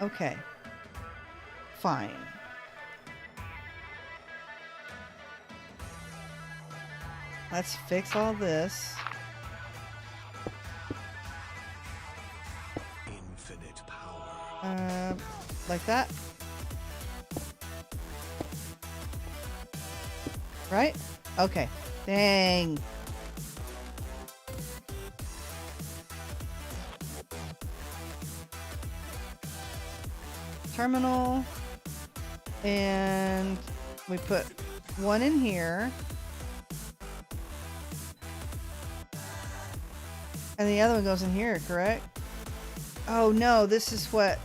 Okay. Fine. Let's fix all this. Infinite power. Like that. Right? Okay. Dang. Terminal. And we put one in here. And the other one goes in here, correct? Oh no, this is what...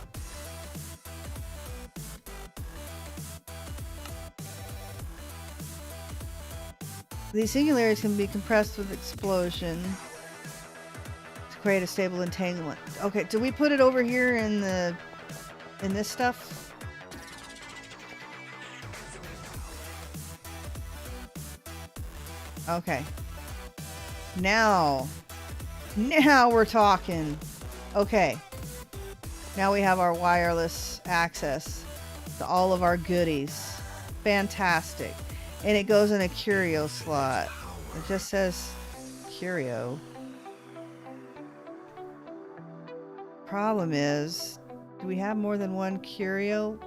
These singularities can be compressed with explosion to create a stable entanglement. Okay, do we put it over here in this stuff? Okay. Now we're talking. Okay. Now we have our wireless access to all of our goodies. Fantastic. And it goes in a curio slot. It just says curio. Problem is, do we have more than one curio?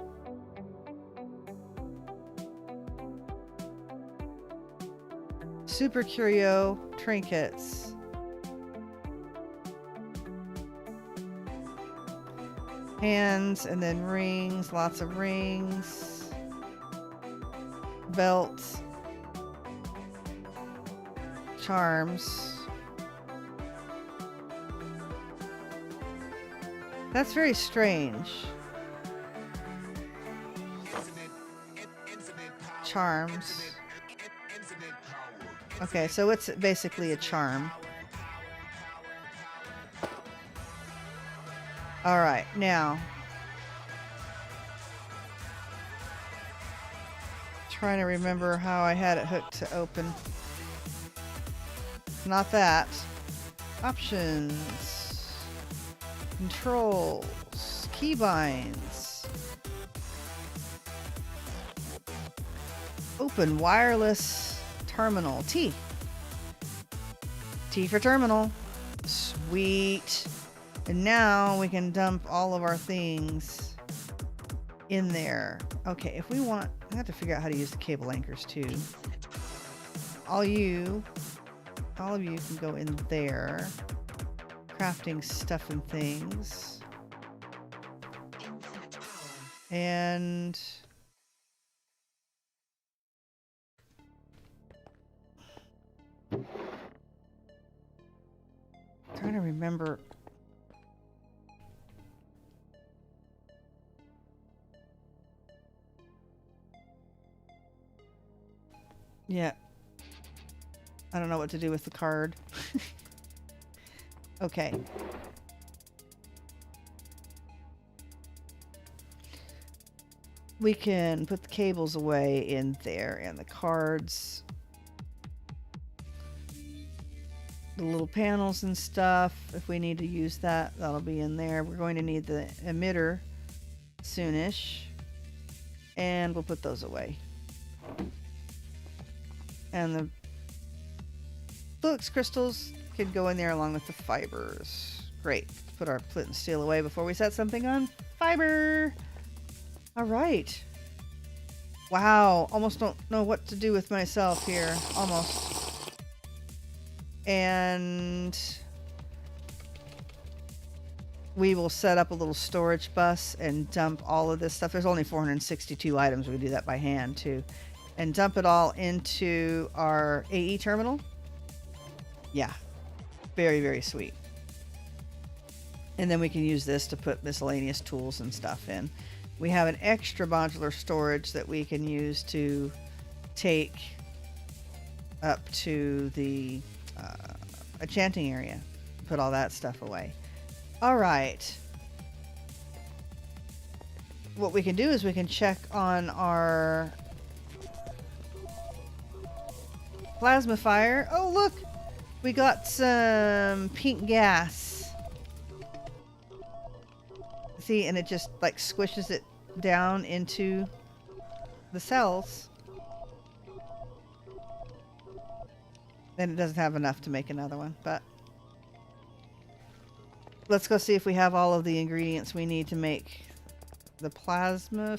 Super curio trinkets. Hands and then rings, lots of rings. Belts, charms. That's very strange. Charms. Okay, so it's basically a charm. Alright, now. Trying to remember how I had it hooked to open. Not that. Options. Controls. Keybinds. Open wireless terminal. T. T for terminal. Sweet. And now we can dump all of our things in there. Okay, if we want... I have to figure out how to use the cable anchors too. All of you can go in there. Crafting stuff and things. And... trying to remember... Yeah. I don't know what to do with the card. Okay. we can put the cables away in there and the cards. The little panels and stuff, if we need to use that, that'll be in there. We're going to need the emitter soonish, and we'll put those away. And the flux crystals could go in there along with the fibers. Great. Let's put our flint and steel away before we set something on fiber. All right. Wow, almost don't know what to do with myself here. Almost. And we will set up a little storage bus and dump all of this stuff. There's only 462 items. We can do that by hand too. And dump it all into our AE terminal. Yeah, very, very sweet. And then we can use this to put miscellaneous tools and stuff in. We have an extra modular storage that we can use to take up to the enchanting area. Put all that stuff away. All right. What we can do is we can check on our plasma fire. Oh, look! We got some pink gas. See, and it just like squishes it down into the cells. Then it doesn't have enough to make another one, but let's go see if we have all of the ingredients we need to make the plasma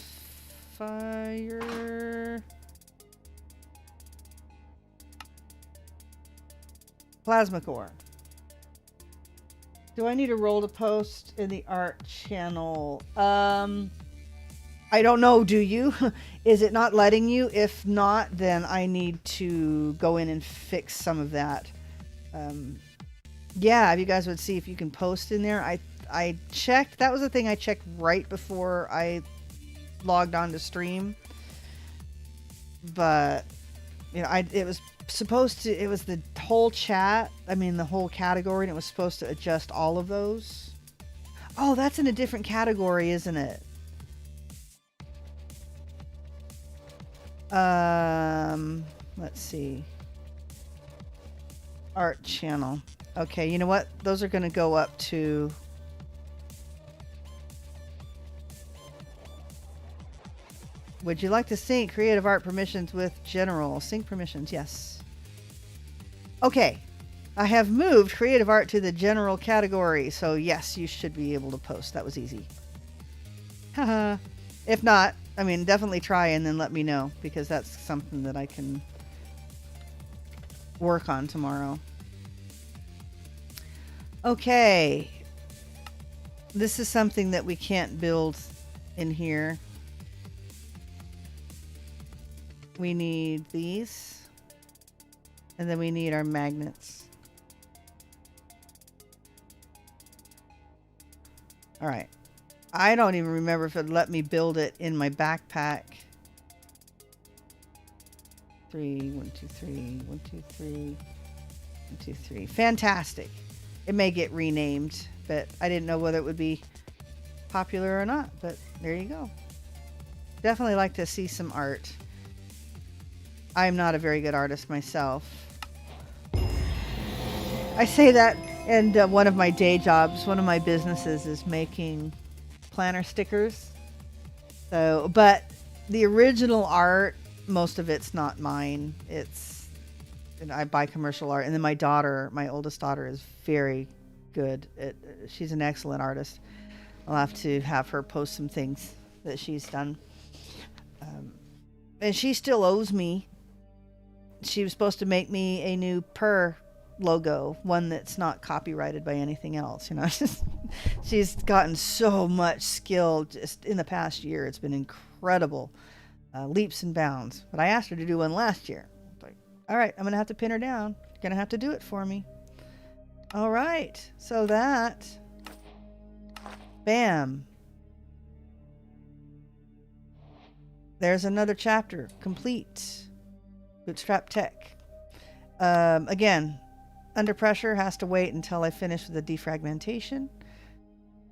fire. Plasma core. Do I need a roll to post in the art channel? I don't know, do you? Is it not letting you? If not, then I need to go in and fix some of that. Yeah, if you guys would see if you can post in there. I checked. That was the thing I checked right before I logged on to stream. But, you know, it was supposed to, it was the whole chat. I mean, the whole category, and it was supposed to adjust all of those. Oh, that's in a different category, isn't it? Let's see. Art channel. Okay, you know what? Those are going to go up to... Would you like to sync creative art permissions with general? Sync permissions, yes. Okay. I have moved creative art to the general category, so yes, you should be able to post. That was easy. Haha. If not, I mean, definitely try and then let me know, because that's something that I can work on tomorrow. Okay. This is something that we can't build in here. We need these. And then we need our magnets. All right. I don't even remember if it let me build it in my backpack. 3, 1, 2, 3, 1, 2, 3, 1, 2, 3. Fantastic. It may get renamed, but I didn't know whether it would be popular or not, but there you go. Definitely like to see some art. I'm not a very good artist myself. I say that, and one of my day jobs, one of my businesses is making planner stickers. So, but the original art, most of it's not mine. It's, and I buy commercial art. And then my daughter, my oldest daughter, is very good. She's an excellent artist. I'll have to have her post some things that she's done. And she still owes me. She was supposed to make me a new Pyrrh logo, one that's not copyrighted by anything else. You know, she's gotten so much skill just in the past year. It's been incredible, leaps and bounds. But I asked her to do one last year. Like, all right, I'm gonna have to pin her down. You're gonna have to do it for me. All right, so that, bam. There's another chapter complete. Bootstrap Tech. Again, under pressure has to wait until I finish with the defragmentation.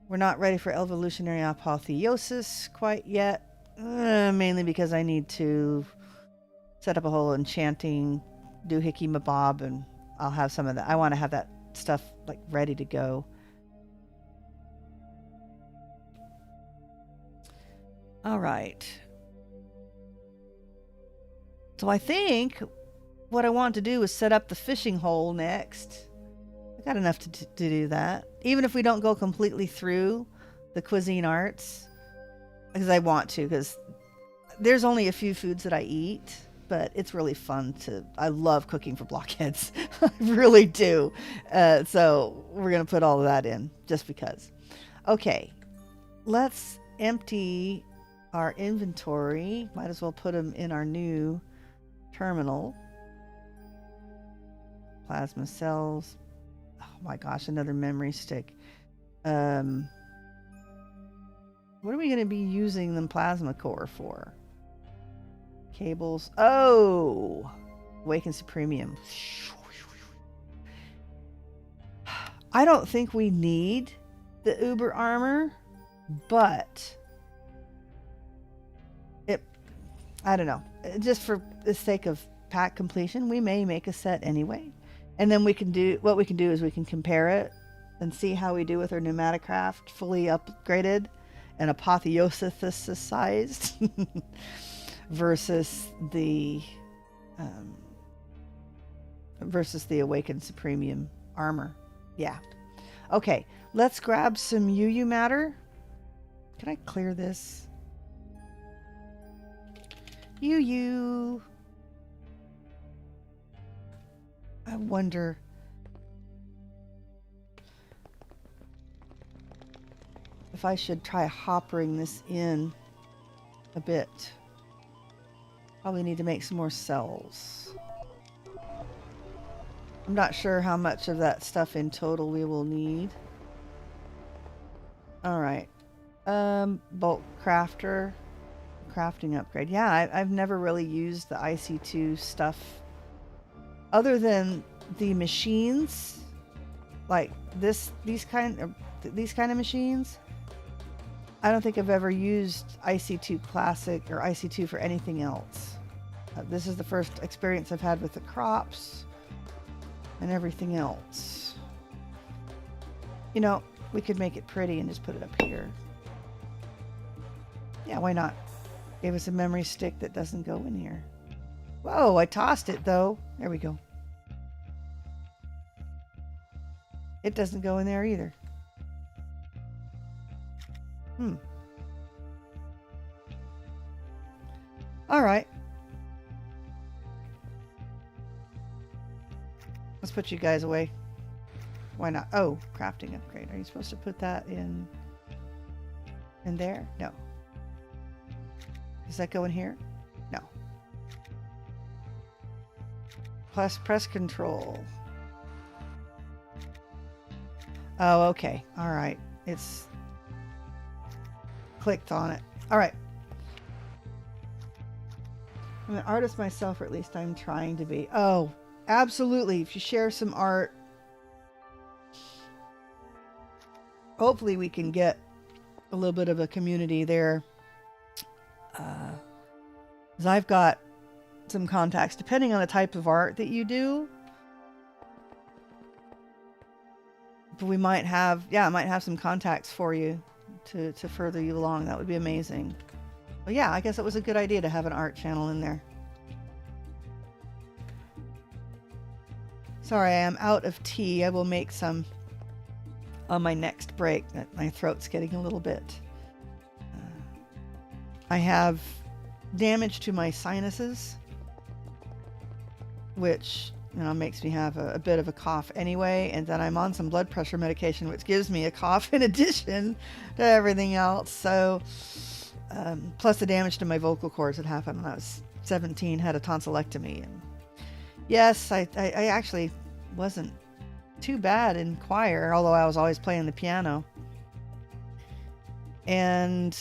We're not ready for evolutionary apotheosis quite yet. Mainly because I need to set up a whole enchanting doohickey mabob, and I'll have some of that. I want to have that stuff like ready to go. All right. So I think what I want to do is set up the fishing hole next. I got enough to do that. Even if we don't go completely through the cuisine arts, because I want to, because there's only a few foods that I eat, but it's really fun to, I love cooking for blockheads. I really do. So we're going to put all of that in just because. Okay, let's empty our inventory. Might as well put them in our new terminal. Plasma cells. Oh my gosh, another memory stick. What are we going to be using the plasma core for? Cables. Oh! Awaken Supremium. I don't think we need the Uber armor, but I don't know. Just for the sake of pack completion, we may make a set anyway. And then we can do, what we can do is we can compare it and see how we do with our Pneumaticraft fully upgraded and apotheosisized versus the Awakened Supremium armor. Yeah. Okay, let's grab some UU matter. Can I clear this? UU. I wonder. If I should try hoppering this in a bit. Probably need to make some more cells. I'm not sure how much of that stuff in total we will need. Alright. Bulk crafter. Crafting upgrade. Yeah, I've never really used the IC2 stuff. Other than the machines. Like these kind of machines. I don't think I've ever used IC2 Classic or IC2 for anything else. This is the first experience I've had with the crops and everything else. You know, we could make it pretty and just put it up here. Yeah, why not? Gave us a memory stick that doesn't go in here. Whoa, I tossed it though. There we go. It doesn't go in there either. All right. Let's put you guys away. Why not? Oh, crafting upgrade. Are you supposed to put that in there? No. Does that go in here? No. Plus press control. Oh, okay. All right. It's clicked on it. All right. I'm an artist myself, or at least I'm trying to be. Oh, absolutely. If you share some art, hopefully we can get a little bit of a community there. 'Cause I've got some contacts, depending on the type of art that you do. But we might have, I might have some contacts for you to further you along. That would be amazing. But yeah, I guess it was a good idea to have an art channel in there. Sorry, I am out of tea. I will make some on my next break. My throat's getting a little bit. I have damage to my sinuses, which makes me have a bit of a cough anyway, and then I'm on some blood pressure medication, which gives me a cough in addition to everything else. So, plus the damage to my vocal cords that happened when I was 17, had a tonsillectomy. And yes, I actually wasn't too bad in choir, although I was always playing the piano. And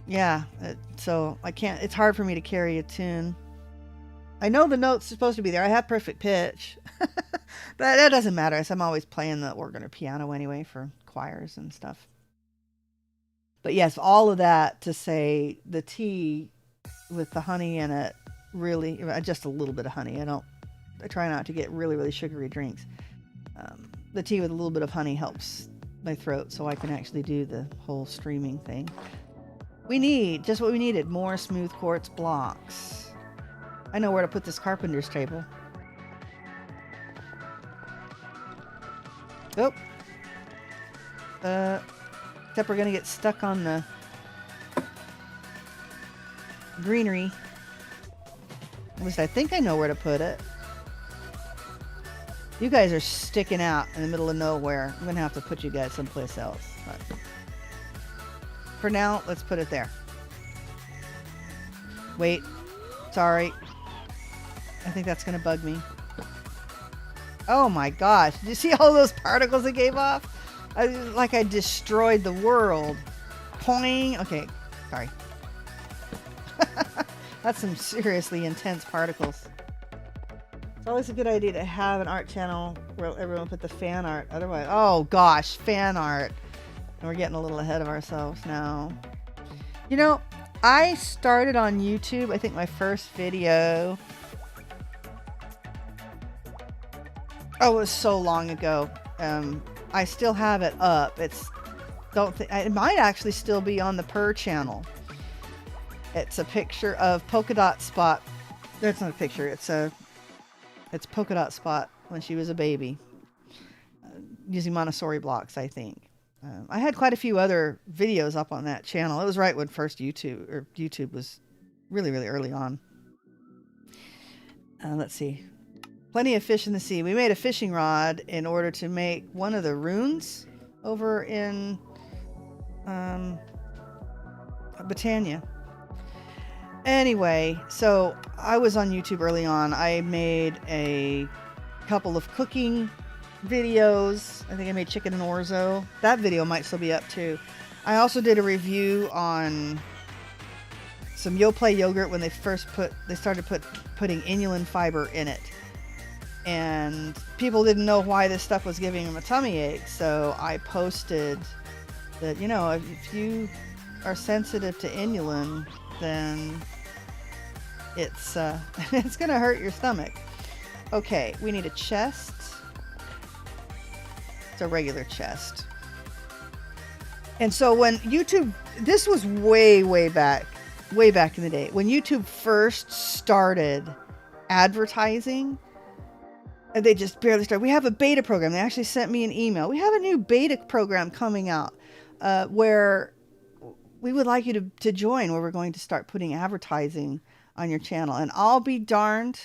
yeah, so I can't, it's hard for me to carry a tune. I know the note's supposed to be there. I have perfect pitch, but that doesn't matter. I'm always playing the organ or piano anyway for choirs and stuff. But But yes, all of that to say the tea with the honey in it, really, just a little bit of honey. I try not to get really, really sugary drinks. The tea with a little bit of honey helps my throat so I can actually do the whole streaming thing. We need, just what we needed, more smooth quartz blocks. I know where to put this carpenter's table. Oh. Except we're gonna get stuck on the greenery. At least I think I know where to put it. You guys are sticking out in the middle of nowhere. I'm gonna have to put you guys someplace else. But for now, let's put it there. Wait. Sorry. I think that's gonna bug me. Oh my gosh. Did you see all those particles it gave off? Like I destroyed the world. Poing. Okay. Sorry. That's some seriously intense particles. It's always a good idea to have an art channel where everyone put the fan art. Otherwise, oh gosh, fan art. And we're getting a little ahead of ourselves now. You know, I started on YouTube, I think my first video. Oh, it was so long ago. I still have it up. It might actually still be on the Pyrrh channel. It's a picture of Polka Dot Spot. That's not a picture. It's Polka Dot Spot when she was a baby, using Montessori blocks, I think. I had quite a few other videos up on that channel. It was right when first YouTube was really, really early on. Let's see. Plenty of fish in the sea. We made a fishing rod in order to make one of the runes over in Britannia. Anyway, so I was on YouTube early on. I made a couple of cooking videos. I think I made chicken and orzo. That video might still be up too. I also did a review on some Yoplait yogurt when they started putting inulin fiber in it. And people didn't know why this stuff was giving them a tummy ache. So I posted that, you know, if you are sensitive to inulin, then it's gonna hurt your stomach. Okay, we need a chest. It's a regular chest. And so when YouTube, this was way back in the day when YouTube first started advertising. And they just barely started. We have a beta program. They actually sent me an email. We have a new beta program coming out where we would like you to join, where we're going to start putting advertising on your channel. And I'll be darned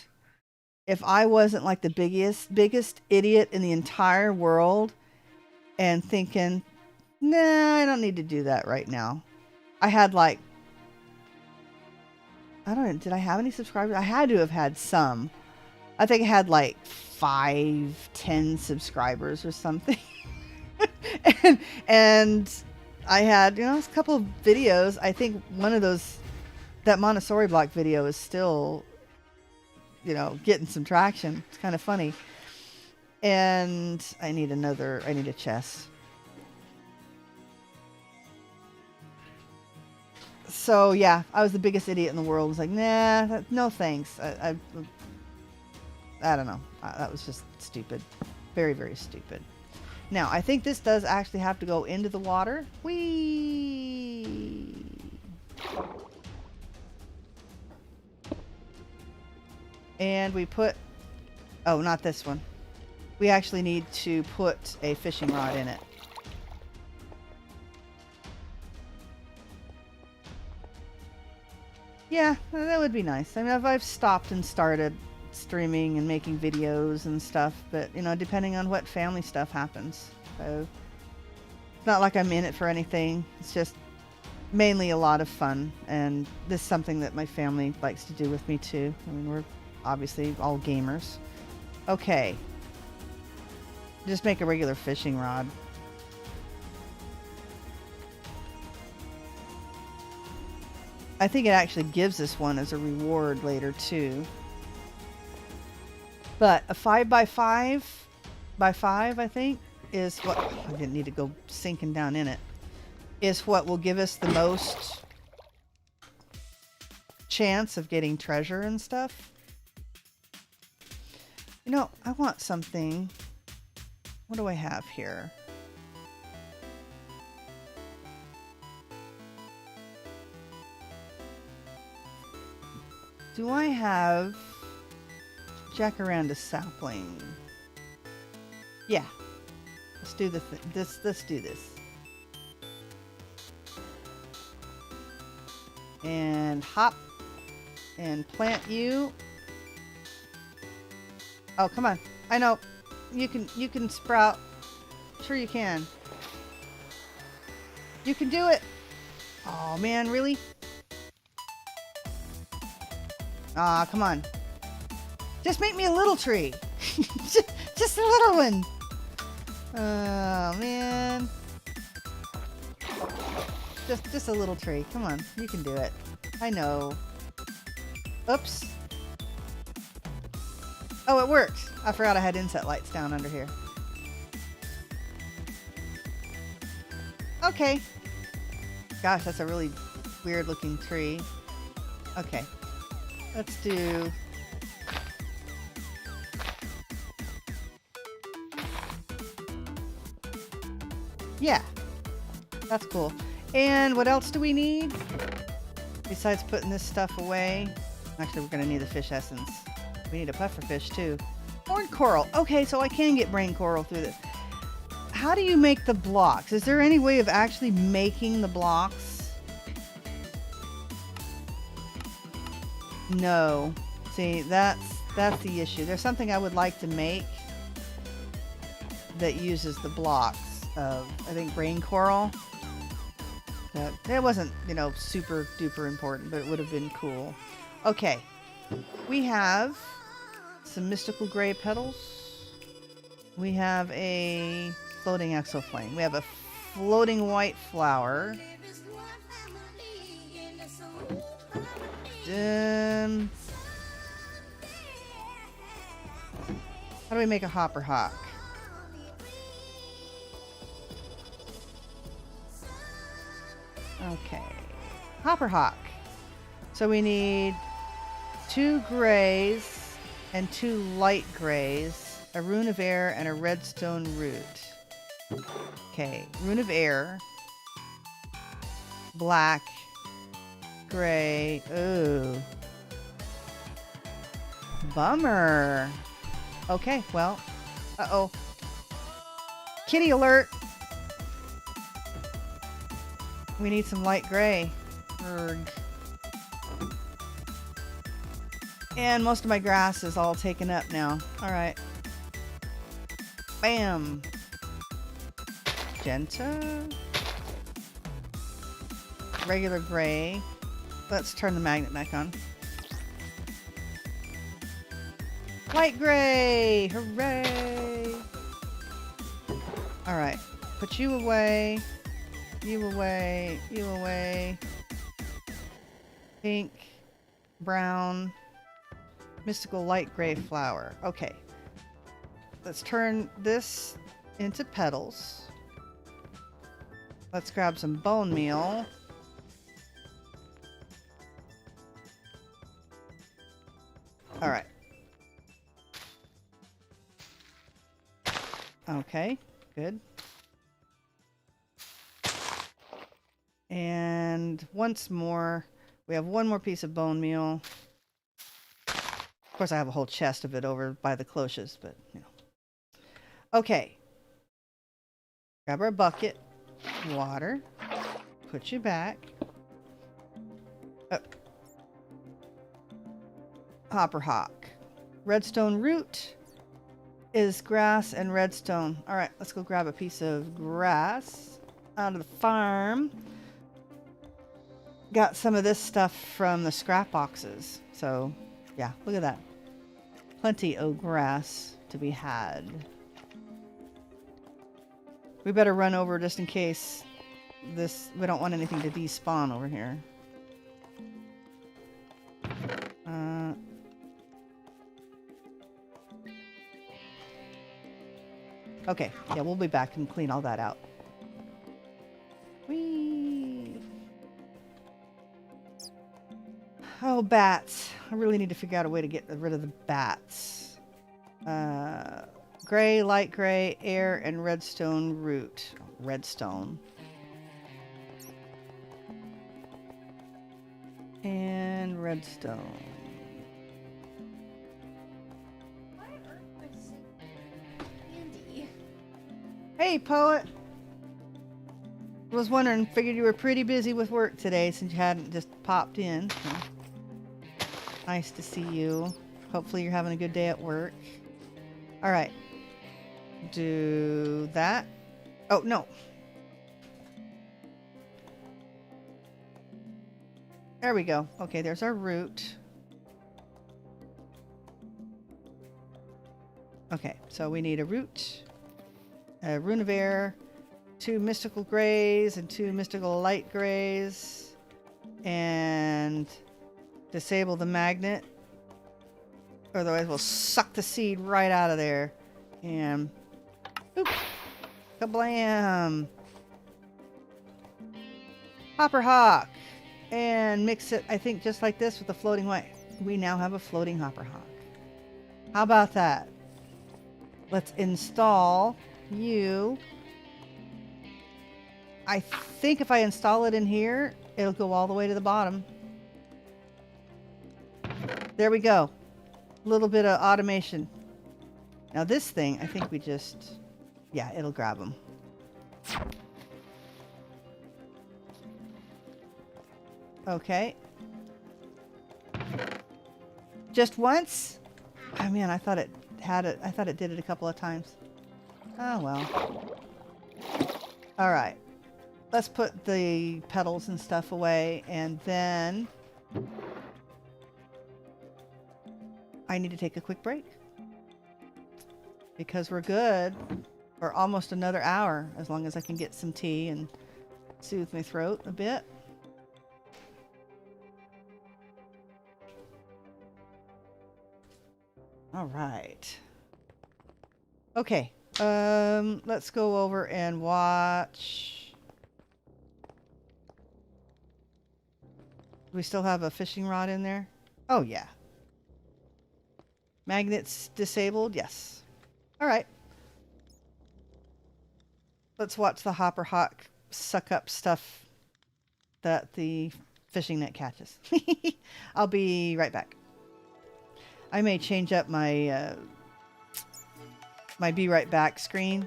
if I wasn't like the biggest idiot in the entire world and thinking, nah, I don't need to do that right now. I had like, I don't know, did I have any subscribers? I had to have had some. I think I had like 5-10 subscribers or something. and I had, you know, a couple of videos. I think one of those, that Montessori block video is still, you know, getting some traction. It's kind of funny. And I need a chest. So yeah, I was the biggest idiot in the world. I was like, nah, no thanks. I don't know. That was just stupid. Very, very stupid. Now, I think this does actually have to go into the water. Whee! And we put... Oh, not this one. We actually need to put a fishing rod in it. Yeah, that would be nice. I mean, I've stopped and started streaming and making videos and stuff, but you know, depending on what family stuff happens. So it's not like I'm in it for anything. It's just mainly a lot of fun, and this is something that my family likes to do with me too. I mean, we're obviously all gamers. Okay, just make a regular fishing rod. I think it actually gives us one as a reward later too. But a 5x5 by 5, I think, is what I didn't need to go sinking down in it. is what will give us the most chance of getting treasure and stuff. You know, I want something. What do I have here? Do I have jacaranda sapling? Yeah. Let's do let's do this. And hop and plant you. Oh, come on. I know. You can sprout. Sure you can. You can do it. Oh man, really? Ah, come on. Just make me a little tree. Just a little one. Oh man. Just a little tree. Come on, you can do it. I know. Oops. Oh, it worked. I forgot I had inset lights down under here. Okay. Gosh, that's a really weird looking tree. Okay. Let's do... Yeah. That's cool. And what else do we need? Besides putting this stuff away. Actually, we're going to need the fish essence. We need a pufferfish too. Horn coral. Okay, so I can get brain coral through this. How do you make the blocks? Is there any way of actually making the blocks? No. See, that's the issue. There's something I would like to make that uses the blocks of, I think, brain coral. That wasn't, you know, super duper important, but it would have been cool. Okay. We have some mystical gray petals. We have a floating exoflame. We have a floating white flower. How do we make a hopper hawk? Okay. Hopper hawk. So we need 2 grays and 2 light grays, a rune of air, and a redstone root. Okay, rune of air, black, gray. Ooh. Bummer. Okay, well, uh-oh. Kitty alert. We need some light gray. Urgh. And most of my grass is all taken up now. Alright. Bam. Magenta. Regular gray. Let's turn the magnet back on. Light gray! Hooray! Alright. Put you away. You away. You away. Pink. Brown. Mystical light gray flower. Okay. Let's turn this into petals. Let's grab some bone meal. Alright. Okay, good. And once more, we have one more piece of bone meal. Of course, I have a whole chest of it over by the cloches, but, you know. Okay. Grab our bucket. Water. Put you back. Oh. Hopper hawk. Redstone root is grass and redstone. Alright, let's go grab a piece of grass out of the farm. Got some of this stuff from the scrap boxes. So, yeah, look at that. Plenty of grass to be had. We better run over just in case we don't want anything to despawn over here. Okay, yeah, we'll be back and clean all that out. Whee! Oh, bats. I really need to figure out a way to get rid of the bats. Gray, light gray, air, and redstone root. Redstone. And redstone. Why on earth would I say candy? Hey, poet. Was wondering, figured you were pretty busy with work today since you hadn't just popped in. So nice to see you. Hopefully you're having a good day at work. All right. Do that. Oh, no. There we go. Okay, there's our root. Okay, so we need a root, a rune of air, 2 mystical grays and 2 mystical light grays, and disable the magnet. Otherwise we'll suck the seed right out of there. And boop, kablam. Hopper hawk. And mix it, I think, just like this with the floating white. We now have a floating hopper hawk. How about that? Let's install you. I think if I install it in here, it'll go all the way to the bottom. There we go. A little bit of automation. Now this thing, I think we just... Yeah, it'll grab them. Okay. Just once? Oh man, I thought it had it. I thought it did it a couple of times. Oh well. All right. Let's put the petals and stuff away, and then I need to take a quick break because we're good for almost another hour, as long as I can get some tea and soothe my throat a bit. All right. Okay. Let's go over and watch. Do we still have a fishing rod in there? Oh, yeah. Magnets disabled? Yes. All right. Let's watch the hopper hawk suck up stuff that the fishing net catches. I'll be right back. I may change up my my be right back screen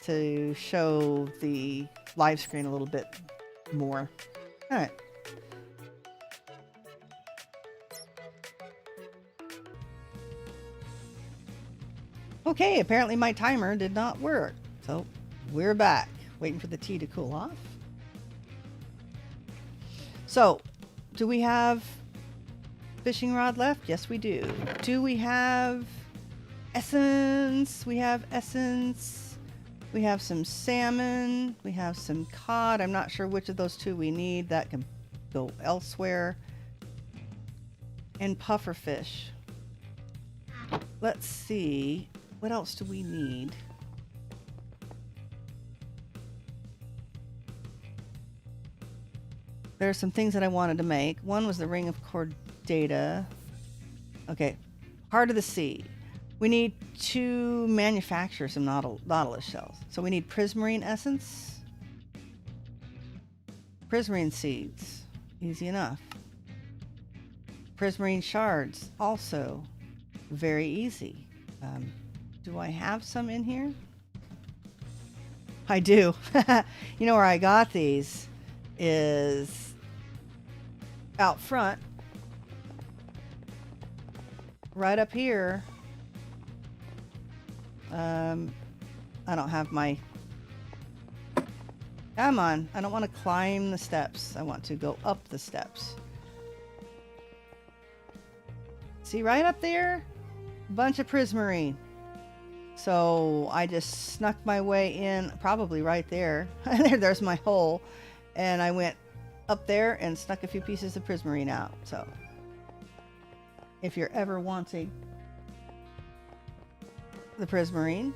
to show the live screen a little bit more. All right. Okay, apparently my timer did not work. So we're back, waiting for the tea to cool off. So, do we have fishing rod left? Yes, we do. Do we have essence? We have essence. We have some salmon. We have some cod. I'm not sure which of those two we need. That can go elsewhere. And puffer fish. Let's see. What else do we need? There are some things that I wanted to make. One was the ring of data. Okay, heart of the sea. We need to manufacture some nautilus shells. So we need prismarine essence, prismarine seeds, easy enough. Prismarine shards, also very easy. Do I have some in here? I do. You know where I got these is out front. Right up here. I don't have my... Come on. I don't want to climb the steps. I want to go up the steps. See right up there? A bunch of prismarine. So I just snuck my way in, probably right there. There's my hole. And I went up there and snuck a few pieces of prismarine out. So if you're ever wanting the prismarine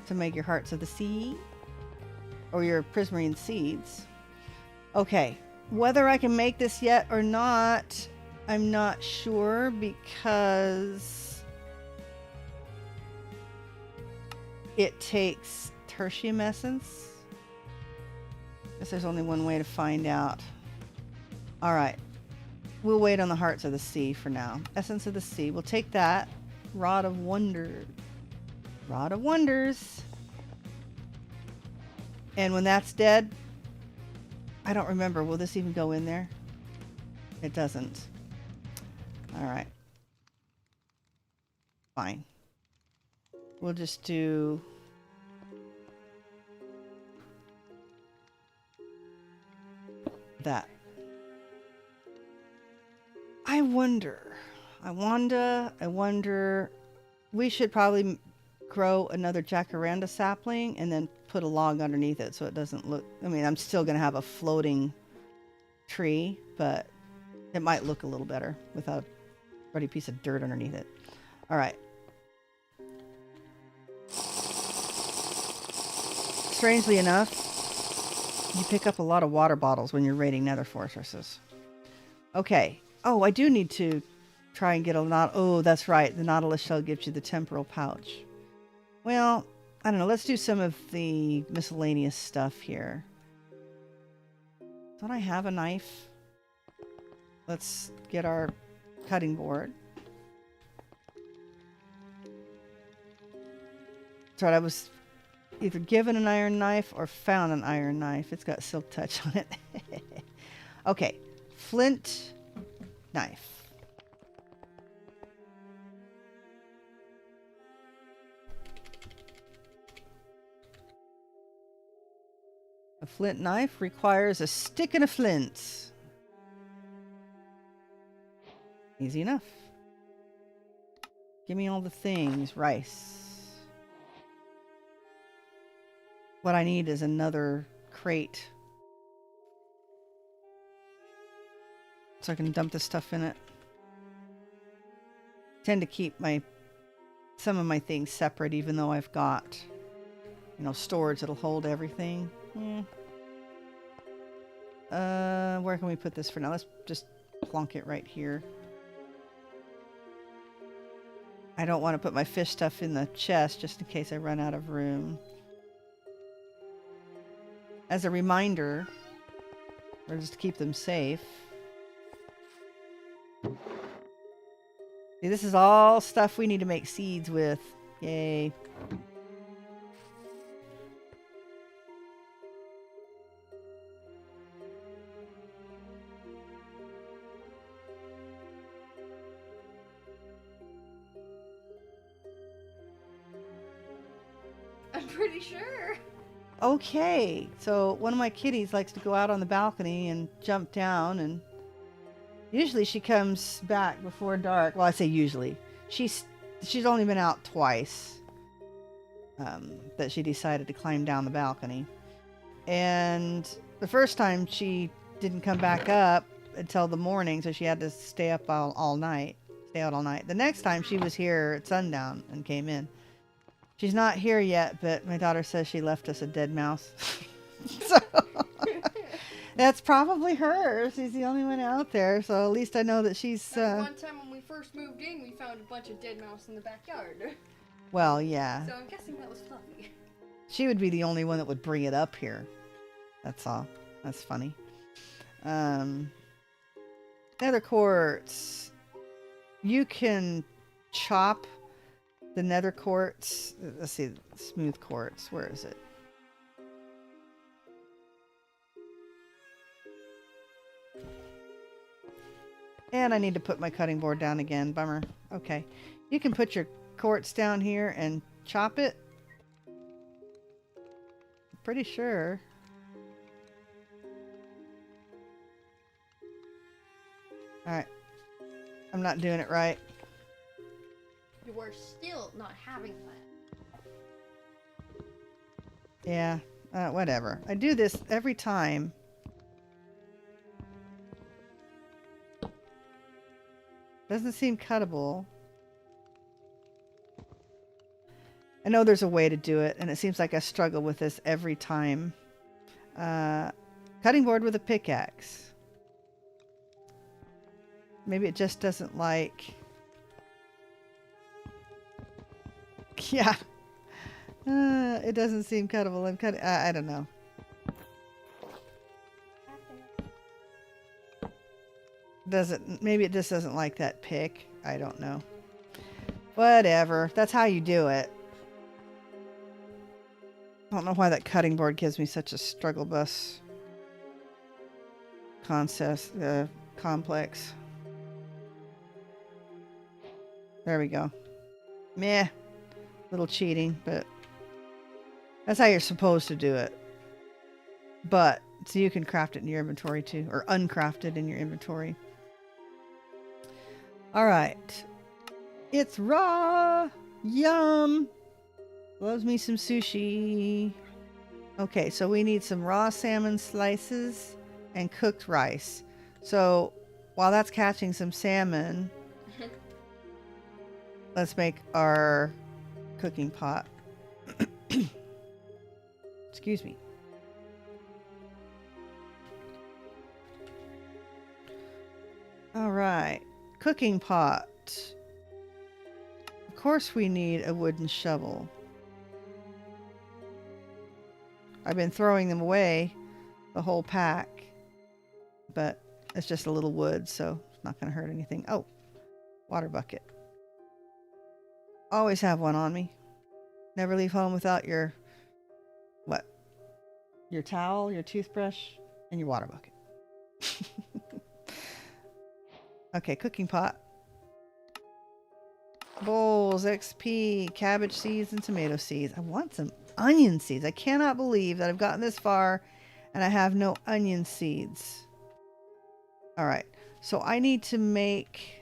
to make your hearts of the sea or your prismarine seeds. Okay, Whether I can make this yet or not, I'm not sure because it takes tertium essence. Guess there's only one way to find out. All right. We'll wait on the Hearts of the Sea for now. Essence of the Sea. We'll take that. Rod of Wonder. Rod of Wonders. And when that's dead, I don't remember. Will this even go in there? It doesn't. All right. Fine. We'll just do... that. I wonder, we should probably grow another jacaranda sapling and then put a log underneath it so it doesn't look, I mean, I'm still going to have a floating tree, but it might look a little better without a ruddy piece of dirt underneath it. All right. Strangely enough, you pick up a lot of water bottles when you're raiding nether fortresses. Okay. Oh, I do need to try and get a oh, that's right. The nautilus shell gives you the temporal pouch. Well, I don't know. Let's do some of the miscellaneous stuff here. Don't I have a knife? Let's get our cutting board. That's right. I was either given an iron knife or found an iron knife. It's got silk touch on it. Okay. Flint knife. A flint knife requires a stick and a flint. Easy enough. Give me all the things. Rice. What I need is another crate so I can dump this stuff in it. I tend to keep some of my things separate, even though I've got, storage that'll hold everything. Where can we put this for now? Let's just plonk it right here. I don't want to put my fish stuff in the chest just in case I run out of room. As a reminder, or just to keep them safe. See, this is all stuff we need to make seeds with. Yay. I'm pretty sure. Okay, so one of my kitties likes to go out on the balcony and jump down, and usually she comes back before dark. Well, I say usually. She's only been out twice that she decided to climb down the balcony. And the first time she didn't come back up until the morning, so she had to stay up all night. Stay out all night. The next time she was here at sundown and came in. She's not here yet, but my daughter says she left us a dead mouse. So that's probably her. She's the only one out there, so at least I know that she's... One time when we first moved in, we found a bunch of dead mouse in the backyard. Well, yeah. So I'm guessing that was Fluffy. She would be the only one that would bring it up here. That's all. That's funny. Nether quartz. You can chop the nether quartz. Let's see. Smooth quartz. Where is it? And I need to put my cutting board down again. Bummer. Okay. You can put your quartz down here and chop it. I'm pretty sure. Alright. I'm not doing it right. You were still not having that. Yeah. Whatever. I do this every time. Doesn't seem cuttable. I know there's a way to do it, and it seems like I struggle with this every time. Cutting board with a pickaxe. Maybe it just doesn't like... Yeah. It doesn't seem cuttable. I'm cutting... I don't know. Doesn't... Maybe it just doesn't like that pick. I don't know. Whatever. That's how you do it. I don't know why that cutting board gives me such a struggle bus complex. There we go. Meh. Little cheating, but that's how you're supposed to do it. But, so you can craft it in your inventory too, or uncraft it in your inventory. Alright. It's raw! Yum! Loves me some sushi. Okay, so we need some raw salmon slices and cooked rice. So while that's catching some salmon, let's make our cooking pot. Excuse me. All right, cooking pot. Of course we need a wooden shovel. I've been throwing them away, the whole pack, but it's just a little wood, so it's not going to hurt anything. Oh, water bucket. Always have one on me. Never leave home without your, what? Your towel, your toothbrush, and your water bucket. Okay, cooking pot. Bowls, XP, cabbage seeds, and tomato seeds. I want some onion seeds. I cannot believe that I've gotten this far and I have no onion seeds. Alright, so I need to make...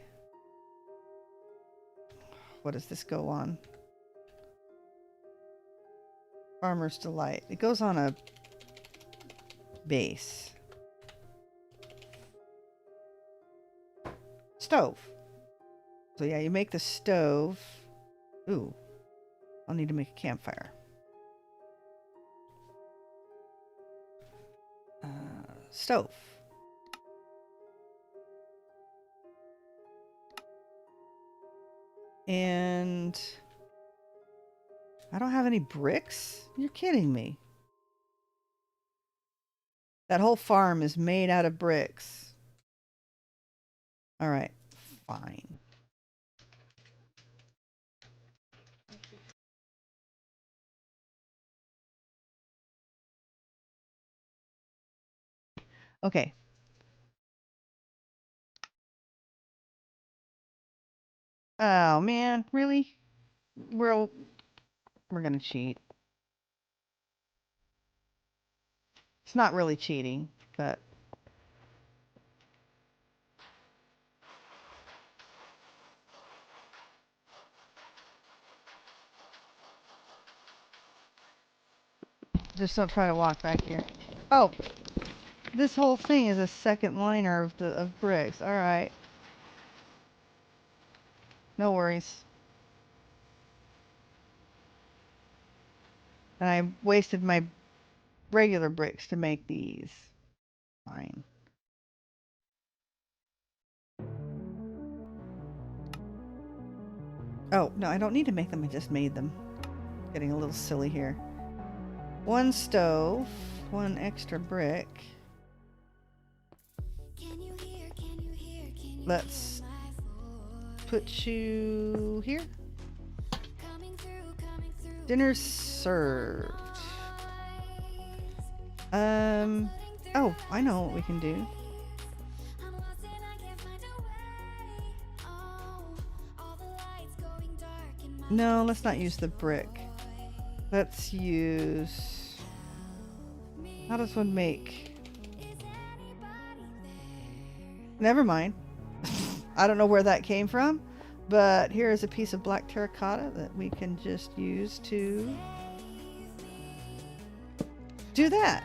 What does this go on? Farmer's Delight. It goes on a base. Stove. So yeah, you make the stove. Ooh. I'll need to make a campfire. Stove. And I don't have any bricks? You're kidding me. That whole farm is made out of bricks. All right, fine. Okay. Oh man, really? We're gonna cheat. It's not really cheating, but just don't try to walk back here. Oh, this whole thing is a second liner of bricks. All right. No worries. And I wasted my regular bricks to make these. Fine. Oh, no, I don't need to make them. I just made them. Getting a little silly here. One stove, one extra brick. Let's put you here. Dinner's served. Oh, I know what we can do. No, let's not use the brick. Let's use... How does one make... Never mind. I don't know where that came from, but here is a piece of black terracotta that we can just use to do that.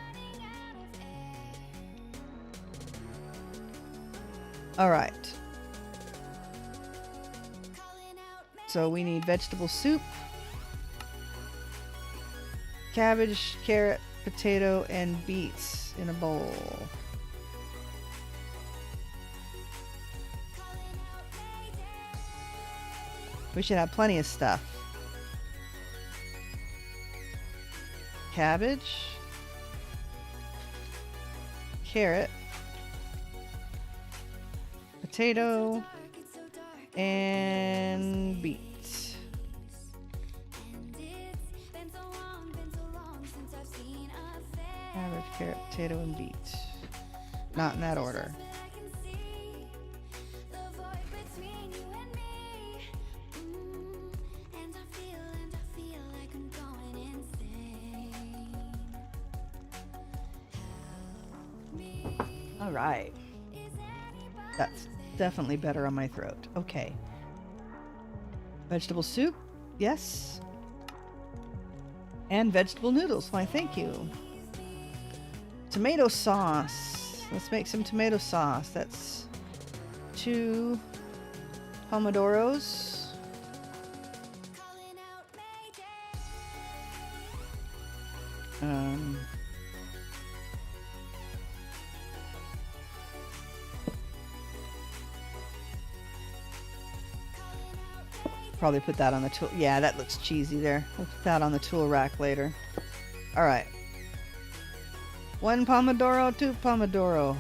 All right. So we need vegetable soup, cabbage, carrot, potato, and beets in a bowl. We should have plenty of stuff. Cabbage. Carrot. Potato. And beet. Cabbage, carrot, potato, and beet. Not in that order. All right. That's definitely better on my throat. Okay. Vegetable soup? Yes. And vegetable noodles. Why, thank you. Tomato sauce. Let's make some tomato sauce. That's 2 pomodoros. Probably put that on the tool. Yeah, that looks cheesy there. We'll put that on the tool rack later. All right. 1 pomodoro, 2 pomodoro.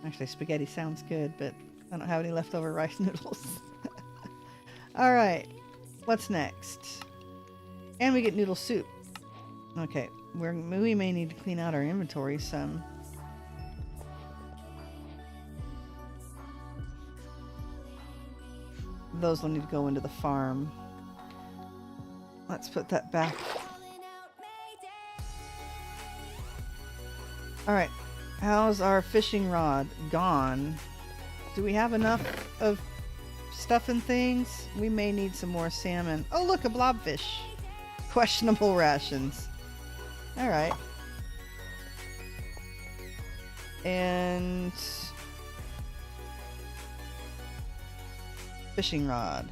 Actually, spaghetti sounds good, but I don't have any leftover rice noodles. All right. What's next? And we get noodle soup. Okay. We may need to clean out our inventory some. Those will need to go into the farm. Let's put that back. Alright. How's our fishing rod? Gone. Do we have enough of stuff and things? We may need some more salmon. Oh, look, a blobfish. Questionable rations. Alright. And fishing rod.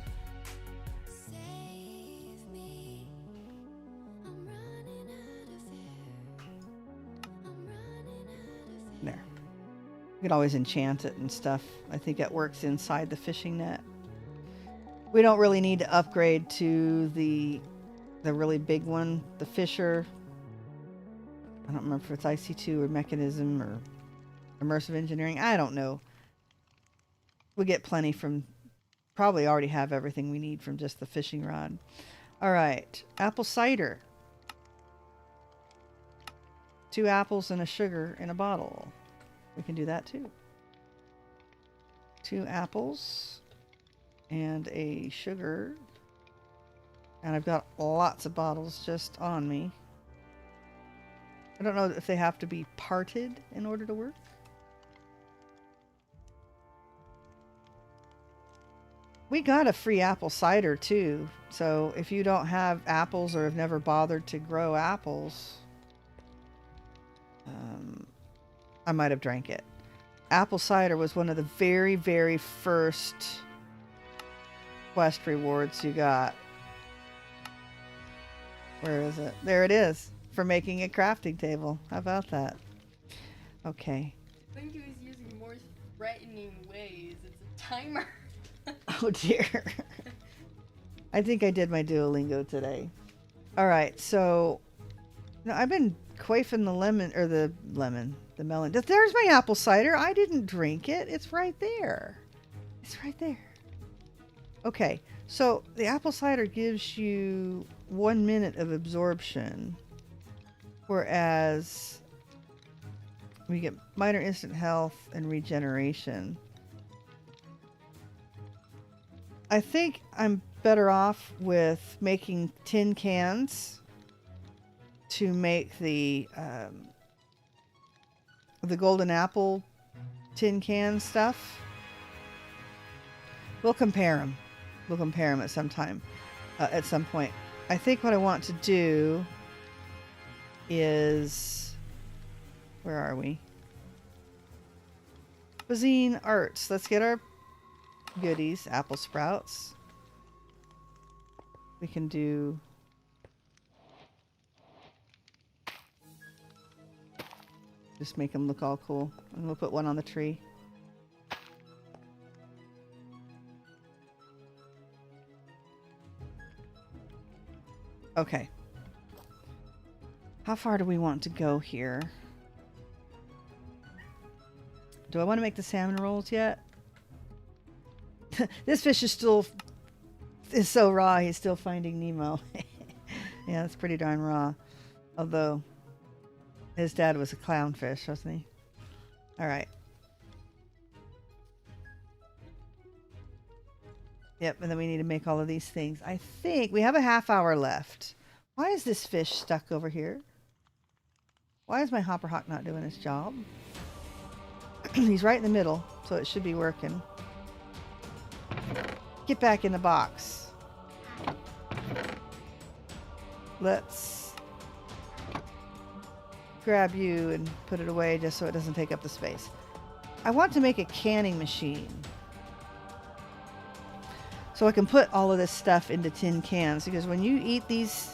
There. You could always enchant it and stuff. I think it works inside the fishing net. We don't really need to upgrade to the really big one, the Fisher. I don't remember if it's IC2 or Mechanism or Immersive Engineering. I don't know. We get plenty from... Probably already have everything we need from just the fishing rod. All right. Apple cider. 2 apples and a sugar in a bottle. We can do that too. 2 apples and a sugar. And I've got lots of bottles just on me. I don't know if they have to be parted in order to work. We got a free apple cider too, so if you don't have apples or have never bothered to grow apples, I might have drank it. Apple cider was one of the very, very first quest rewards you got. Where is it? There it is, for making a crafting table. How about that? Okay. I think he was using more threatening ways. It's a timer. Oh dear. I think I did my Duolingo today. All right, so no, I've been quaffing the melon. There's my apple cider. I didn't drink it. It's right there. It's right there. Okay, so the apple cider gives you 1 minute of absorption, whereas we get minor instant health and regeneration. I think I'm better off with making tin cans to make the golden apple tin can stuff. We'll compare them. We'll compare them at some time, at some point. I think what I want to do is, where are we? Cuisine arts. Let's get our goodies, apple sprouts. We can do just make them look all cool, and we'll put one on the tree. Okay. How far do we want to go here? Do I want to make the salmon rolls yet? This fish is so raw, he's still finding Nemo. Yeah, it's pretty darn raw. Although, his dad was a clownfish, wasn't he? Alright. Yep, and then we need to make all of these things. I think we have a half hour left. Why is this fish stuck over here? Why is my hopper hawk not doing its job? He's right in the middle, so it should be working. Get back in the box. Let's grab you and put it away just so it doesn't take up the space. I want to make a canning machine. So I can put all of this stuff into tin cans, because when you eat these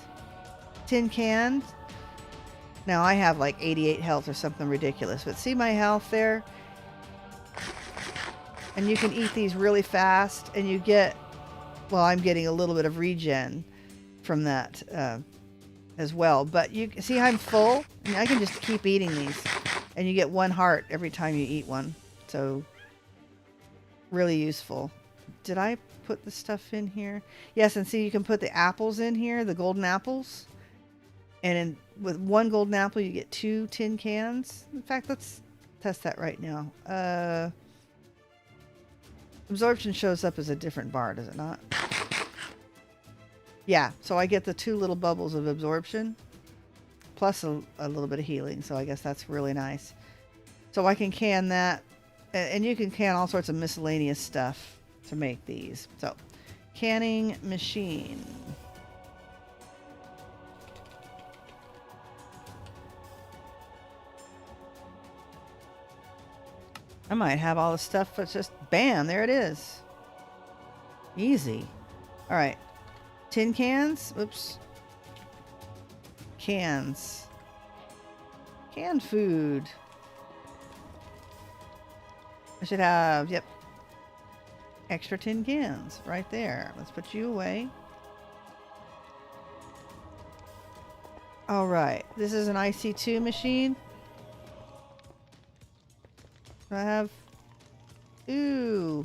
tin cans, now I have like 88 health or something ridiculous, but see my health there? And you can eat these really fast and you get, well, I'm getting a little bit of regen from that as well. But you see I'm full, and I can just keep eating these and you get 1 heart every time you eat one. So really useful. Did I put the stuff in here? Yes, and see you can put the apples in here, the golden apples. And with 1 golden apple you get 2 tin cans. In fact, let's test that right now. Absorption shows up as a different bar, does it not? Yeah, so I get the 2 little bubbles of absorption plus a little bit of healing, so I guess that's really nice. So I can can that, and you can can all sorts of miscellaneous stuff to make these. So, canning machine. I might have all the stuff, but just bam, there it is. Easy. All right. Tin cans. Oops. Cans. Canned food. I should have, yep, extra tin cans right there. Let's put you away. All right. This is an IC2 machine. I have, ooh.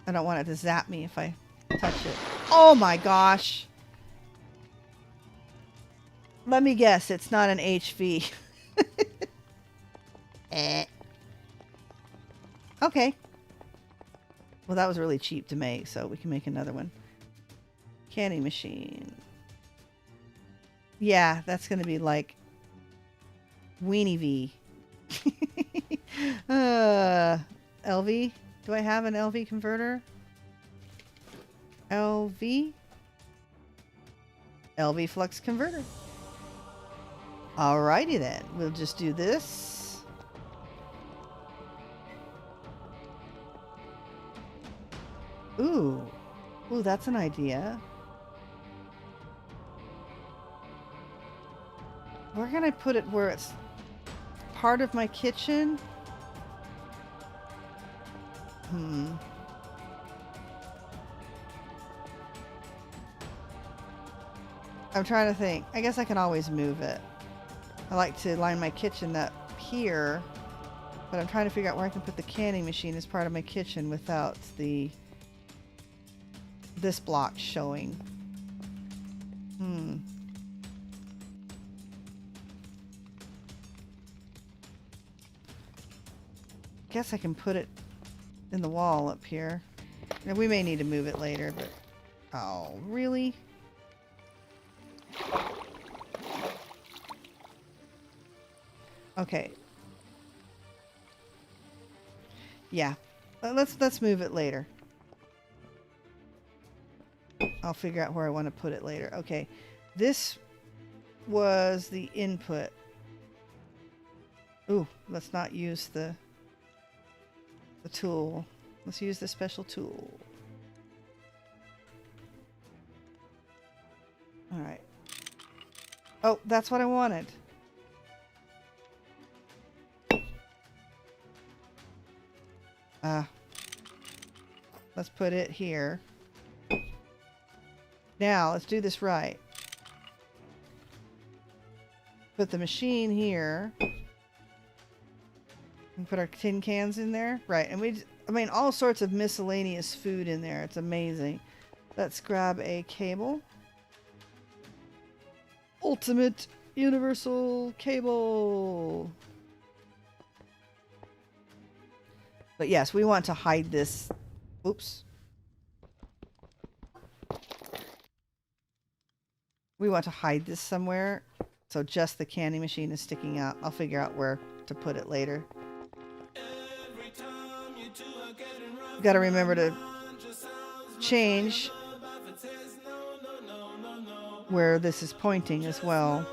I don't want it to zap me if I touch it. Oh my gosh. Let me guess, it's not an HV. Okay. Well, that was really cheap to make, so we can make another one. Canning machine. Yeah, that's going to be like Weenie V. LV? Do I have an LV converter? LV? LV flux converter. Alrighty then. We'll just do this. Ooh. Ooh, that's an idea. Where can I put it where it's part of my kitchen? I'm trying to think. I guess I can always move it. I like to line my kitchen up here, but I'm trying to figure out where I can put the canning machine as part of my kitchen without this block showing. Guess I can put it in the wall up here. Now, we may need to move it later, but oh, really? Okay. Yeah. Let's move it later. I'll figure out where I want to put it later. Okay. This was the input. Ooh, let's not use the tool. Let's use the special tool. All right. Oh, that's what I wanted. Let's put it here. Now, let's do this right. Put the machine here. And put our tin cans in there. Right, and I mean, all sorts of miscellaneous food in there. It's amazing. Let's grab a cable. Ultimate universal cable. But yes, we want to hide this. Oops. We want to hide this somewhere. So just the candy machine is sticking out. I'll figure out where to put it later. Got to remember to change where this is pointing as well.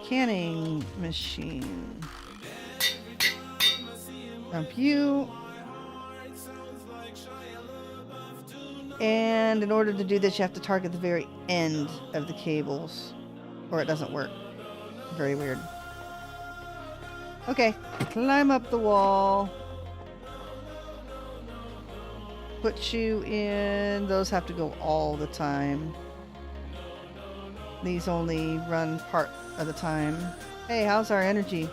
Canning machine. Dump you. And in order to do this, you have to target the very end of the cables, or it doesn't work. Very weird. Okay, climb up the wall. Put you in. Those have to go all the time. These only run part of the time. Hey, how's our energy?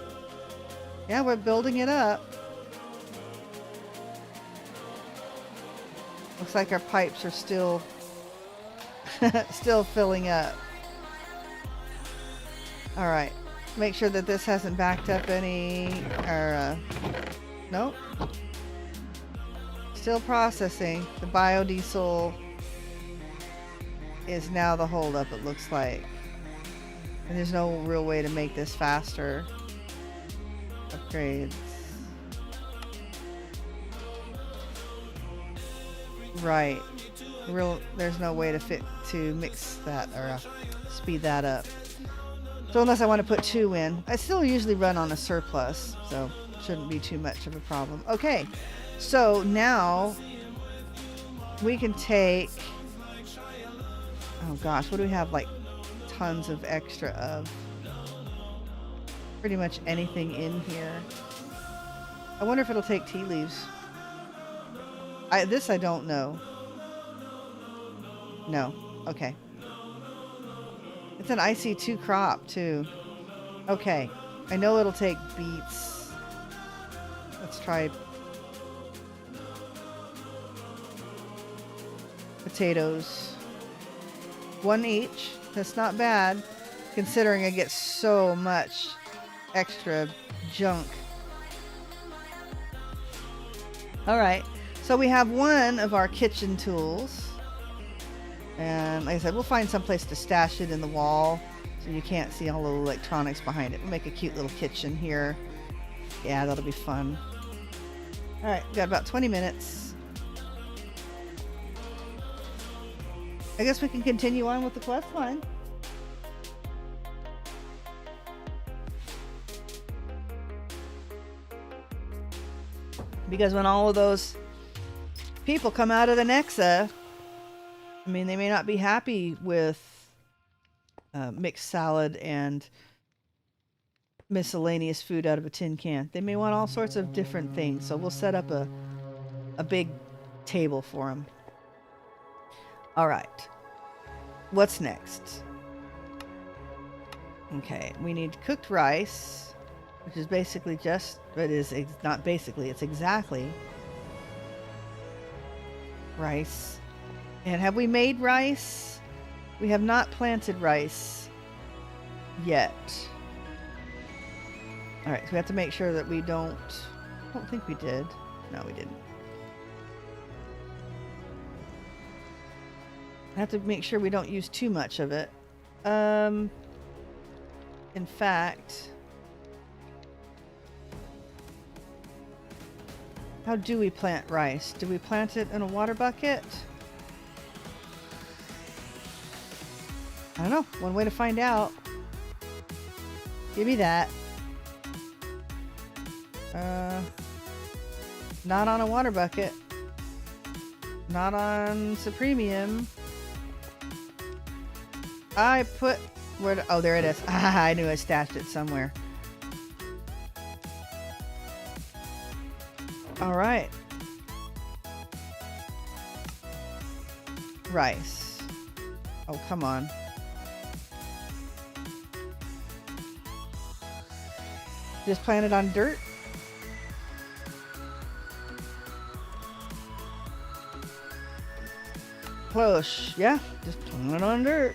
Yeah, we're building it up. Looks like our pipes are still still filling up. All right, make sure that this hasn't backed up any, or nope. Still processing. The biodiesel is now the holdup, it looks like. And there's no real way to make this faster. Upgrades. Right. There's no way to mix that or speed that up. So unless I want to put 2 in. I still usually run on a surplus, so shouldn't be too much of a problem. Okay, so now we can take, oh gosh, what do we have, like tons of extra of? Pretty much anything in here. I wonder if it'll take tea leaves. This I don't know. No. Okay. It's an IC2 crop too. Okay. I know it'll take beets. Let's try potatoes. 1 each. That's not bad, considering I get so much extra junk. All right. So we have one of our kitchen tools. And like I said, we'll find some place to stash it in the wall so you can't see all the electronics behind it. We'll make a cute little kitchen here. Yeah, that'll be fun. All right, we've got about 20 minutes. I guess we can continue on with the quest line. Because when all of those people come out of the Nexa, I mean, they may not be happy with mixed salad and miscellaneous food out of a tin can. They may want all sorts of different things, so we'll set up a big table for them. All right. What's next? Okay, we need cooked rice, which is basically just, it is not basically, it's exactly rice. And have we made rice? We have not planted rice yet. All right, so we have to make sure that we don't, I don't think we did. No, we didn't. I have to make sure we don't use too much of it. In fact, how do we plant rice? Do we plant it in a water bucket? I don't know. One way to find out. Give me that. Not on a water bucket. Not on Supremium. I put... oh, there it is. I knew I stashed it somewhere. Alright. rice. Oh, come on. Just plant it on dirt? Close. Yeah, just plant it on dirt.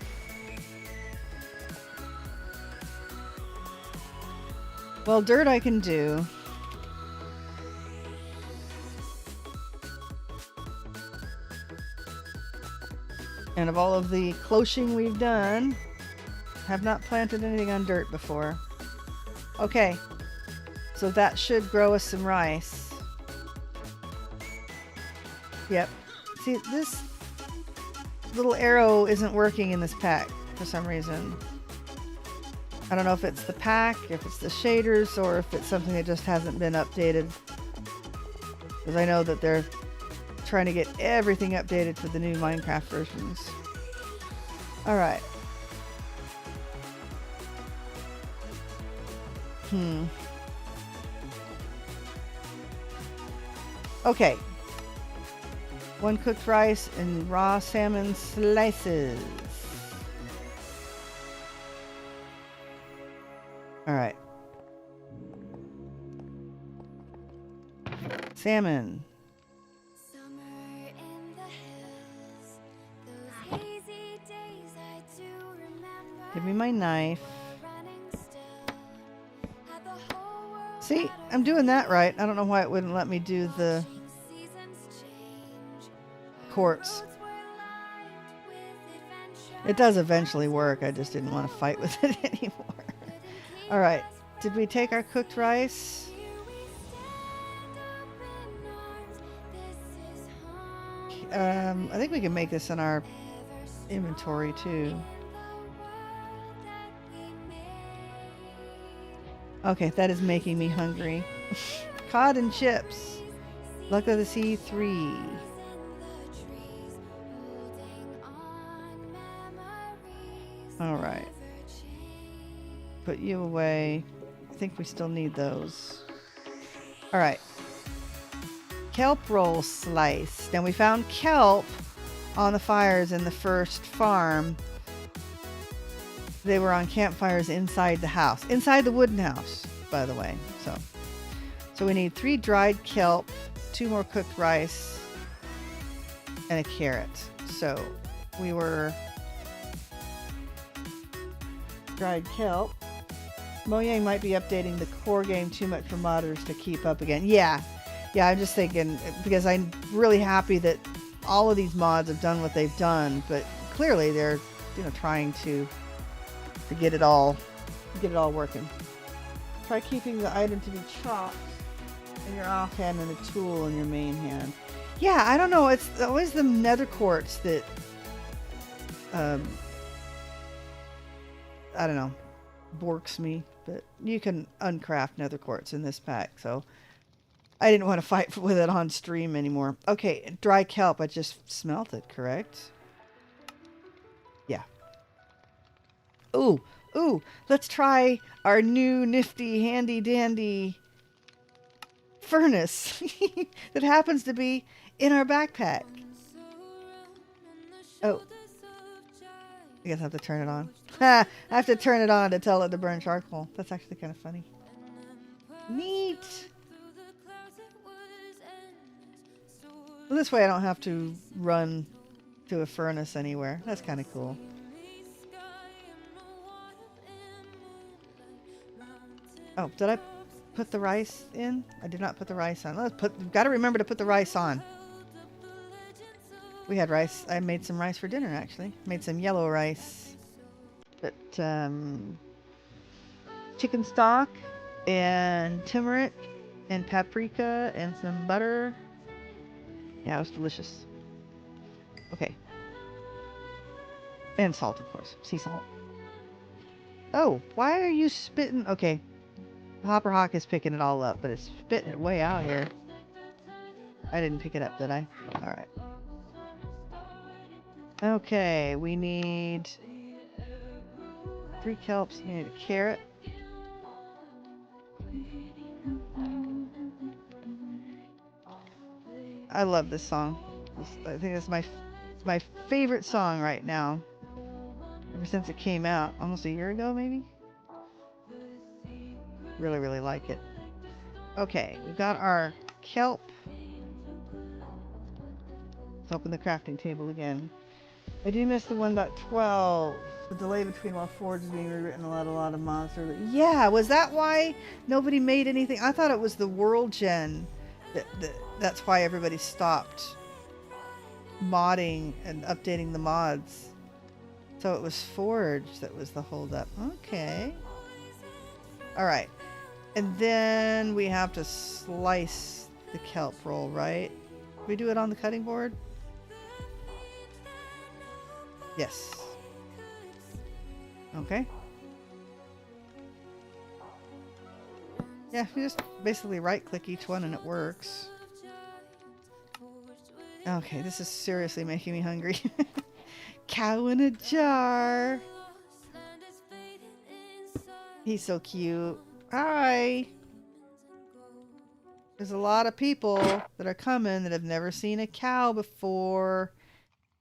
Well, dirt I can do. And of all of the cloching we've done, have not planted anything on dirt before. Okay, so that should grow us some rice. Yep. See, this little arrow isn't working in this pack for some reason. I don't know if it's the pack, if it's the shaders, or if it's something that just hasn't been updated. Because I know that they're trying to get everything updated for the new Minecraft versions. Alright. Okay. 1 cooked rice and raw salmon slices. Alright. Salmon. Give me my knife. See, I'm doing that right. I don't know why it wouldn't let me do the quartz. It does eventually work. I just didn't want to fight with it anymore. Alright, did we take our cooked rice? I think we can make this in our inventory too. Okay, that is making me hungry. Cod and chips. Luck of the Sea 3. Alright. Put you away. I think we still need those. Alright. Kelp roll slice. Now we found kelp on the fires in the first farm. They were on campfires inside the house. Inside the wooden house, by the way. So we need 3 dried kelp, 2 more cooked rice, and a carrot. So we were dried kelp. Mojang might be updating the core game too much for modders to keep up again. Yeah, I'm just thinking, because I'm really happy that all of these mods have done what they've done, but clearly they're, trying to get it all working. Try keeping the item to be chopped in your offhand and the tool in your main hand. Yeah, I don't know. It's always the nether quartz that, I don't know, borks me. But you can uncraft nether quartz in this pack, so I didn't want to fight with it on stream anymore. Okay, dry kelp. I just smelt it, correct? Yeah. Ooh, let's try our new nifty handy dandy furnace that happens to be in our backpack. Oh, I guess I have to turn it on. I have to turn it on to tell it to burn charcoal. That's actually kind of funny. Neat. Well, this way I don't have to run to a furnace anywhere. That's kind of cool. Oh, did I put the rice in? I did not put the rice on. Got to remember to put the rice on. We had rice. I made some rice for dinner, actually. Made some yellow rice. But, chicken stock and turmeric and paprika and some butter. Yeah, it was delicious. Okay. And salt, of course. Sea salt. Oh, why are you spitting? Okay. Hopper Hawk is picking it all up, but it's spitting it way out here. I didn't pick it up, did I? Alright. Okay, we need 3 kelps, we need a carrot. I love this song. I think it's my It's my favorite song right now. Ever since it came out, almost a year ago, maybe? Really, really like it. Okay, we've got our kelp. Let's open the crafting table again. I do miss the 1.12. The delay between while Forge is being rewritten a lot of monsters. Yeah, was that why nobody made anything? I thought it was the world gen. That's why everybody stopped modding and updating the mods. So it was Forge that was the holdup. Okay. Alright. And then we have to slice the kelp roll, right? Can we do it on the cutting board? Yes. Okay. Yeah, you just basically right-click each one and it works. Okay, this is seriously making me hungry. Cow in a jar. He's so cute. Hi. There's a lot of people that are coming that have never seen a cow before.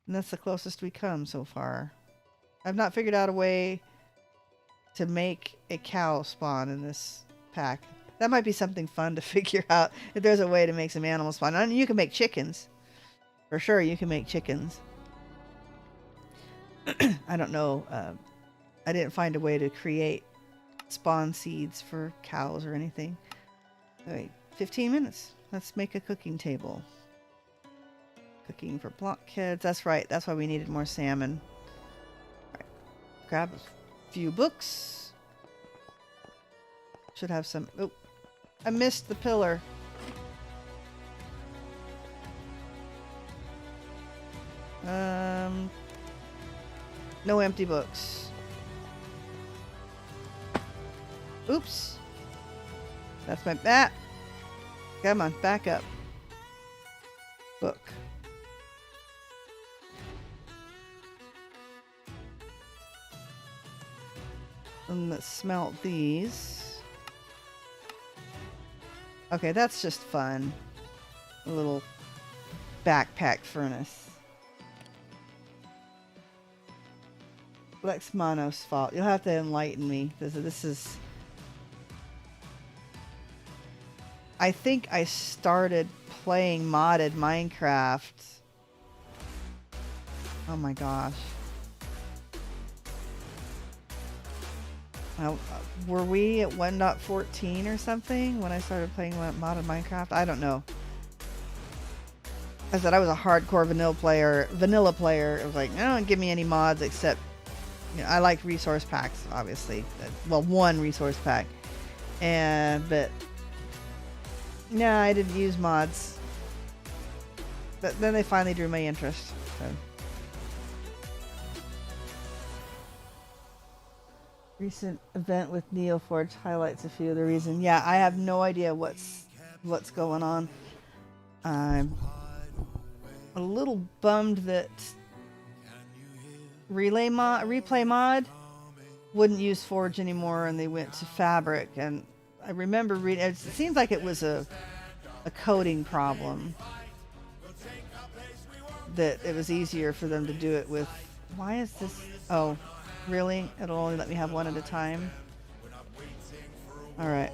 And that's the closest we come so far. I've not figured out a way to make a cow spawn in this pack. That might be something fun to figure out. If there's a way to make some animals spawn. I mean, you can make chickens. For sure, you can make chickens. I don't know. I didn't find a way to create spawn seeds for cows or anything. Wait, 15 minutes. Let's make a cooking table. Cooking for blockheads. That's right. That's why we needed more salmon. All right. Grab a few books. Should have some. Oh, I missed the pillar. No empty books. Oops. That's my bat. Come on, back up. Book. And let's smelt these. Okay, that's just fun. A little backpack furnace. Lex Mono's fault. You'll have to enlighten me. This is... I think I started playing modded Minecraft. Oh my gosh. Were we at 1.14 or something when I started playing modded Minecraft? I don't know. I said I was a hardcore vanilla player. It was like, no, don't give me any mods except, you know, I like resource packs, obviously. Well, one resource pack. But no, I didn't use mods. But then they finally drew my interest. So. Recent event with Neoforge highlights a few of the reasons. Yeah, I have no idea what's going on. I'm a little bummed that Replay Mod wouldn't use Forge anymore, and they went to Fabric. And I remember reading. It seems like it was a coding problem. That it was easier for them to do it with. Why is this? Oh. Really? It'll only let me have one at a time? Alright.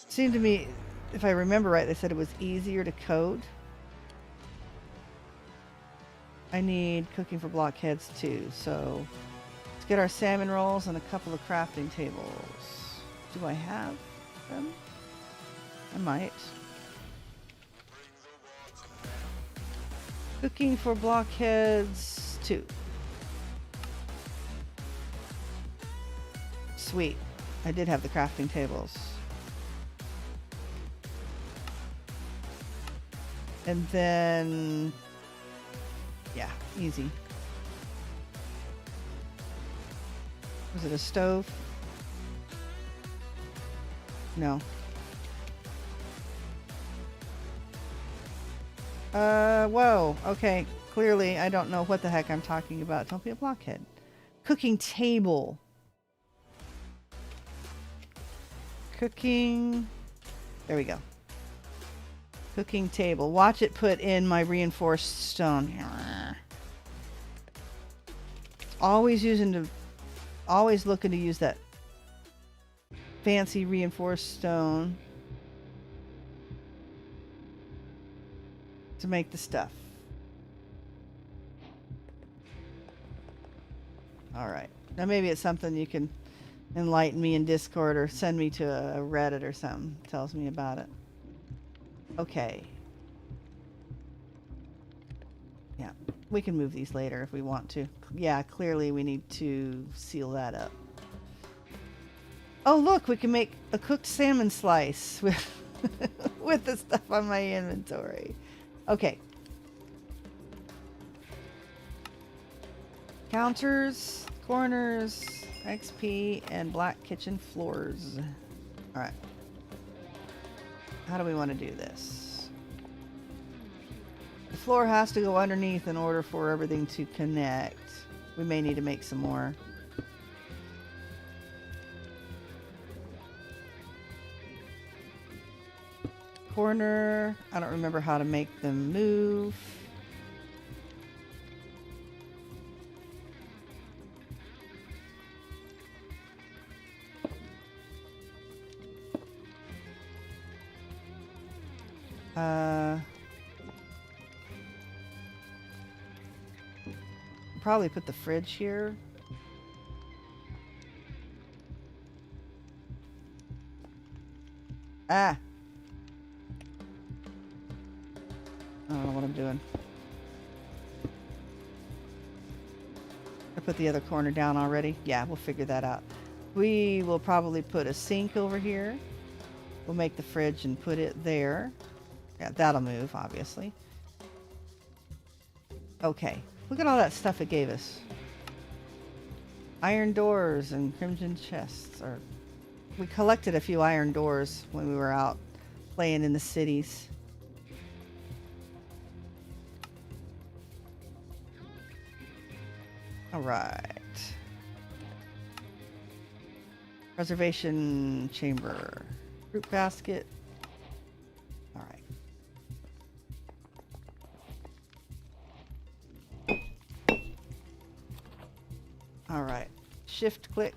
Seemed to me, if I remember right, they said it was easier to code. I need cooking for blockheads too, so let's get our salmon rolls and a couple of crafting tables. Do I have them? I might. Cooking for blockheads 2. Sweet. I did have the crafting tables. And then... yeah, easy. Was it a stove? No. Whoa. Okay. Clearly, I don't know what the heck I'm talking about. Don't be a blockhead. Cooking table. Cooking. There we go. Cooking table. Watch it put in my reinforced stone. Always looking to use that fancy reinforced stone to make the stuff. Alright. Now maybe it's something you can enlighten me in Discord or send me to a Reddit or something. Tells me about it. Okay. Yeah. We can move these later if we want to. Yeah, clearly we need to seal that up. Oh look, we can make a cooked salmon slice with, with the stuff on my inventory. Okay. Counters, corners, XP, and black kitchen floors. Alright. How do we want to do this? The floor has to go underneath in order for everything to connect. We may need to make some more. Corner. I don't remember how to make them move. Probably put the fridge here. Ah! I don't know what I'm doing. I put the other corner down already. Yeah, we'll figure that out. We will probably put a sink over here. We'll make the fridge and put it there. Yeah, that'll move, obviously. Okay. Look at all that stuff it gave us. Iron doors and crimson chests. Or we collected a few iron doors when we were out playing in the cities. Alright. Preservation chamber. Fruit basket. Alright. Alright. Shift click.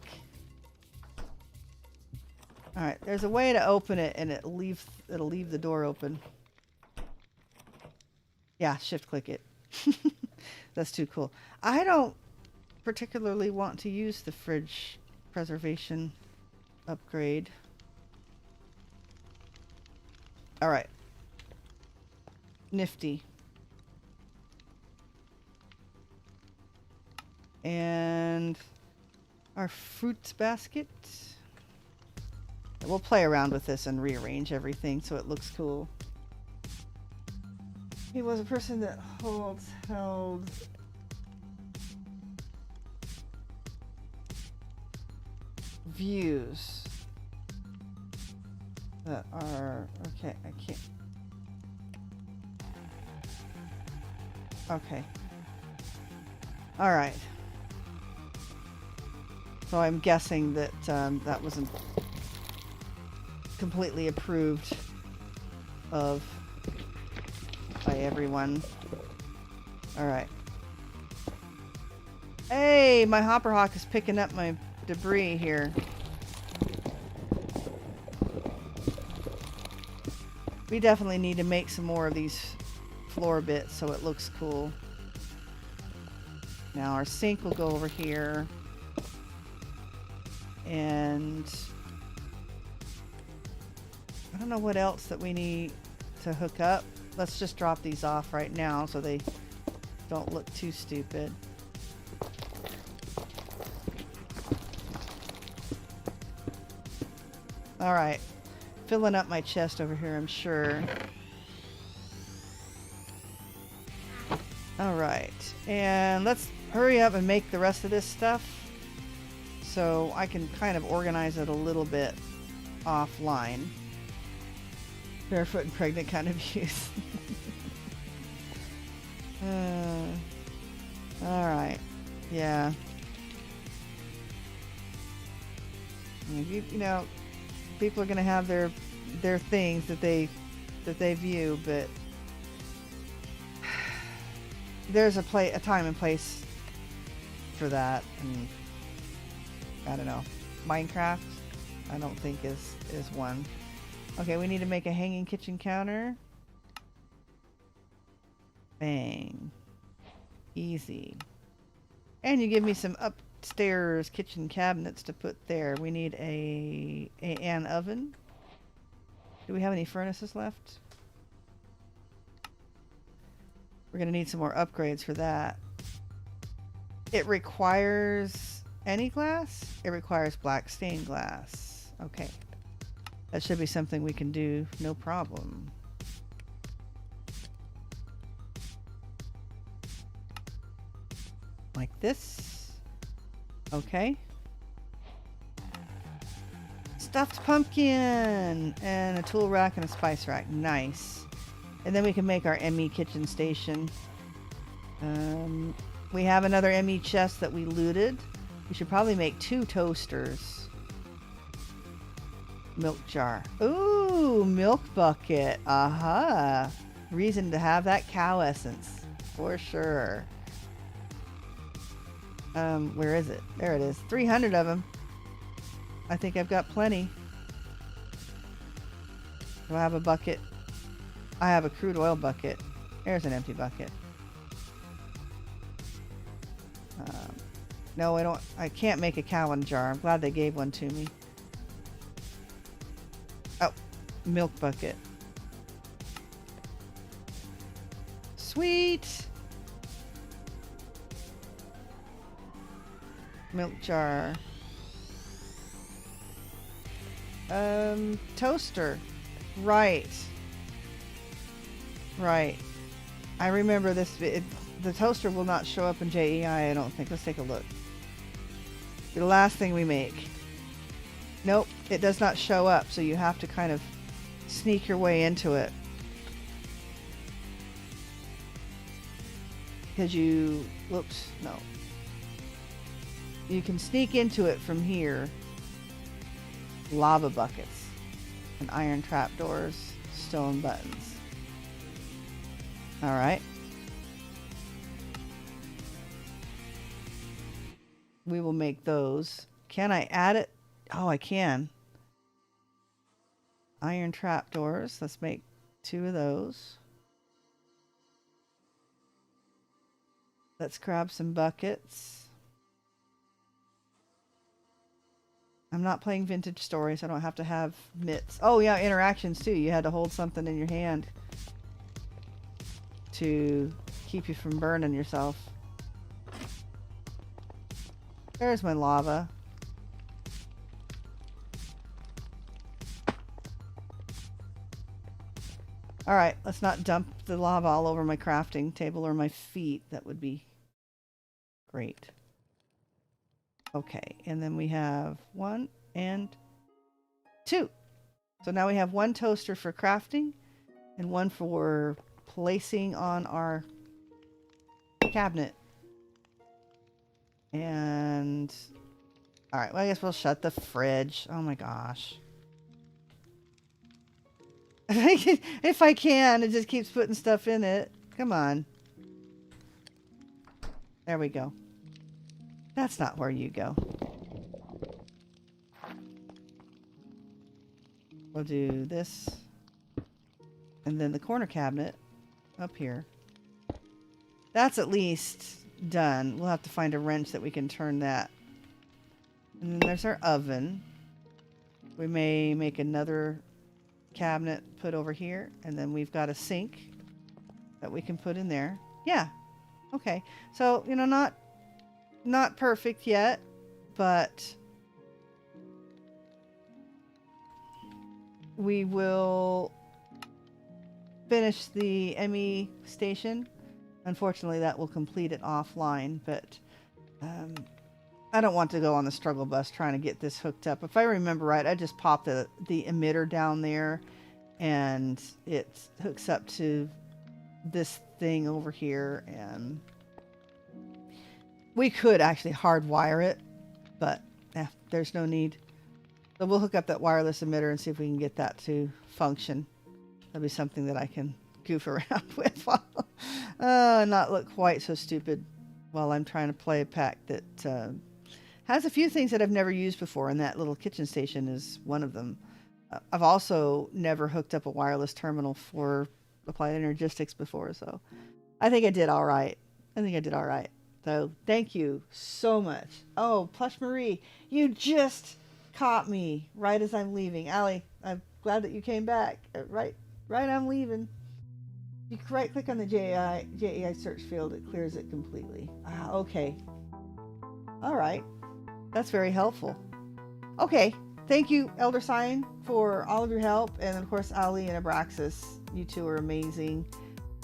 Alright, there's a way to open it and it'll leave the door open. Yeah, shift click it. That's too cool. I don't particularly want to use the fridge preservation upgrade. Alright. Nifty. And our fruits basket. We'll play around with this and rearrange everything so it looks cool. He was a person that held views that are okay. I can't. Okay. All right. So I'm guessing that that wasn't completely approved of by everyone. All right. Hey, my hopper hawk is picking up my debris here. We definitely need to make some more of these floor bits so it looks cool. Now our sink will go over here. And I don't know what else that we need to hook up. Let's just drop these off right now so they don't look too stupid. Alright. Filling up my chest over here, I'm sure. Alright. And let's hurry up and make the rest of this stuff so I can kind of organize it a little bit offline. Barefoot and pregnant kind of views. Alright. Yeah. You know, people are going to have their things that they that they view, but there's a time and place for that, and I don't know. Minecraft, I don't think is one. Okay, we need to make a hanging kitchen counter. Bang. Easy. And you give me some upstairs kitchen cabinets to put there. We need an oven. Do we have any furnaces left? We're going to need some more upgrades for that. It requires any glass? It requires black stained glass. Okay. That should be something we can do, no problem. Like this. Okay. Stuffed pumpkin! And a tool rack and a spice rack. Nice. And then we can make our ME kitchen station. We have another ME chest that we looted. We should probably make 2 toasters. Milk jar. Ooh, milk bucket. Aha. Reason to have that cow essence. For sure. Where is it? There it is. 300 of them. I think I've got plenty. Do I have a bucket? I have a crude oil bucket. There's an empty bucket. No, I can't make a cow jar. I'm glad they gave one to me. Oh, milk bucket. Sweet! Milk jar. Toaster. Right. Right. I remember this. The toaster will not show up in JEI, I don't think. Let's take a look. The last thing we make. Nope, it does not show up, so you have to kind of sneak your way into it. Because you... Whoops, no. You can sneak into it from here. Lava buckets. And iron trapdoors. Stone buttons. Alright. We will make those. Can I add it? Oh, I can. Iron trapdoors. Let's make 2 of those. Let's grab some buckets. I'm not playing Vintage Stories. I don't have to have mitts. Oh, yeah, interactions too. You had to hold something in your hand to keep you from burning yourself. There's my lava. Alright, let's not dump the lava all over my crafting table or my feet. That would be great. Okay, and then we have 1 and 2. So now we have 1 toaster for crafting and 1 for placing on our cabinet. And alright, well I guess we'll shut the fridge. Oh my gosh. If I can, it just keeps putting stuff in it. Come on. There we go. That's not where you go. We'll do this. And then the corner cabinet up here. That's at least done. We'll have to find a wrench that we can turn that. And then there's our oven. We may make another cabinet put over here, and then we've got a sink that we can put in there. Yeah. Okay. So, you know, not perfect yet, but we will finish the ME station. Unfortunately, that will complete it offline, but I don't want to go on the struggle bus trying to get this hooked up. If I remember right, I just popped the emitter down there, and it hooks up to this thing over here, and we could actually hardwire it, but there's no need. So we'll hook up that wireless emitter and see if we can get that to function. That'll be something that I can goof around with while, and not look quite so stupid while I'm trying to play a pack that has a few things that I've never used before, and that little kitchen station is one of them. I've also never hooked up a wireless terminal for Applied Energistics before, so I think I did all right. So thank you so much. Oh, Plush Marie, you just caught me right as I'm leaving. Allie, I'm glad that you came back. Right, I'm leaving. You right click on the JEI search field, it clears it completely. Okay. All right. That's very helpful. Okay. Thank you, Elder Sign, for all of your help. And of course, Ali and Abraxas. You two are amazing.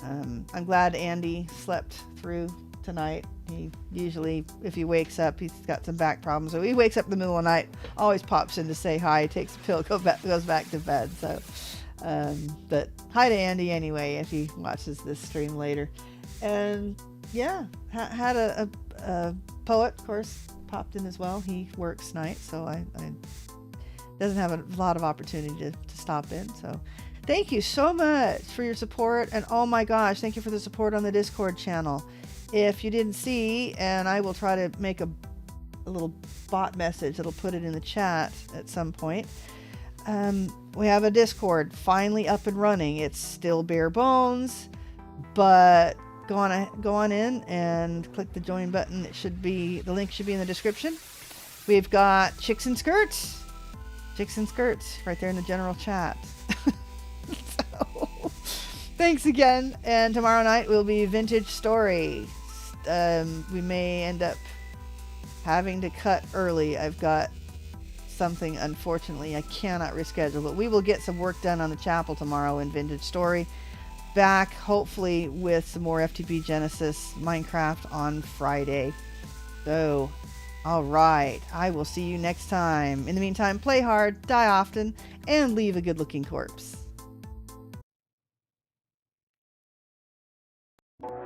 I'm glad Andy slept through tonight. He usually, if he wakes up, he's got some back problems. So he wakes up in the middle of the night, always pops in to say hi, takes a pill, goes back to bed. So, but hi to Andy anyway, if he watches this stream later. And yeah, had a poet, of course, popped in as well. He works nights, so I doesn't have a lot of opportunity to stop in. So thank you so much for your support. And oh my gosh, thank you for the support on the Discord channel. If you didn't see, and I will try to make a little bot message that'll put it in the chat at some point. We have a Discord finally up and running. It's still bare bones, but go on in and click the join button. The link should be in the description. We've got chicks and skirts right there in the general chat. So, thanks again. And tomorrow night will be Vintage Story. We may end up having to cut early. I've got something, unfortunately, I cannot reschedule, but we will get some work done on the chapel tomorrow in Vintage Story. Back, hopefully, with some more FTB Genesis Minecraft on Friday. So, all right. I will see you next time. In the meantime, play hard, die often, and leave a good-looking corpse.